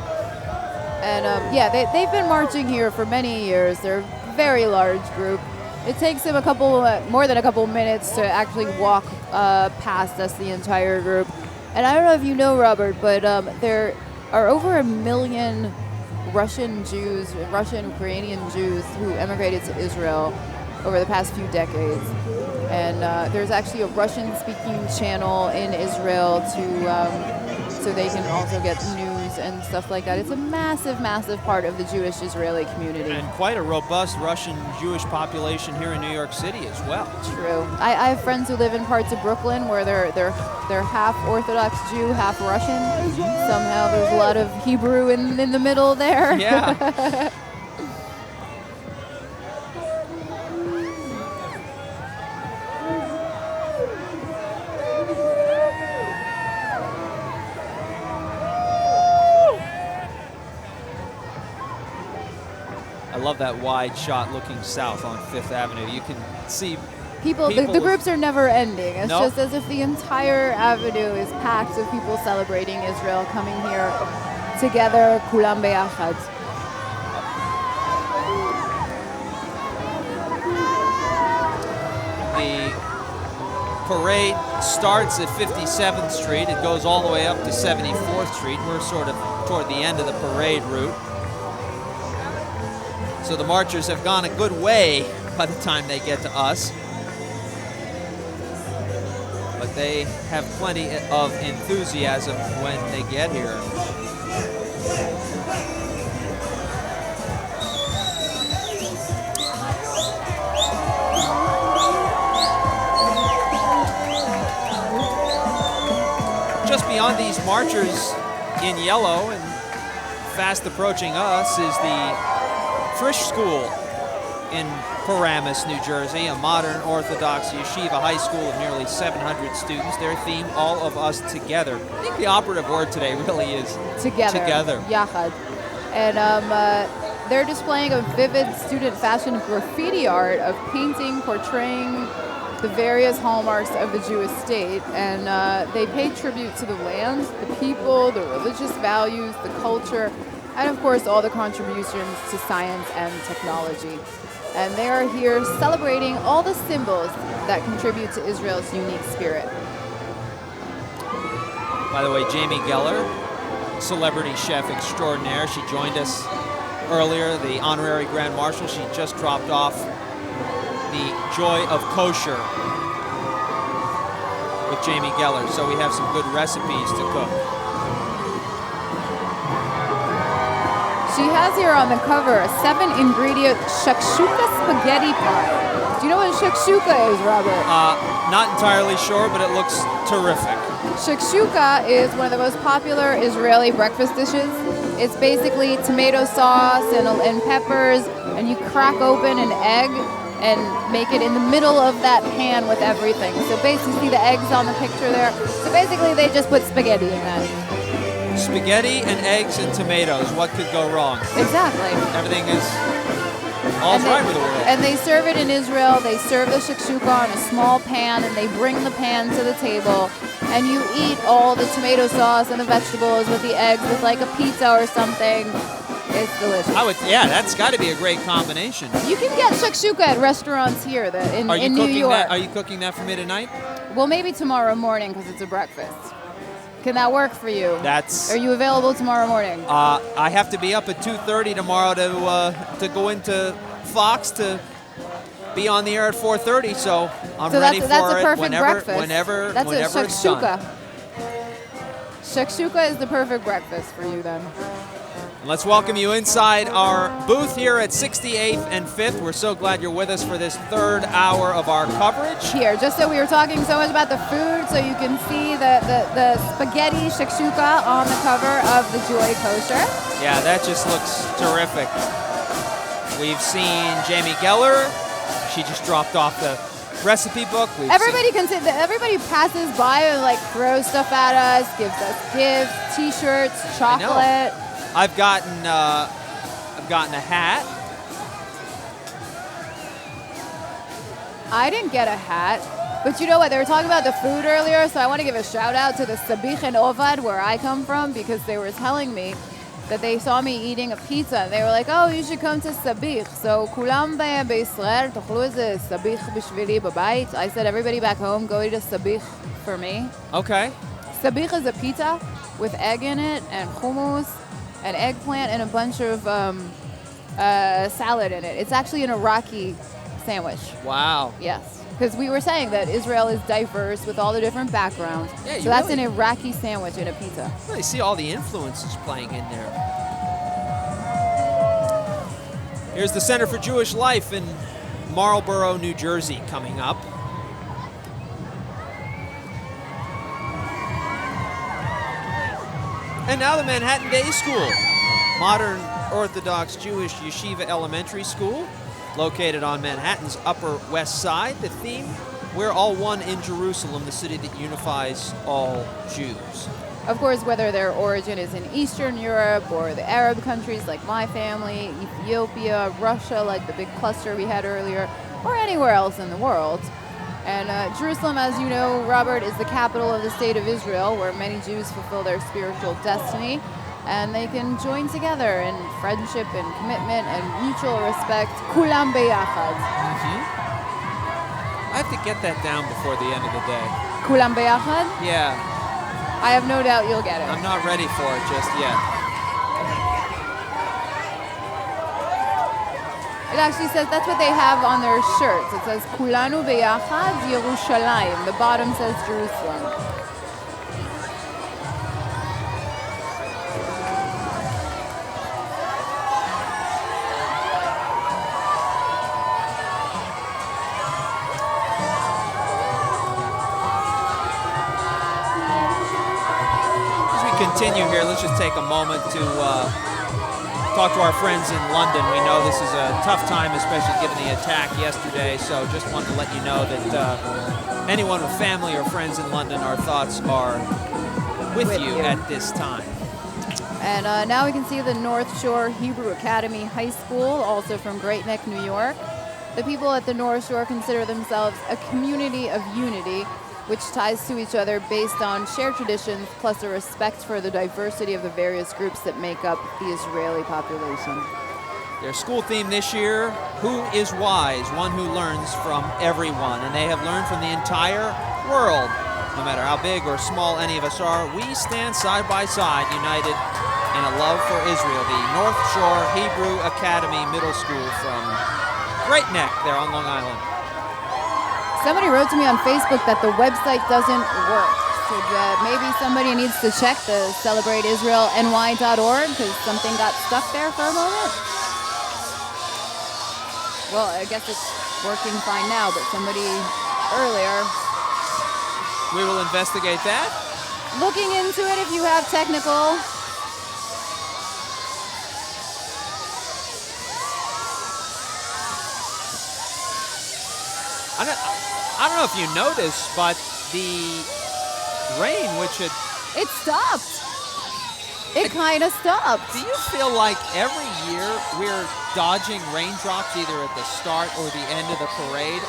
And yeah, they've been marching here for many years. They're a very large group. It takes them more than a couple minutes to actually walk past us, the entire group. And I don't know if you know, Robert, but there are over 1 million Russian Jews, Russian Ukrainian Jews who emigrated to Israel over the past few decades. And there's actually a Russian-speaking channel in Israel so they can also get news and stuff like that. It's a massive, massive part of the Jewish-Israeli community. And quite a robust Russian Jewish population here in New York City as well. True. I have friends who live in parts of Brooklyn where they're half Orthodox Jew, half Russian. Somehow there's a lot of Hebrew in the middle there. Yeah. I love that wide shot looking south on Fifth Avenue. You can see People, the groups are never ending. It's Nope. just as if the entire avenue is packed of people celebrating Israel, coming here together, kulam be'achad. The parade starts at 57th Street. It goes all the way up to 74th Street. We're sort of toward the end of the parade route. So the marchers have gone a good way by the time they get to us. But they have plenty of enthusiasm when they get here. Just beyond these marchers in yellow and fast approaching us is the Frisch School in Paramus, New Jersey, a modern Orthodox yeshiva high school of nearly 700 students. Their theme, all of us together. I think the operative word today really is Together. Yachad. And they're displaying a vivid student fashion graffiti art of painting, portraying the various hallmarks of the Jewish state. And they pay tribute to the land, the people, the religious values, the culture, and of course all the contributions to science and technology. And they are here celebrating all the symbols that contribute to Israel's unique spirit. By the way, Jamie Geller, celebrity chef extraordinaire. She joined us earlier, the honorary Grand Marshal. She just dropped off the Joy of Kosher with Jamie Geller. So we have some good recipes to cook. She has here on the cover a 7-ingredient shakshuka spaghetti pie. Do you know what shakshuka is, Robert? Not entirely sure, but it looks terrific. Shakshuka is one of the most popular Israeli breakfast dishes. It's basically tomato sauce and peppers, and you crack open an egg and make it in the middle of that pan with everything. So basically, see the eggs on the picture there? So basically, they just put spaghetti in that. Spaghetti and eggs and tomatoes. What could go wrong? Exactly. Everything is all's right with the world. And they serve it in Israel. They serve the shakshuka on a small pan, and they bring the pan to the table. And you eat all the tomato sauce and the vegetables with the eggs with like a pizza or something. It's delicious. Yeah, that's got to be a great combination. You can get shakshuka at restaurants here in New York. Are you cooking that for me tonight? Well, maybe tomorrow morning because it's a breakfast. Can that work for you? Are you available tomorrow morning? I have to be up at 2:30 tomorrow to go into Fox to be on the air at 4:30. So I'm ready for that's a perfect whenever, breakfast. whenever, that's whenever a it's done. Shakshuka is the perfect breakfast for you then. Let's welcome you inside our booth here at 68th and 5th. We're so glad you're with us for this third hour of our coverage. Here, just so we were talking so much about the food, so you can see the spaghetti shakshuka on the cover of the Joy Kosher. Yeah, that just looks terrific. We've seen Jamie Geller. She just dropped off the recipe book. Everybody passes by and like throws stuff at us, gives us gifts, T-shirts, chocolate. I've gotten a hat. I didn't get a hat, but you know what? They were talking about the food earlier, so I want to give a shout out to the Sabich and Ovad where I come from because they were telling me that they saw me eating a pizza. They were like, "Oh, you should come to Sabich." So כולם בישראל תאכלו איזה סביח בשבילי בבית. I said, everybody back home, go eat a sabich for me. Okay. Sabich is a pizza with egg in it and hummus and eggplant and a bunch of salad in it. It's actually an Iraqi sandwich. Wow. Yes. Because we were saying that Israel is diverse with all the different backgrounds. Yeah, so that's an Iraqi sandwich in a pizza. Really see all the influences playing in there. Here's the Center for Jewish Life in Marlborough, New Jersey coming up. And now the Manhattan Day School, modern Orthodox Jewish yeshiva elementary school, located on Manhattan's Upper West Side. The theme, we're all one in Jerusalem, the city that unifies all Jews. Of course, whether their origin is in Eastern Europe or the Arab countries like my family, Ethiopia, Russia, like the big cluster we had earlier, or anywhere else in the world. And Jerusalem, as you know, Robert, is the capital of the state of Israel, where many Jews fulfill their spiritual destiny, and they can join together in friendship and commitment and mutual respect. Kulam beyachad. I have to get that down before the end of the day. Kulam beyachad? Yeah. I have no doubt you'll get it. I'm not ready for it just yet. It actually says, that's what they have on their shirts. It says, Kulanu beyachad Yerushalayim. The bottom says Jerusalem. As we continue here, let's just take a moment to talk to our friends in London. We know this is a tough time, especially given the attack yesterday, so just wanted to let you know that anyone with family or friends in London, our thoughts are with you at this time. And now we can see the North Shore Hebrew Academy High School, also from Great Neck, New York. The people at the North Shore consider themselves a community of unity, which ties to each other based on shared traditions plus a respect for the diversity of the various groups that make up the Israeli population. Their school theme this year, Who is Wise? One who learns from everyone. And they have learned from the entire world. No matter how big or small any of us are, we stand side by side, united in a love for Israel. The North Shore Hebrew Academy Middle School from Great Neck there on Long Island. Somebody wrote to me on Facebook that the website doesn't work. So maybe somebody needs to check the celebrateisraelny.org because something got stuck there for a moment. Well, I guess it's working fine now, but somebody earlier. We will investigate that. Looking into it if you have technical. I don't know if you noticed, but the rain, which had... It stopped. It kind of stopped. Do you feel like every year we're dodging raindrops either at the start or the end of the parade?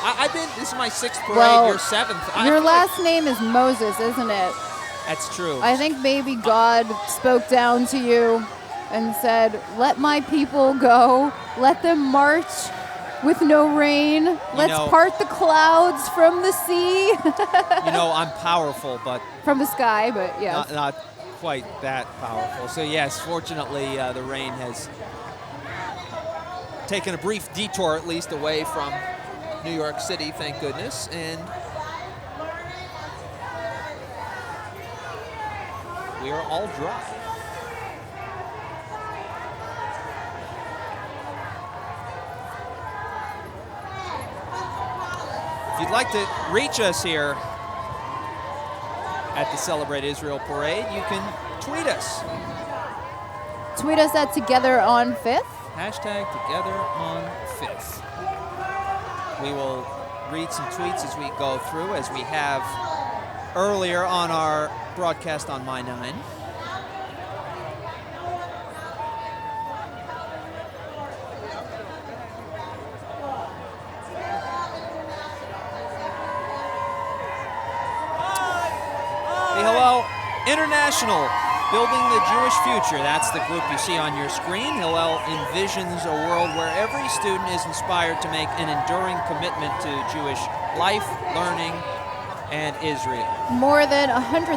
This is my 6th parade, Well, your 7th. Your last name is Moses, isn't it? That's true. I think maybe God spoke down to you and said, let my people go. Let them march with no rain. Let's part the clouds from the sea. I'm powerful, but... From the sky, but yeah. Not quite that powerful. So yes, fortunately, the rain has taken a brief detour, at least, away from New York City, thank goodness. And we are all dry. If you'd like to reach us here at the Celebrate Israel Parade, you can tweet us. Tweet us at Together on 5th. Hashtag Together on 5th. We will read some tweets as we go through, as we have earlier on our broadcast on My 9. Hillel International, Building the Jewish Future. That's the group you see on your screen. Hillel envisions a world where every student is inspired to make an enduring commitment to Jewish life, learning, and Israel. More than 100,000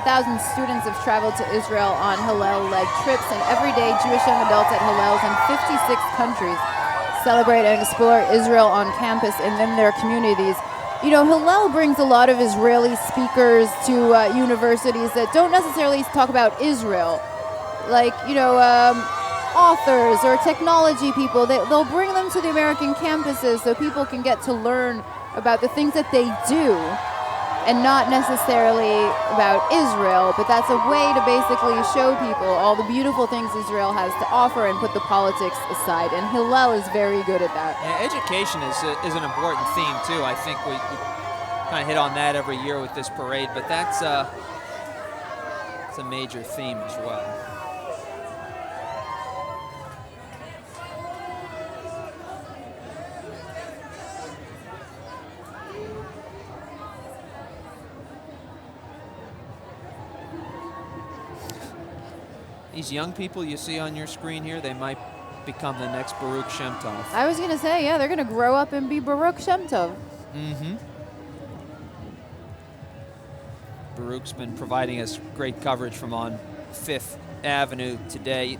students have traveled to Israel on Hillel-led trips, and every day Jewish young adults at Hillel's in 56 countries celebrate and explore Israel on campus and in their communities. Hillel brings a lot of Israeli speakers to universities that don't necessarily talk about Israel, like, authors or technology people. They'll bring them to the American campuses so people can get to learn about the things that they do and not necessarily about Israel, but that's a way to basically show people all the beautiful things Israel has to offer and put the politics aside, and Hillel is very good at that. Yeah, education is an important theme, too. I think we kind of hit on that every year with this parade, but that's it's a major theme as well. These young people you see on your screen here, they might become the next Baruch Shem Tov. I was going to say, yeah, they're going to grow up and be Baruch Shem Tov. Mm-hmm. Baruch's been providing us great coverage from on 5th Avenue today.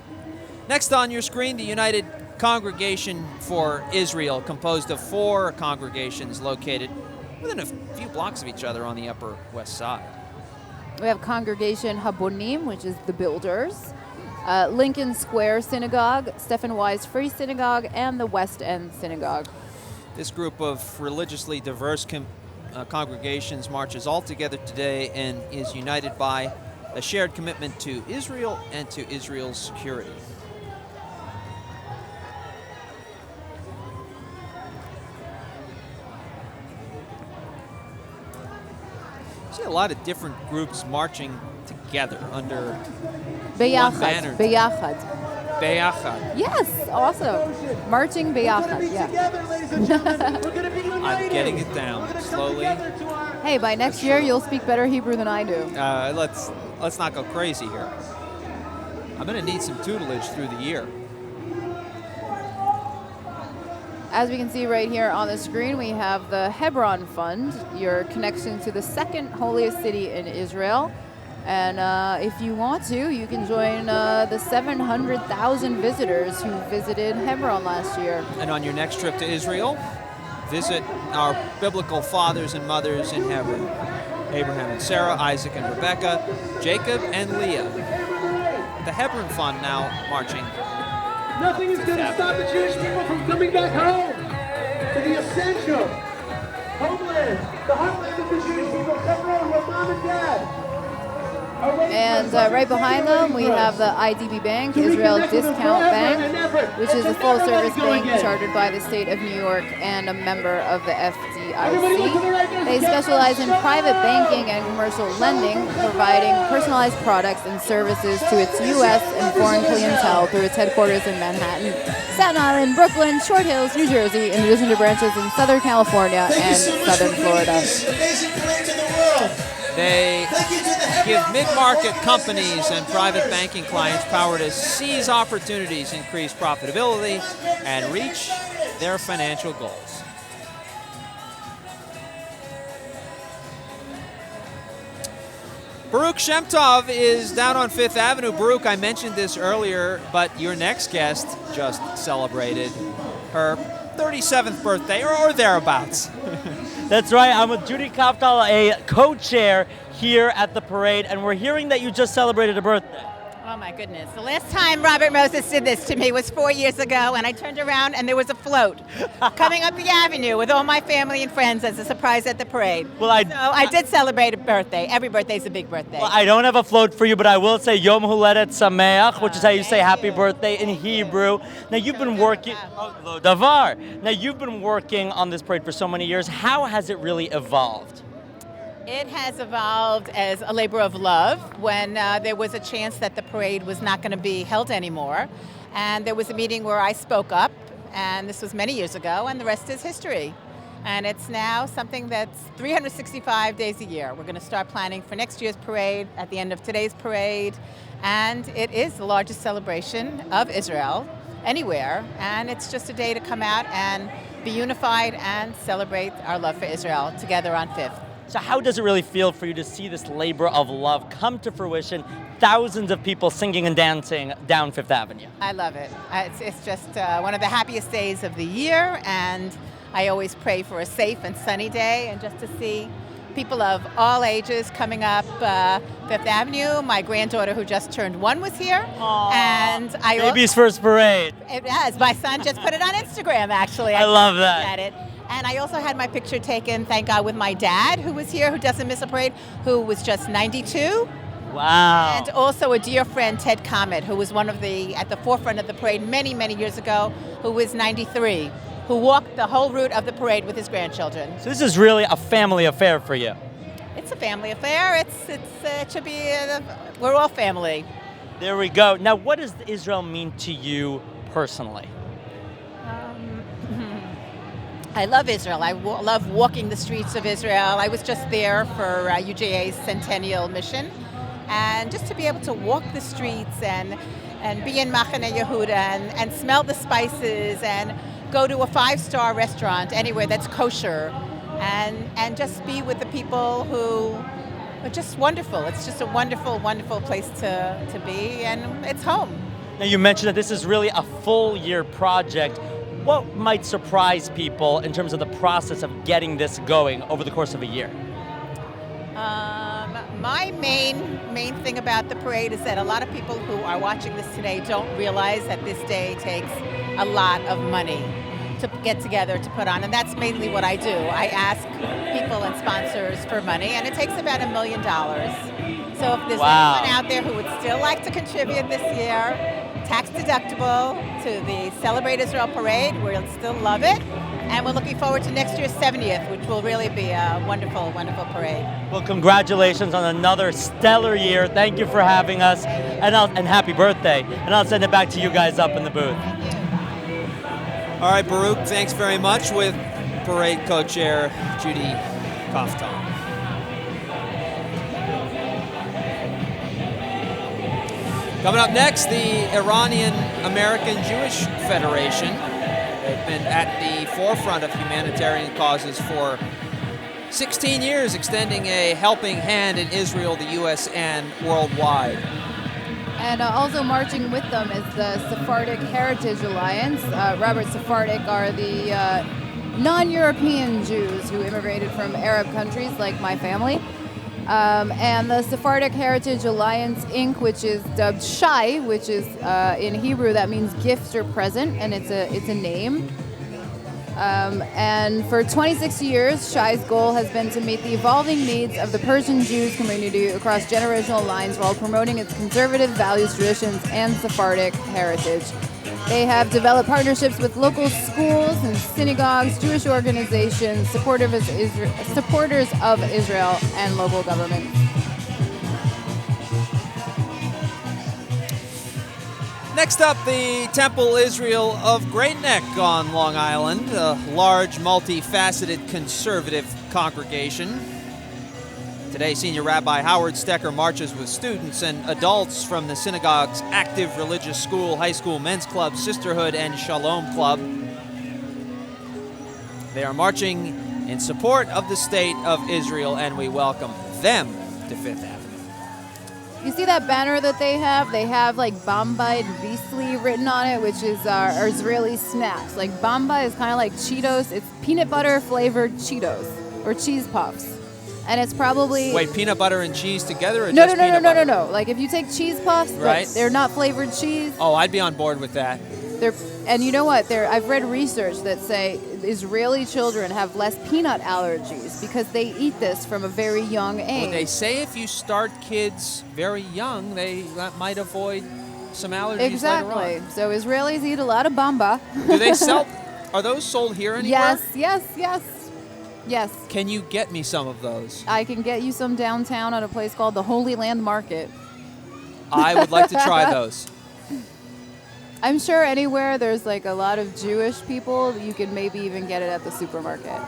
Next on your screen, the United Congregation for Israel, composed of 4 congregations located within a few blocks of each other on the Upper West Side. We have Congregation Habonim, which is the builders, Lincoln Square Synagogue, Stephen Wise Free Synagogue, and the West End Synagogue. This group of religiously diverse congregations marches all together today and is united by a shared commitment to Israel and to Israel's security. See a lot of different groups marching together under one banner. Beyachad. Beyachad. Yes, awesome. Marching Beyachad, yeah. I'm getting it down slowly. Hey, by next year you'll speak better Hebrew than I do. Let's not go crazy here. I'm going to need some tutelage through the year. As we can see right here on the screen, we have the Hebron Fund, your connection to the second holiest city in Israel. And if you want to, you can join the 700,000 visitors who visited Hebron last year. And on your next trip to Israel, visit our biblical fathers and mothers in Hebron. Abraham and Sarah, Isaac and Rebekah, Jacob and Leah. The Hebron Fund now marching. Nothing is going to stop the Jewish people from coming back home to the essential homeland, the heartland of the Jewish people, Hebron, where mom and dad. And right behind them, we have the IDB Bank, Israel Discount Bank, which is a full-service bank chartered by the state of New York and a member of the FDIC. They specialize in private banking and commercial lending, providing personalized products and services to its U.S. and foreign clientele through its headquarters in Manhattan, Staten Island, Brooklyn, Short Hills, New Jersey, in addition to branches in Southern California and Southern Florida. They give mid-market companies and private banking clients power to seize opportunities, increase profitability, and reach their financial goals. Baruch Shem Tov is down on 5th Avenue. Baruch, I mentioned this earlier, but your next guest just celebrated her 37th birthday, or thereabouts. That's right. I'm with Judy Kaftal, a co-chair here at the parade, and we're hearing that you just celebrated a birthday. Oh my goodness. The last time Robert Moses did this to me was 4 years ago, and I turned around and there was a float coming up the avenue with all my family and friends as a surprise at the parade. Well, I did celebrate a birthday. Every birthday's a big birthday. Well, I don't have a float for you, but I will say Yom Huledet Sameach, which is how you say happy birthday in Hebrew. Now, you've been working... Lo Davar. Now, you've been working on this parade for so many years. How has it really evolved? It has evolved as a labor of love when there was a chance that the parade was not going to be held anymore. And there was a meeting where I spoke up, and this was many years ago, and the rest is history. And it's now something that's 365 days a year. We're going to start planning for next year's parade at the end of today's parade. And it is the largest celebration of Israel anywhere. And it's just a day to come out and be unified and celebrate our love for Israel together on 5th. So how does it really feel for you to see this labor of love come to fruition, thousands of people singing and dancing down 5th Avenue? I love it. It's just one of the happiest days of the year, and I always pray for a safe and sunny day, and just to see people of all ages coming up 5th Avenue. My granddaughter, who just turned 1, was here. Aww. And Baby's first parade. It has. My son just put it on Instagram, actually. I love that. At it. And I also had my picture taken, thank God, with my dad, who was here, who doesn't miss a parade, who was just 92. Wow. And also a dear friend, Ted Comet, who was at the forefront of the parade many, many years ago, who was 93, who walked the whole route of the parade with his grandchildren. So this is really a family affair for you. It's a family affair. It should be, we're all family. There we go. Now, what does Israel mean to you personally? I love Israel. I love walking the streets of Israel. I was just there for UJA's centennial mission. And just to be able to walk the streets and be in Machane Yehuda and smell the spices and go to a 5-star restaurant anywhere that's kosher and just be with the people who are just wonderful. It's just a wonderful, wonderful place to be, and it's home. Now, you mentioned that this is really a full year project. What might surprise people in terms of the process of getting this going over the course of a year? My main thing about the parade is that a lot of people who are watching this today don't realize that this day takes a lot of money to get together to put on, and that's mainly what I do. I ask people and sponsors for money, and it takes about $1 million. So if there's anyone out there who would still like to contribute this year, tax deductible, to the Celebrate Israel Parade, we'll still love it. And we're looking forward to next year's 70th, which will really be a wonderful, wonderful parade. Well, congratulations on another stellar year. Thank you for having us, and happy birthday. And I'll send it back to you guys up in the booth. All right, Baruch, thanks very much, with parade co-chair Judy Kaftal. Coming up next, the Iranian American Jewish Federation. They've been at the forefront of humanitarian causes for 16 years, extending a helping hand in Israel, the U.S., and worldwide. And also marching with them is the Sephardic Heritage Alliance. Robert, Sephardic are the non-European Jews who immigrated from Arab countries like my family. And the Sephardic Heritage Alliance, Inc., which is dubbed Shai, which is in Hebrew that means gift or present, and it's a name. And for 26 years, Shai's goal has been to meet the evolving needs of the Persian Jews community across generational lines while promoting its conservative values, traditions, and Sephardic heritage. They have developed partnerships with local schools and synagogues, Jewish organizations, supporters of Israel, and local governments. Next up, the Temple Israel of Great Neck on Long Island, a large, multifaceted conservative congregation. Today, Senior Rabbi Howard Stecker marches with students and adults from the synagogue's active religious school, high school, men's club, sisterhood, and Shalom Club. They are marching in support of the state of Israel, and we welcome them to Fifth Avenue. You see that banner that they have? They have like Bamba and Beastly written on it, which is our Israeli snacks. Like Bamba is kind of like Cheetos. It's peanut butter flavored Cheetos or cheese puffs. And it's probably... Wait, peanut butter and cheese together or no, just no, no, peanut no, butter? no, no, no. Like if you take cheese puffs, Right. but they're not flavored cheese. Oh, I'd be on board with that. And you know what? I've read research that say Israeli children have less peanut allergies because they eat this from a very young age. Well, they say if you start kids very young, they might avoid some allergies Exactly. later on. So Israelis eat a lot of Bamba. Do they sell? Are those sold here anywhere? Yes. Can you get me some of those? I can get you some downtown at a place called the Holy Land Market. I would like to try those. I'm sure anywhere there's like a lot of Jewish people, you can maybe even get it at the supermarket.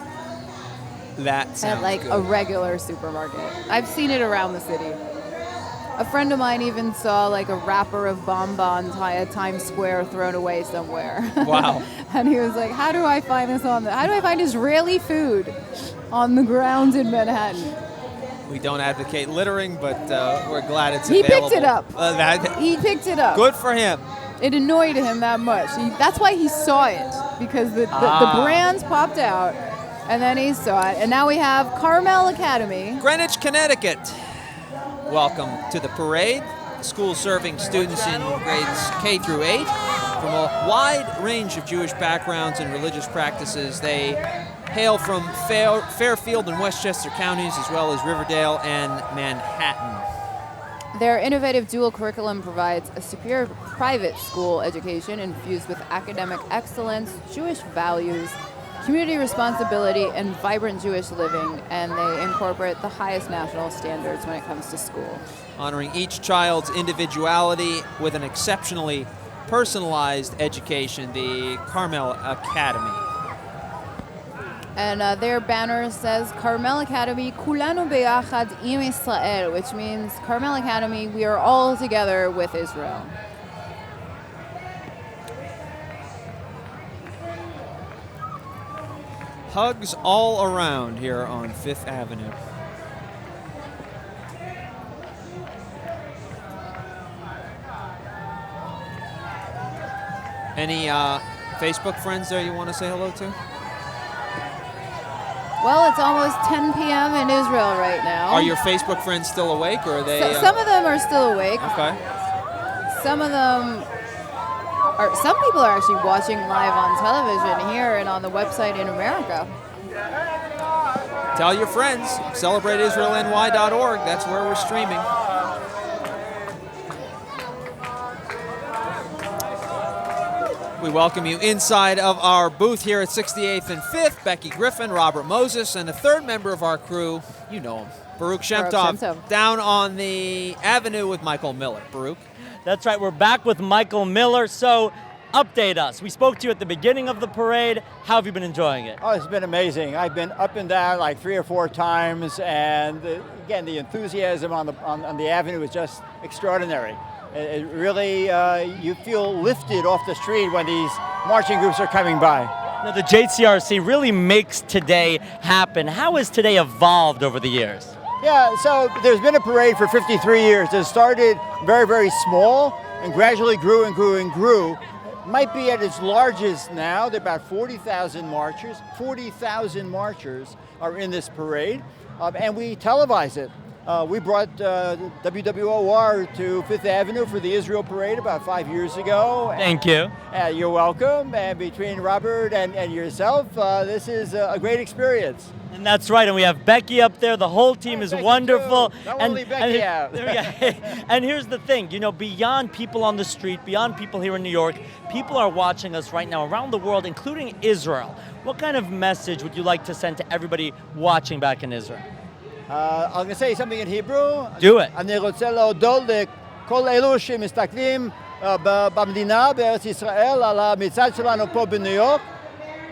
That sounds At like good. a regular supermarket. I've seen it around the city. A friend of mine even saw like a wrapper of bonbons at Times Square thrown away somewhere. Wow. And he was like, how do I find this how do I find Israeli food on the ground in Manhattan? We don't advocate littering, but we're glad it's He available. picked it up. He picked it up. Good for him. It annoyed him that much. That's why he saw it, because the brands popped out, and then he saw it. And now we have Carmel Academy. Greenwich, Connecticut. Welcome to the parade. The school serving students in grades K through 8 from a wide range of Jewish backgrounds and religious practices. They hail from Fairfield and Westchester counties, as well as Riverdale and Manhattan. Their innovative dual curriculum provides a superior private school education infused with academic excellence, Jewish values, community responsibility, and vibrant Jewish living, and they incorporate the highest national standards when it comes to school. Honoring each child's individuality with an exceptionally personalized education, the Carmel Academy. And their banner says Carmel Academy, Kulanu Beyachad Im Israel, which means Carmel Academy, we are all together with Israel. Hugs all around here on Fifth Avenue. Any Facebook friends there you want to say hello to? Well, it's almost 10 p.m. in Israel right now. Are your Facebook friends still awake, or are they? Some of them are still awake. Okay. Some people are actually watching live on television here and on the website in America. Tell your friends. CelebrateIsraelNY.org. That's where we're streaming. We welcome you inside of our booth here at 68th and 5th. Becky Griffin, Robert Moses, and the third member of our crew, you know him, Baruch Shemtov, down on the avenue with Michael Miller. Baruch? That's right, we're back with Michael Miller. So, update us. We spoke to you at the beginning of the parade. How have you been enjoying it? Oh, it's been amazing. I've been up and down like 3 or 4 times, and again, the enthusiasm on the avenue is just extraordinary. It really, you feel lifted off the street when these marching groups are coming by. Now, the JCRC really makes today happen. How has today evolved over the years? Yeah, so there's been a parade for 53 years. It started very, very small and gradually grew and grew and grew. Might be at its largest now. There are about 40,000 marchers. 40,000 marchers are in this parade, and we televise it. We brought WWOR to Fifth Avenue for the Israel Parade about 5 years ago. Thank you. You're welcome. And between Robert and yourself, this is a great experience. And that's right, and we have Becky up there. The whole team is wonderful. Only Becky out. And here's the thing, beyond people on the street, beyond people here in New York, people are watching us right now around the world, including Israel. What kind of message would you like to send to everybody watching back in Israel? I'm going to say something in Hebrew. Do it. אני רוצה להודות לכל אלו שמסתכלים במדינה, בארץ ישראל, על המצעד שלנו פה בניו יורק.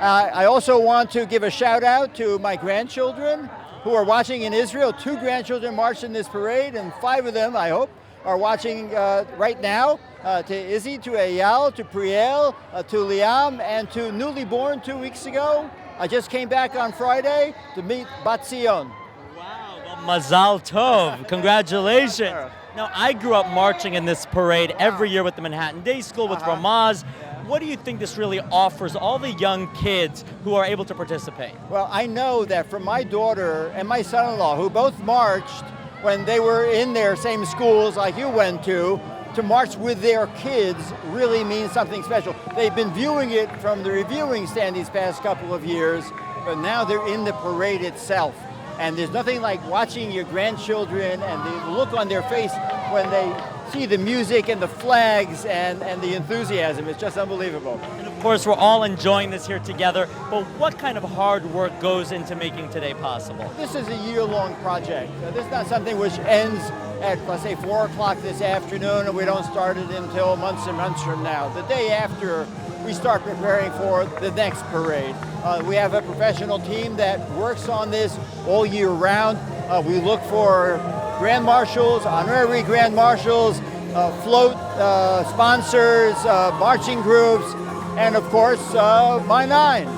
I also want to give a shout out to my grandchildren who are watching in Israel. 2 grandchildren marched in this parade, and 5 of them, I hope, are watching right now. To Izzy, to Eyal, to Priel, to Liam, and to newly born 2 weeks ago. I just came back on Friday to meet Bat Zion. Mazal Tov. Congratulations. Now, I grew up marching in this parade every year with the Manhattan Day School, with Ramaz. What do you think this really offers all the young kids who are able to participate? Well, I know that from my daughter and my son-in-law, who both marched when they were in their same schools like you went to march with their kids really means something special. They've been viewing it from the reviewing stand these past couple of years, but now they're in the parade itself. And there's nothing like watching your grandchildren and the look on their face when they see the music and the flags and the enthusiasm. It's just unbelievable. And of course, we're all enjoying this here together, but what kind of hard work goes into making today possible? This is a year-long project. This is not something which ends at, let's say, 4 o'clock this afternoon, and we don't start it until months and months from now. The day after, we start preparing for the next parade. We have a professional team that works on this all year round. We look for grand marshals, honorary grand marshals, float sponsors, marching groups, and of course, my 9.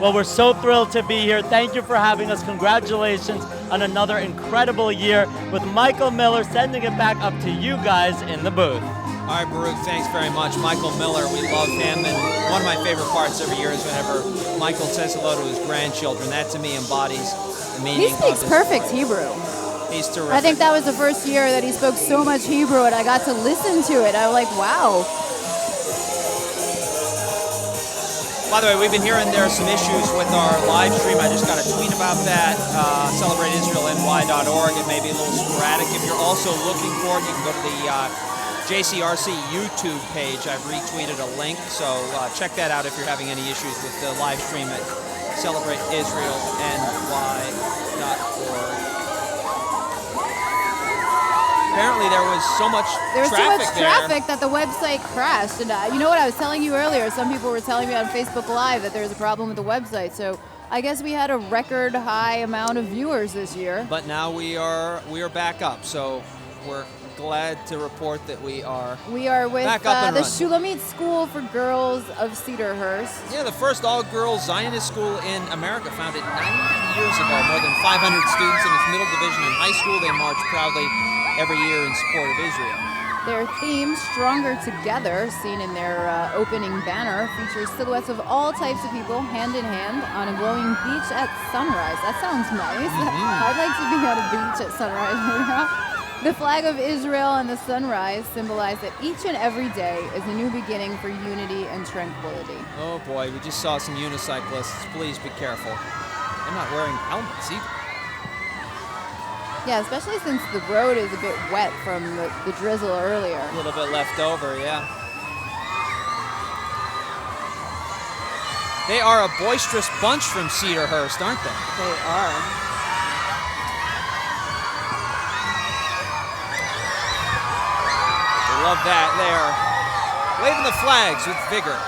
Well, we're so thrilled to be here. Thank you for having us. Congratulations on another incredible year with Michael Miller, sending it back up to you guys in the booth. All right, Baruch, thanks very much. Michael Miller, we love him, and one of my favorite parts every year is whenever Michael says hello to his grandchildren. That, to me, embodies the meaning. He speaks perfect Hebrew. He's terrific. I think that was the first year that he spoke so much Hebrew, and I got to listen to it. I was like, wow. By the way, we've been hearing there are some issues with our live stream. I just got a tweet about that. CelebrateIsraelNY.org. It may be a little sporadic. If you're also looking for it, you can go to the JCRC YouTube page. I've retweeted a link, so check that out if you're having any issues with the live stream at CelebrateIsraelNY.org. Apparently there was so much traffic that the website crashed. And you know what I was telling you earlier? Some people were telling me on Facebook Live that there's a problem with the website. So I guess we had a record high amount of viewers this year. But now we are back up. So we're glad to report that we are with back up and the running. Shulamit School for Girls of Cedarhurst. Yeah, the first all-girls Zionist school in America, founded 90 years ago. More than 500 students in its middle division and high school. They march proudly every year in support of Israel. Their theme, Stronger Together, seen in their opening banner, features silhouettes of all types of people, hand in hand, on a glowing beach at sunrise. That sounds nice. I'd like to be on a beach at sunrise right now. The flag of Israel and the sunrise symbolize that each and every day is a new beginning for unity and tranquility. Oh boy, we just saw some unicyclists. Please be careful. They're not wearing helmets either. Yeah, especially since the road is a bit wet from the drizzle earlier. A little bit left over, yeah. They are a boisterous bunch from Cedarhurst, aren't they? They are. Love that. They are waving the flags with vigor.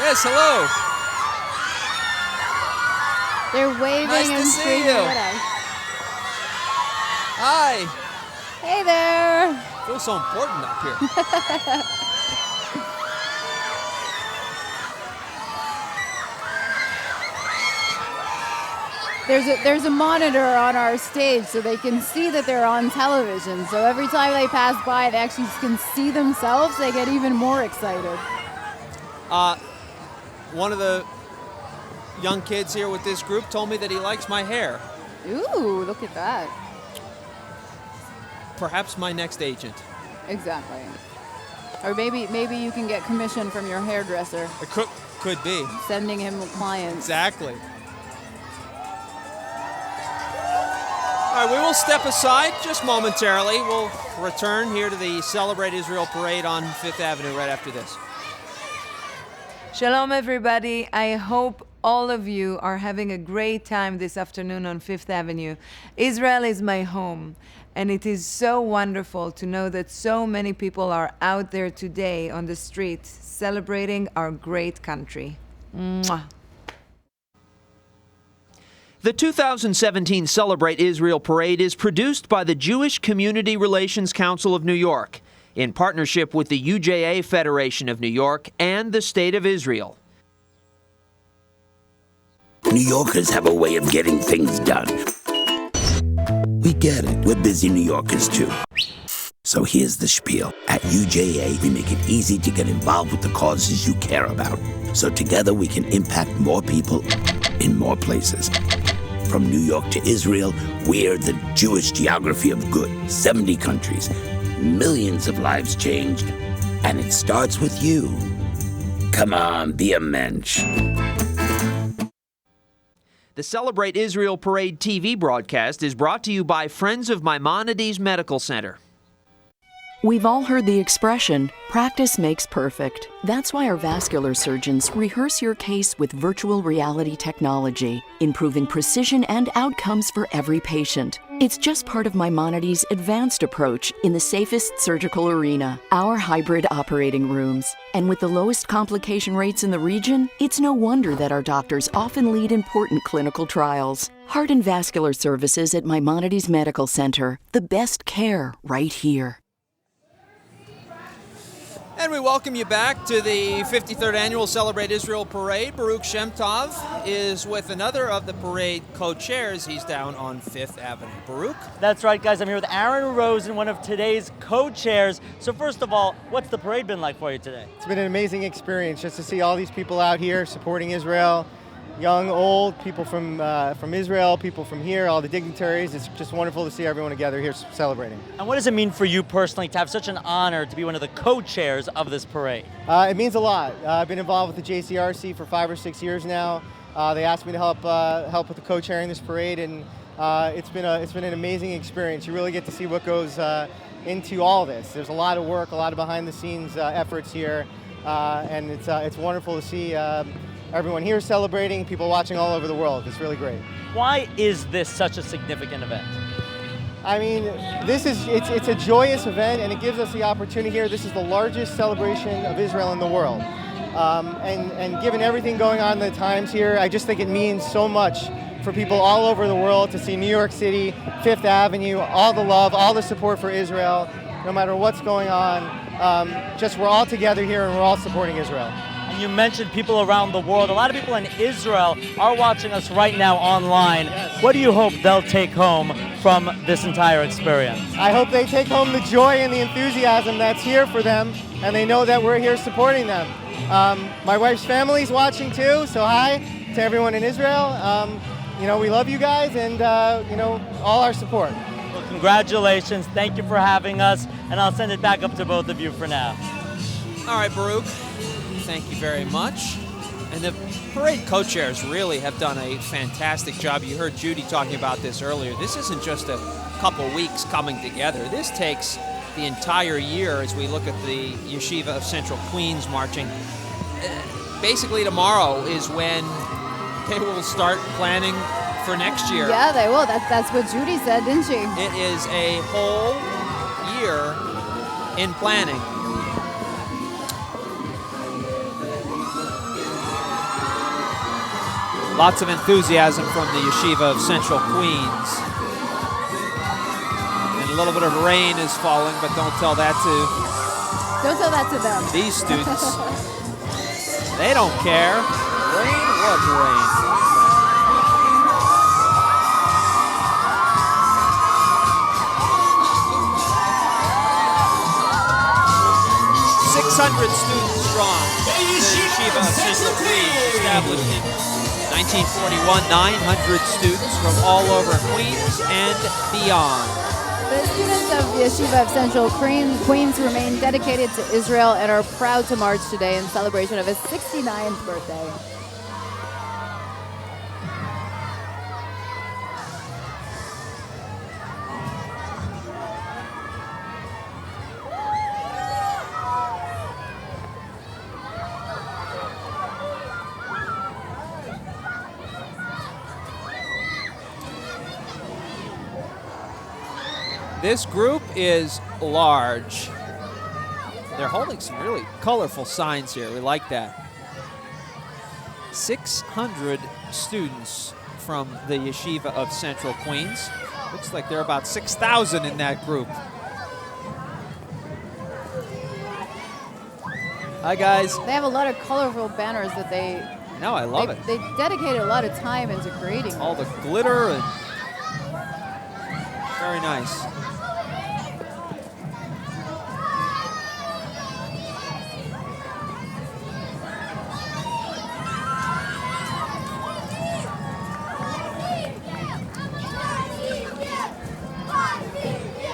Yes, hello. They're waving Nice to and see screaming you. at us. Hi. Hey there. I feel so important up here. There's a monitor on our stage so they can see that they're on television. So every time they pass by, they actually can see themselves. They get even more excited. One of the young kids here with this group told me that he likes my hair. Ooh, look at that. Perhaps my next agent. Exactly. Or maybe you can get commission from your hairdresser. It could be. Sending him clients. Exactly. All right, we will step aside just momentarily. We'll return here to the Celebrate Israel Parade on 5th Avenue right after this. Shalom, everybody. I hope all of you are having a great time this afternoon on 5th Avenue. Israel is my home, and it is so wonderful to know that so many people are out there today on the streets celebrating our great country. Mwah. The 2017 Celebrate Israel Parade is produced by the Jewish Community Relations Council of New York in partnership with the UJA Federation of New York and the State of Israel. New Yorkers have a way of getting things done. We get it. We're busy New Yorkers, too. So here's the spiel. At UJA, we make it easy to get involved with the causes you care about. So together we can impact more people in more places. From New York to Israel, we're the Jewish geography of good. 70 countries, millions of lives changed, and it starts with you. Come on, be a mensch. The Celebrate Israel Parade TV broadcast is brought to you by Friends of Maimonides Medical Center. We've all heard the expression, practice makes perfect. That's why our vascular surgeons rehearse your case with virtual reality technology, improving precision and outcomes for every patient. It's just part of Maimonides' advanced approach in the safest surgical arena, our hybrid operating rooms. And with the lowest complication rates in the region, it's no wonder that our doctors often lead important clinical trials. Heart and vascular services at Maimonides Medical Center, the best care right here. And we welcome you back to the 53rd Annual Celebrate Israel Parade. Baruch Shem Tov is with another of the parade co-chairs. He's down on 5th Avenue. Baruch? That's right, guys. I'm here with Aaron Rosen, one of today's co-chairs. So first of all, what's the parade been like for you today? It's been an amazing experience just to see all these people out here supporting Israel. Young, old, people from Israel, people from here, all the dignitaries. It's just wonderful to see everyone together here celebrating. And what does it mean for you personally to have such an honor to be one of the co-chairs of this parade? It means a lot. I've been involved with the JCRC for 5 or 6 years now. They asked me to help with the co-chairing this parade, and it's been an amazing experience. You really get to see what goes into all this. There's a lot of work, a lot of behind-the-scenes efforts here, and it's wonderful to see. Everyone here celebrating, people watching all over the world. It's really great. Why is this such a significant event? I mean, it's a joyous event, and it gives us the opportunity here. This is the largest celebration of Israel in the world. And given everything going on in the times here, I just think it means so much for people all over the world to see New York City, 5th Avenue, all the love, all the support for Israel, no matter what's going on. Just we're all together here and we're all supporting Israel. And you mentioned people around the world. A lot of people in Israel are watching us right now online. Yes. What do you hope they'll take home from this entire experience? I hope they take home the joy and the enthusiasm that's here for them, and they know that we're here supporting them. My wife's family's watching too, so hi to everyone in Israel. We love you guys, and all our support. Well, congratulations. Thank you for having us, and I'll send it back up to both of you for now. All right, Baruch. Thank you very much. And the parade co-chairs really have done a fantastic job. You heard Judy talking about this earlier. This isn't just a couple weeks coming together. This takes the entire year as we look at the Yeshiva of Central Queens marching. Basically tomorrow is when they will start planning for next year. Yeah, they will. That's what Judy said, didn't she? It is a whole year in planning. Lots of enthusiasm from the Yeshiva of Central Queens. And a little bit of rain is falling, but don't tell that to them. These students. They don't care. Rain, what rain? Students strong. The Yeshiva of Central Queens, established in 1941, 900 students from all over Queens and beyond. The students of the Yeshiva of Central Queens remain dedicated to Israel and are proud to march today in celebration of his 69th birthday. This group is large. They're holding some really colorful signs here. We like that. 600 students from the Yeshiva of Central Queens. Looks like there are about 6,000 in that group. Hi, guys. They have a lot of colorful banners that they... No, I love it. They dedicated a lot of time into creating all the glitter and very nice.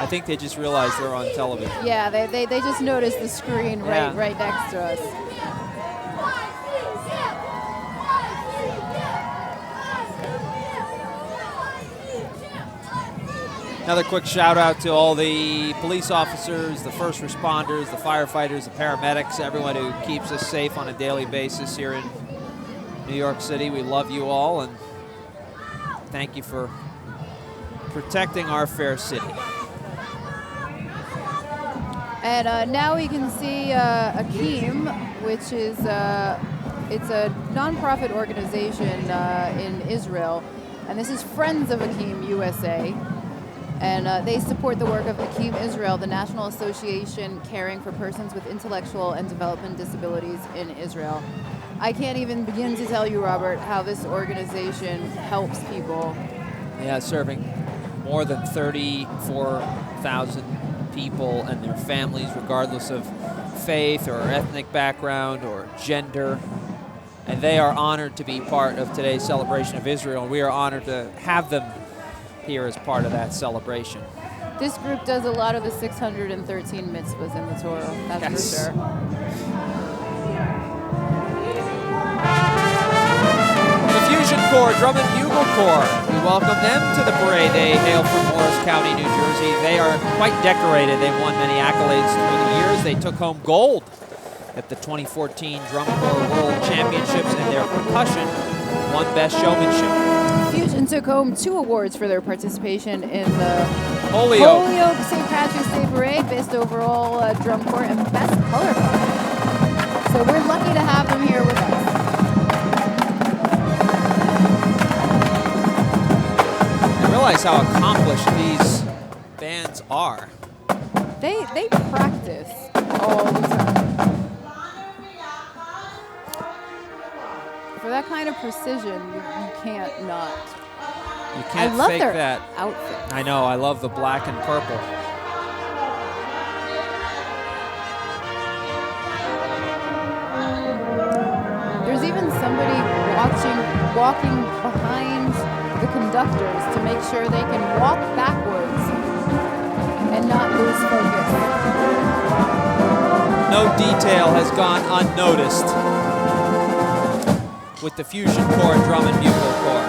I think they just realized they're on television. Yeah, they just noticed the screen right next to us. Another quick shout out to all the police officers, the first responders, the firefighters, the paramedics, everyone who keeps us safe on a daily basis here in New York City. We love you all and thank you for protecting our fair city. And now we can see Akeem, which is it's a nonprofit organization in Israel, and this is Friends of Akeem USA, and they support the work of Akeem Israel, the National Association caring for persons with intellectual and development disabilities in Israel. I can't even begin to tell you, Robert, how this organization helps people. Yeah, serving more than 34,000 people and their families, regardless of faith or ethnic background or gender. And they are honored to be part of today's celebration of Israel. We are honored to have them here as part of that celebration. This group does a lot of the 613 mitzvahs in the Torah, that's for sure. The Fusion Corps, Drum and Bugle Corps. We welcome them to the parade. They hail from Morris County, New Jersey. They are quite decorated. They've won many accolades through the years. They took home gold at the 2014 Drum Corps World Championships, and their percussion won Best Showmanship. Fusion took home 2 awards for their participation in the Holyoke St. Patrick's Day Parade, Best Overall Drum Corps, and Best Color Corps. So we're lucky to have them here with us. I realize how accomplished these bands are. They practice all the time. For that kind of precision, you can't not. You can't I love fake their that outfit. I know. I love the black and purple. There's even somebody walking behind the conductors to make sure they can walk backwards and not lose focus. No detail has gone unnoticed with the Fusion Corps Drum and Bugle Corps.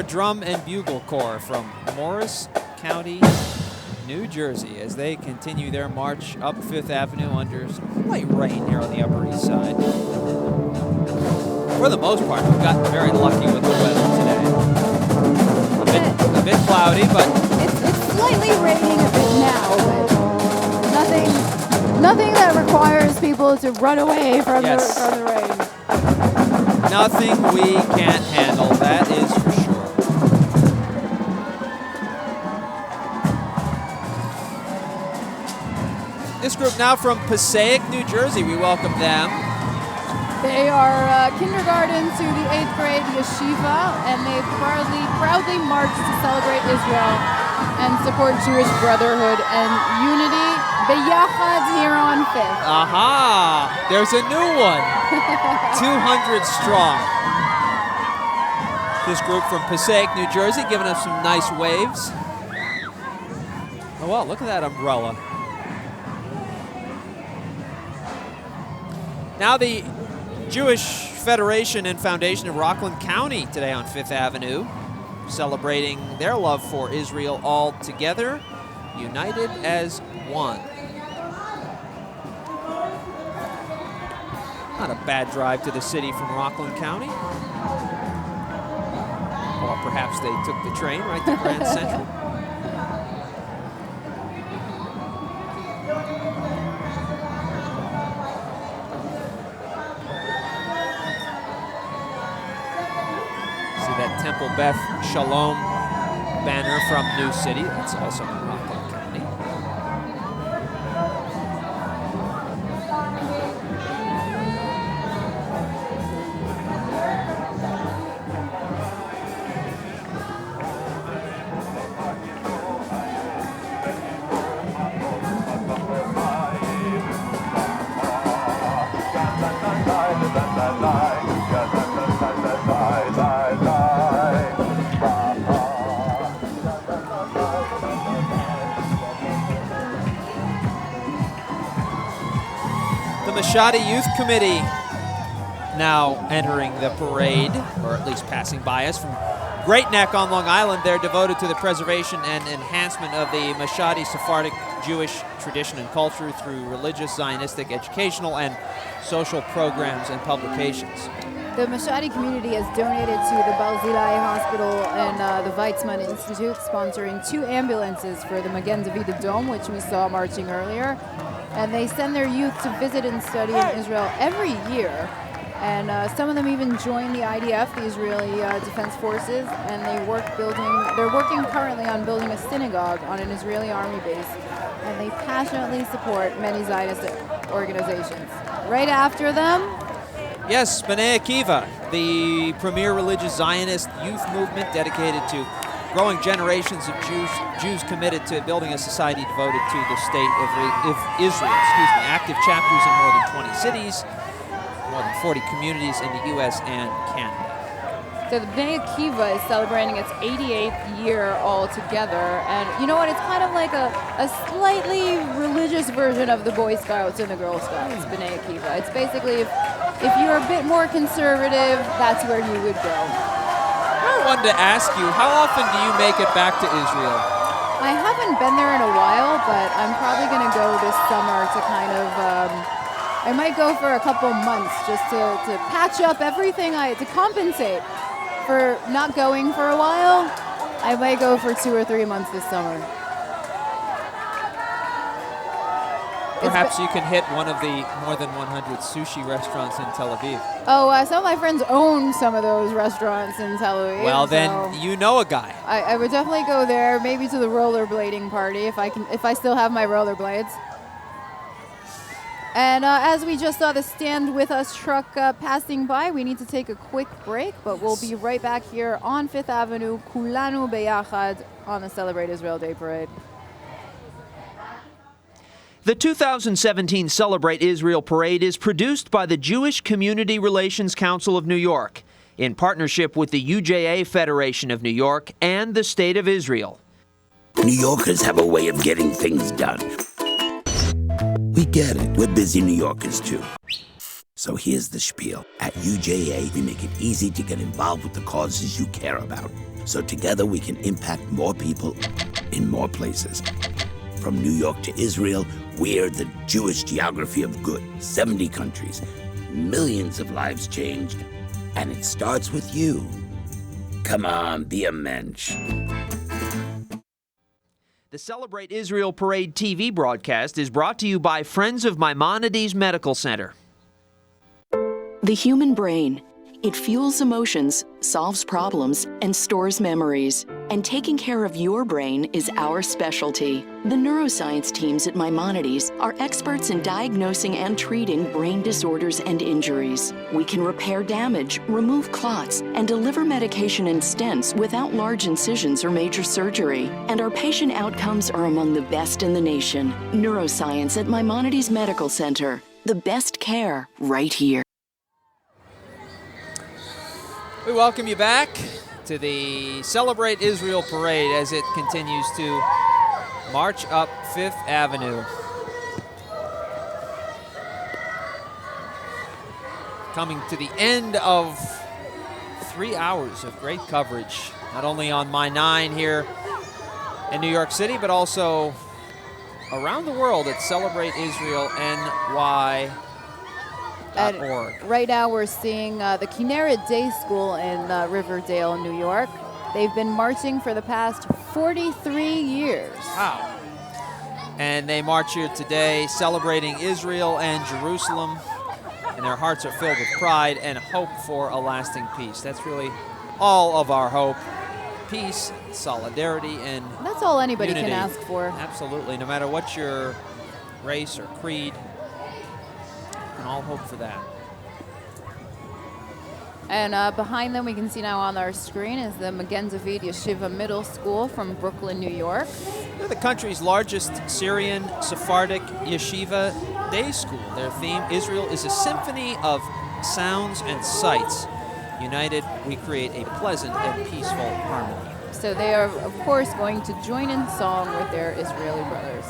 Drum and Bugle Corps from Morris County, New Jersey, as they continue their march up 5th Avenue under some light rain here on the Upper East Side. For the most part, we've gotten very lucky with the weather today. A bit cloudy, but It's slightly raining a bit now, but nothing that requires people to run away from the rain. nothing we can't handle, that is for sure. This group now from Passaic, New Jersey, we welcome them. They are kindergarten to the 8th grade yeshiva, and they proudly marched to celebrate Israel and support Jewish brotherhood and unity. Beyachad here on 5th. Aha! There's a new one. 200 strong. This group from Passaic, New Jersey, giving us some nice waves. Oh, wow, look at that umbrella. Now the Jewish Federation and Foundation of Rockland County today on 5th Avenue, celebrating their love for Israel all together, united as one. Not a bad drive to the city from Rockland County. Or perhaps they took the train right to Grand Central. That Temple Beth Shalom banner from New City. That's also in Rockland County. Maccabi Youth Committee now entering the parade, or at least passing by us from Great Neck on Long Island. They're devoted to the preservation and enhancement of the Maccabi Sephardic Jewish tradition and culture through religious, Zionistic, educational, and social programs and publications. The Maccabi community has donated to the Barzilai Hospital and the Weizmann Institute, sponsoring 2 ambulances for the Magen David Adom, which we saw marching earlier. And they send their youth to visit and study in Israel every year. And some of them even join the IDF, the Israeli Defense Forces, and they're working currently on building a synagogue on an Israeli army base. And they passionately support many Zionist organizations. Right after them, yes, B'nai Akiva, the premier religious Zionist youth movement dedicated to growing generations of Jews committed to building a society devoted to the state of Israel. Active chapters in more than 20 cities, more than 40 communities in the U.S. and Canada. So the B'nai Akiva is celebrating its 88th year altogether, and you know what? It's kind of like a slightly religious version of the Boy Scouts and the Girl Scouts. B'nai Akiva. It's basically if you're a bit more conservative, that's where you would go. I wanted to ask you, how often do you make it back to Israel? I haven't been there in a while, but I'm probably going to go this summer to kind of, I might go for a couple months just to patch up everything, to compensate for not going for a while. I might go for 2 or 3 months this summer. Perhaps you can hit one of the more than 100 sushi restaurants in Tel Aviv. Oh, some of my friends own some of those restaurants in Tel Aviv. Well, then you know a guy. I would definitely go there, maybe to the rollerblading party if I still have my rollerblades. And as we just saw the Stand With Us truck passing by, we need to take a quick break, but we'll be right back here on 5th Avenue, Kulanu Beyachad, on the Celebrate Israel Day Parade. The 2017 Celebrate Israel Parade is produced by the Jewish Community Relations Council of New York in partnership with the UJA Federation of New York and the State of Israel. New Yorkers have a way of getting things done. We get it. We're busy New Yorkers, too. So here's the spiel. At UJA, we make it easy to get involved with the causes you care about. so together we can impact more people in more places. From New York to Israel, we're the Jewish geography of good. 70 countries, millions of lives changed, and it starts with you. Come on, be a mensch. The Celebrate Israel Parade TV broadcast is brought to you by Friends of Maimonides Medical Center. The human brain. It fuels emotions, solves problems, and stores memories. And taking care of your brain is our specialty. The neuroscience teams at Maimonides are experts in diagnosing and treating brain disorders and injuries. We can repair damage, remove clots, and deliver medication and stents without large incisions or major surgery. And our patient outcomes are among the best in the nation. Neuroscience at Maimonides Medical Center. The best care right here. We welcome you back to the Celebrate Israel Parade as it continues to march up Fifth Avenue. Coming to the end of 3 hours of great coverage, not only on My 9 here in New York City, but also around the world at CelebrateIsrael.NY. Right now we're seeing the Culinary Day School in Riverdale, New York. They've been marching for the past 43 years. Wow. And they march here today celebrating Israel and Jerusalem, and their hearts are filled with pride and hope for a lasting peace. That's really all of our hope. Peace, solidarity, and that's all anybody unity. can ask for. Absolutely. No matter what your race or creed, all hope for that. And behind them, we can see now on our screen is the Magen David Yeshiva Middle School from Brooklyn, New York. They're the country's largest Syrian Sephardic yeshiva day school. Their theme, Israel is a symphony of sounds and sights. United, we create a pleasant and peaceful harmony. So they are, of course, going to join in song with their Israeli brothers.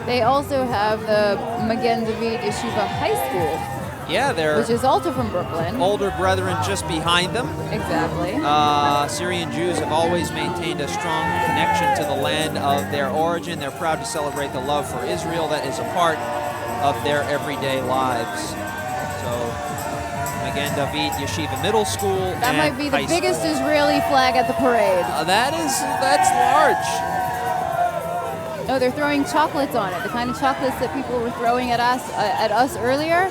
They also have the Magen David Yeshiva High School. Yeah, they're which is also from Brooklyn. Older brethren just behind them. Exactly. Syrian Jews have always maintained a strong connection to the land of their origin. They're proud to celebrate the love for Israel that is a part of their everyday lives. So, Magen David Yeshiva Middle School. That might be the biggest Israeli flag at the parade. That's large. Oh, they're throwing chocolates on it, the kind of chocolates that people were throwing at us earlier.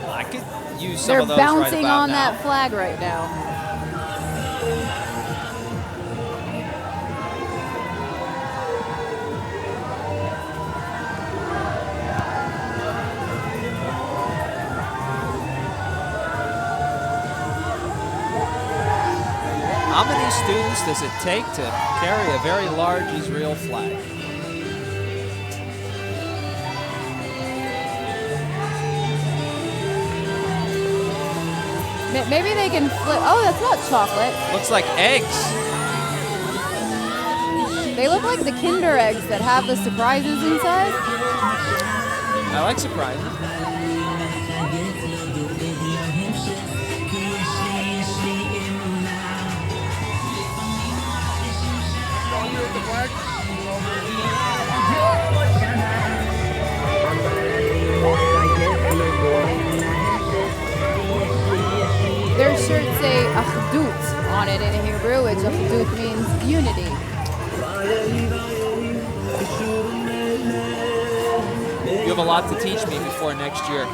I could use some of those They're right bouncing about on now. that flag right now. How many students does it take to carry a very large Israel flag? Maybe they can flip. Oh, that's not chocolate. Looks like eggs. They look like the Kinder eggs that have the surprises inside. I like surprises. Their shirts say Achdut on it in Hebrew, which Achdut means unity. You have a lot to teach me before next year.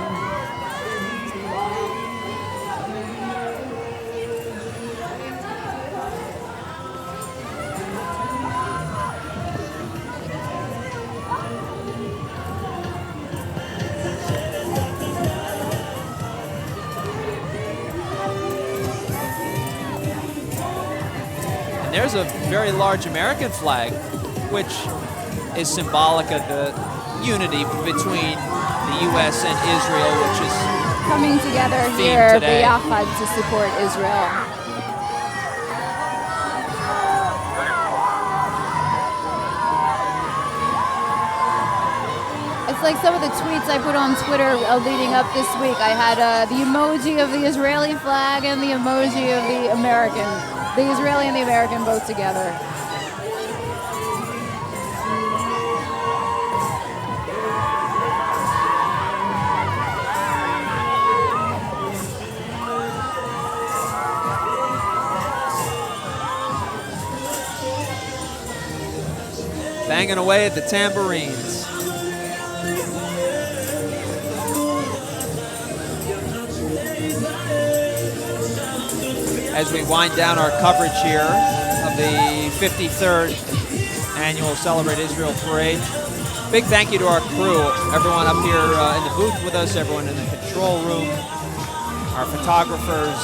There's a very large American flag, which is symbolic of the unity between the U.S. and Israel, which is coming together theme here today. biyachad to support Israel. like some of the tweets I put on Twitter leading up this week. I had the emoji of the Israeli flag and the emoji of the American. The Israeli and the American both together. Banging away at the tambourines. As we wind down our coverage here of the 53rd annual Celebrate Israel Parade. Big thank you to our crew, everyone up here in the booth with us, everyone in the control room, our photographers,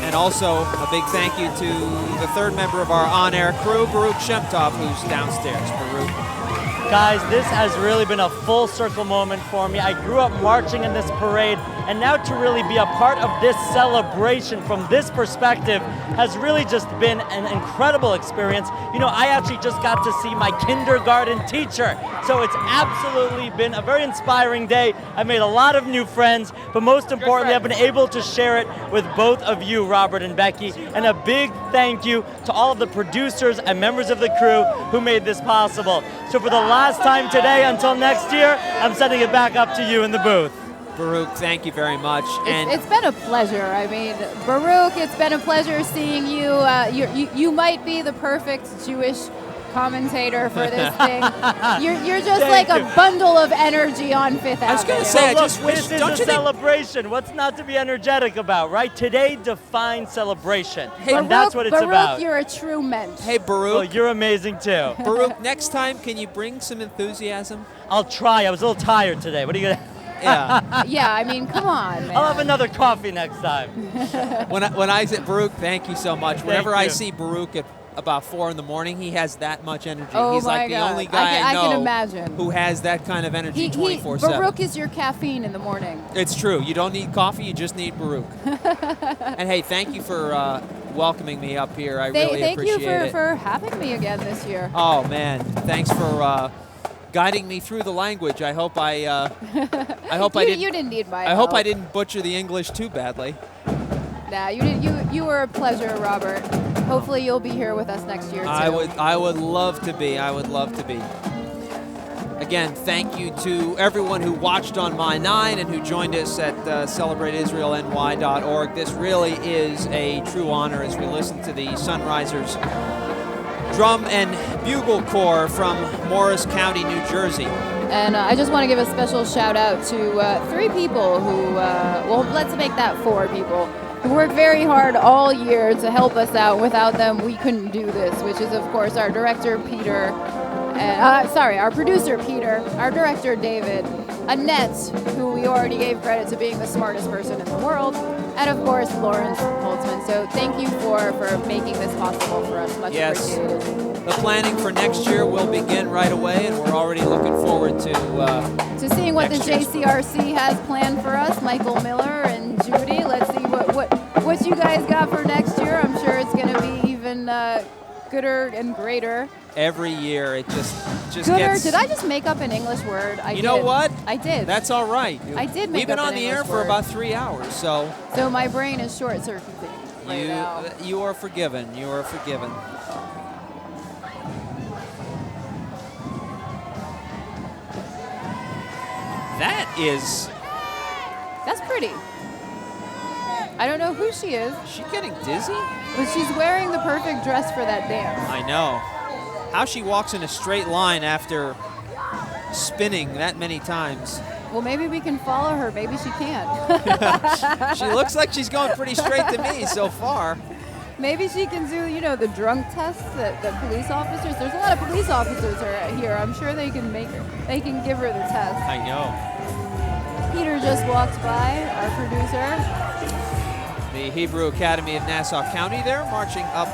and also a big thank you to the third member of our on-air crew, Baruch Shemtov, who's downstairs. Baruch. Guys, this has really been a full circle moment for me. I grew up marching in this parade, and now to really be a part of this celebration from this perspective has really just been an incredible experience. You know, I actually just got to see my kindergarten teacher, so it's absolutely been a very inspiring day. I've made a lot of new friends, but most importantly, I've been able to share it with both of you, Robert and Becky, and a big thank you to all of the producers and members of the crew who made this possible. So for the last time today, until next year, I'm sending it back up to you in the booth. Baruch, thank you very much. And It's been a pleasure. I mean, Baruch, it's been a pleasure seeing you. You might be the perfect Jewish commentator for this thing. You're just like a bundle of energy on Fifth Avenue. I was going to say, I just wish, this is don't a you think? celebration. What's not to be energetic about, right? Today defines celebration, Hey, and that's what it's Baruch, about. you're a true mensch. Hey, Baruch. Well, you're amazing too. Baruch, next time, can you bring some enthusiasm? I'll try. I was a little tired today. What are you gonna? Yeah. Yeah, I mean, come on, man. I'll have another coffee next time. When I said Baruch, thank you so much. Whenever I you. see Baruch at about 4 in the morning, he has that much energy. Oh He's my like the God. only guy I know can imagine. who has that kind of energy 24/7. Baruch is your caffeine in the morning. It's true. You don't need coffee, you just need Baruch. And hey, thank you for welcoming me up here. I really Thank appreciate you it. for having me again this year. Oh man, thanks for guiding me through the language. I hope I hope I didn't. You didn't need my I hope help. I didn't butcher the English too badly. Nah, you were a pleasure, Robert. Hopefully you'll be here with us next year too. I would love to be. I would love to be. Again, thank you to everyone who watched on My 9 and who joined us at celebrateisraelny.org. This really is a true honor as we listen to the Sunrisers Drum and Bugle Corps from Morris County, New Jersey. And I just want to give a special shout out to 3 people who, well, let's make that 4 people, who worked very hard all year to help us out. Without them, we couldn't do this, which is, of course, our director, Peter, our producer, Peter, our director, David, Annette, who we already gave credit to being the smartest person in the world, and, of course, Lawrence Holtzman. So thank you for making this possible for us. Much appreciated. The planning for next year will begin right away, and we're already looking forward to seeing what the next year's JCRC has planned for us. Michael Miller and Judy. Let's see what you guys got for next year. I'm sure it's going to be even gooder and greater. every year. It just Gooder, gets. did I just make up an English word? I You did. know what? I did. That's all right. I did make We've been up on an the air English for word. about 3 hours, so So my brain is short-circuiting right now. you are forgiven. You are forgiven. That is. That's pretty. I don't know who she is. Is she getting dizzy? But she's wearing the perfect dress for that dance. I know. How she walks in a straight line after spinning that many times. Well, maybe we can follow her. Maybe she can't. She looks like she's going pretty straight to me so far. Maybe she can do, you know, the drunk tests that the police officers. There's a lot of police officers here. I'm sure they can give her the test. I know. Peter just walked by, our producer. The Hebrew Academy of Nassau County there, marching up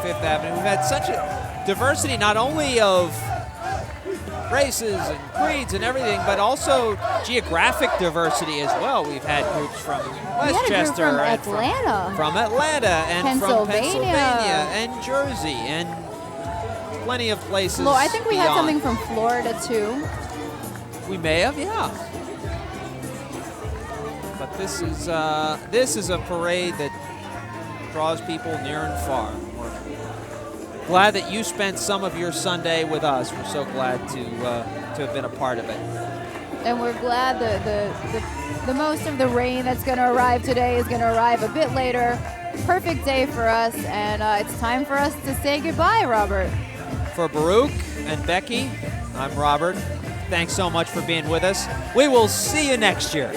Fifth Avenue. We've had such a diversity, not only of races and creeds and everything, but also geographic diversity as well. We've had groups from Westchester, from and Atlanta, from Atlanta, and from Pennsylvania, and Jersey, and plenty of places. I think we had beyond. something from Florida too. We may have, yeah. But this is a parade that draws people near and far. We're glad that you spent some of your Sunday with us. We're so glad to have been a part of it. And we're glad the most of the rain that's going to arrive today is going to arrive a bit later. Perfect day for us, and it's time for us to say goodbye, Robert. For Baruch and Becky, I'm Robert. Thanks so much for being with us. We will see you next year.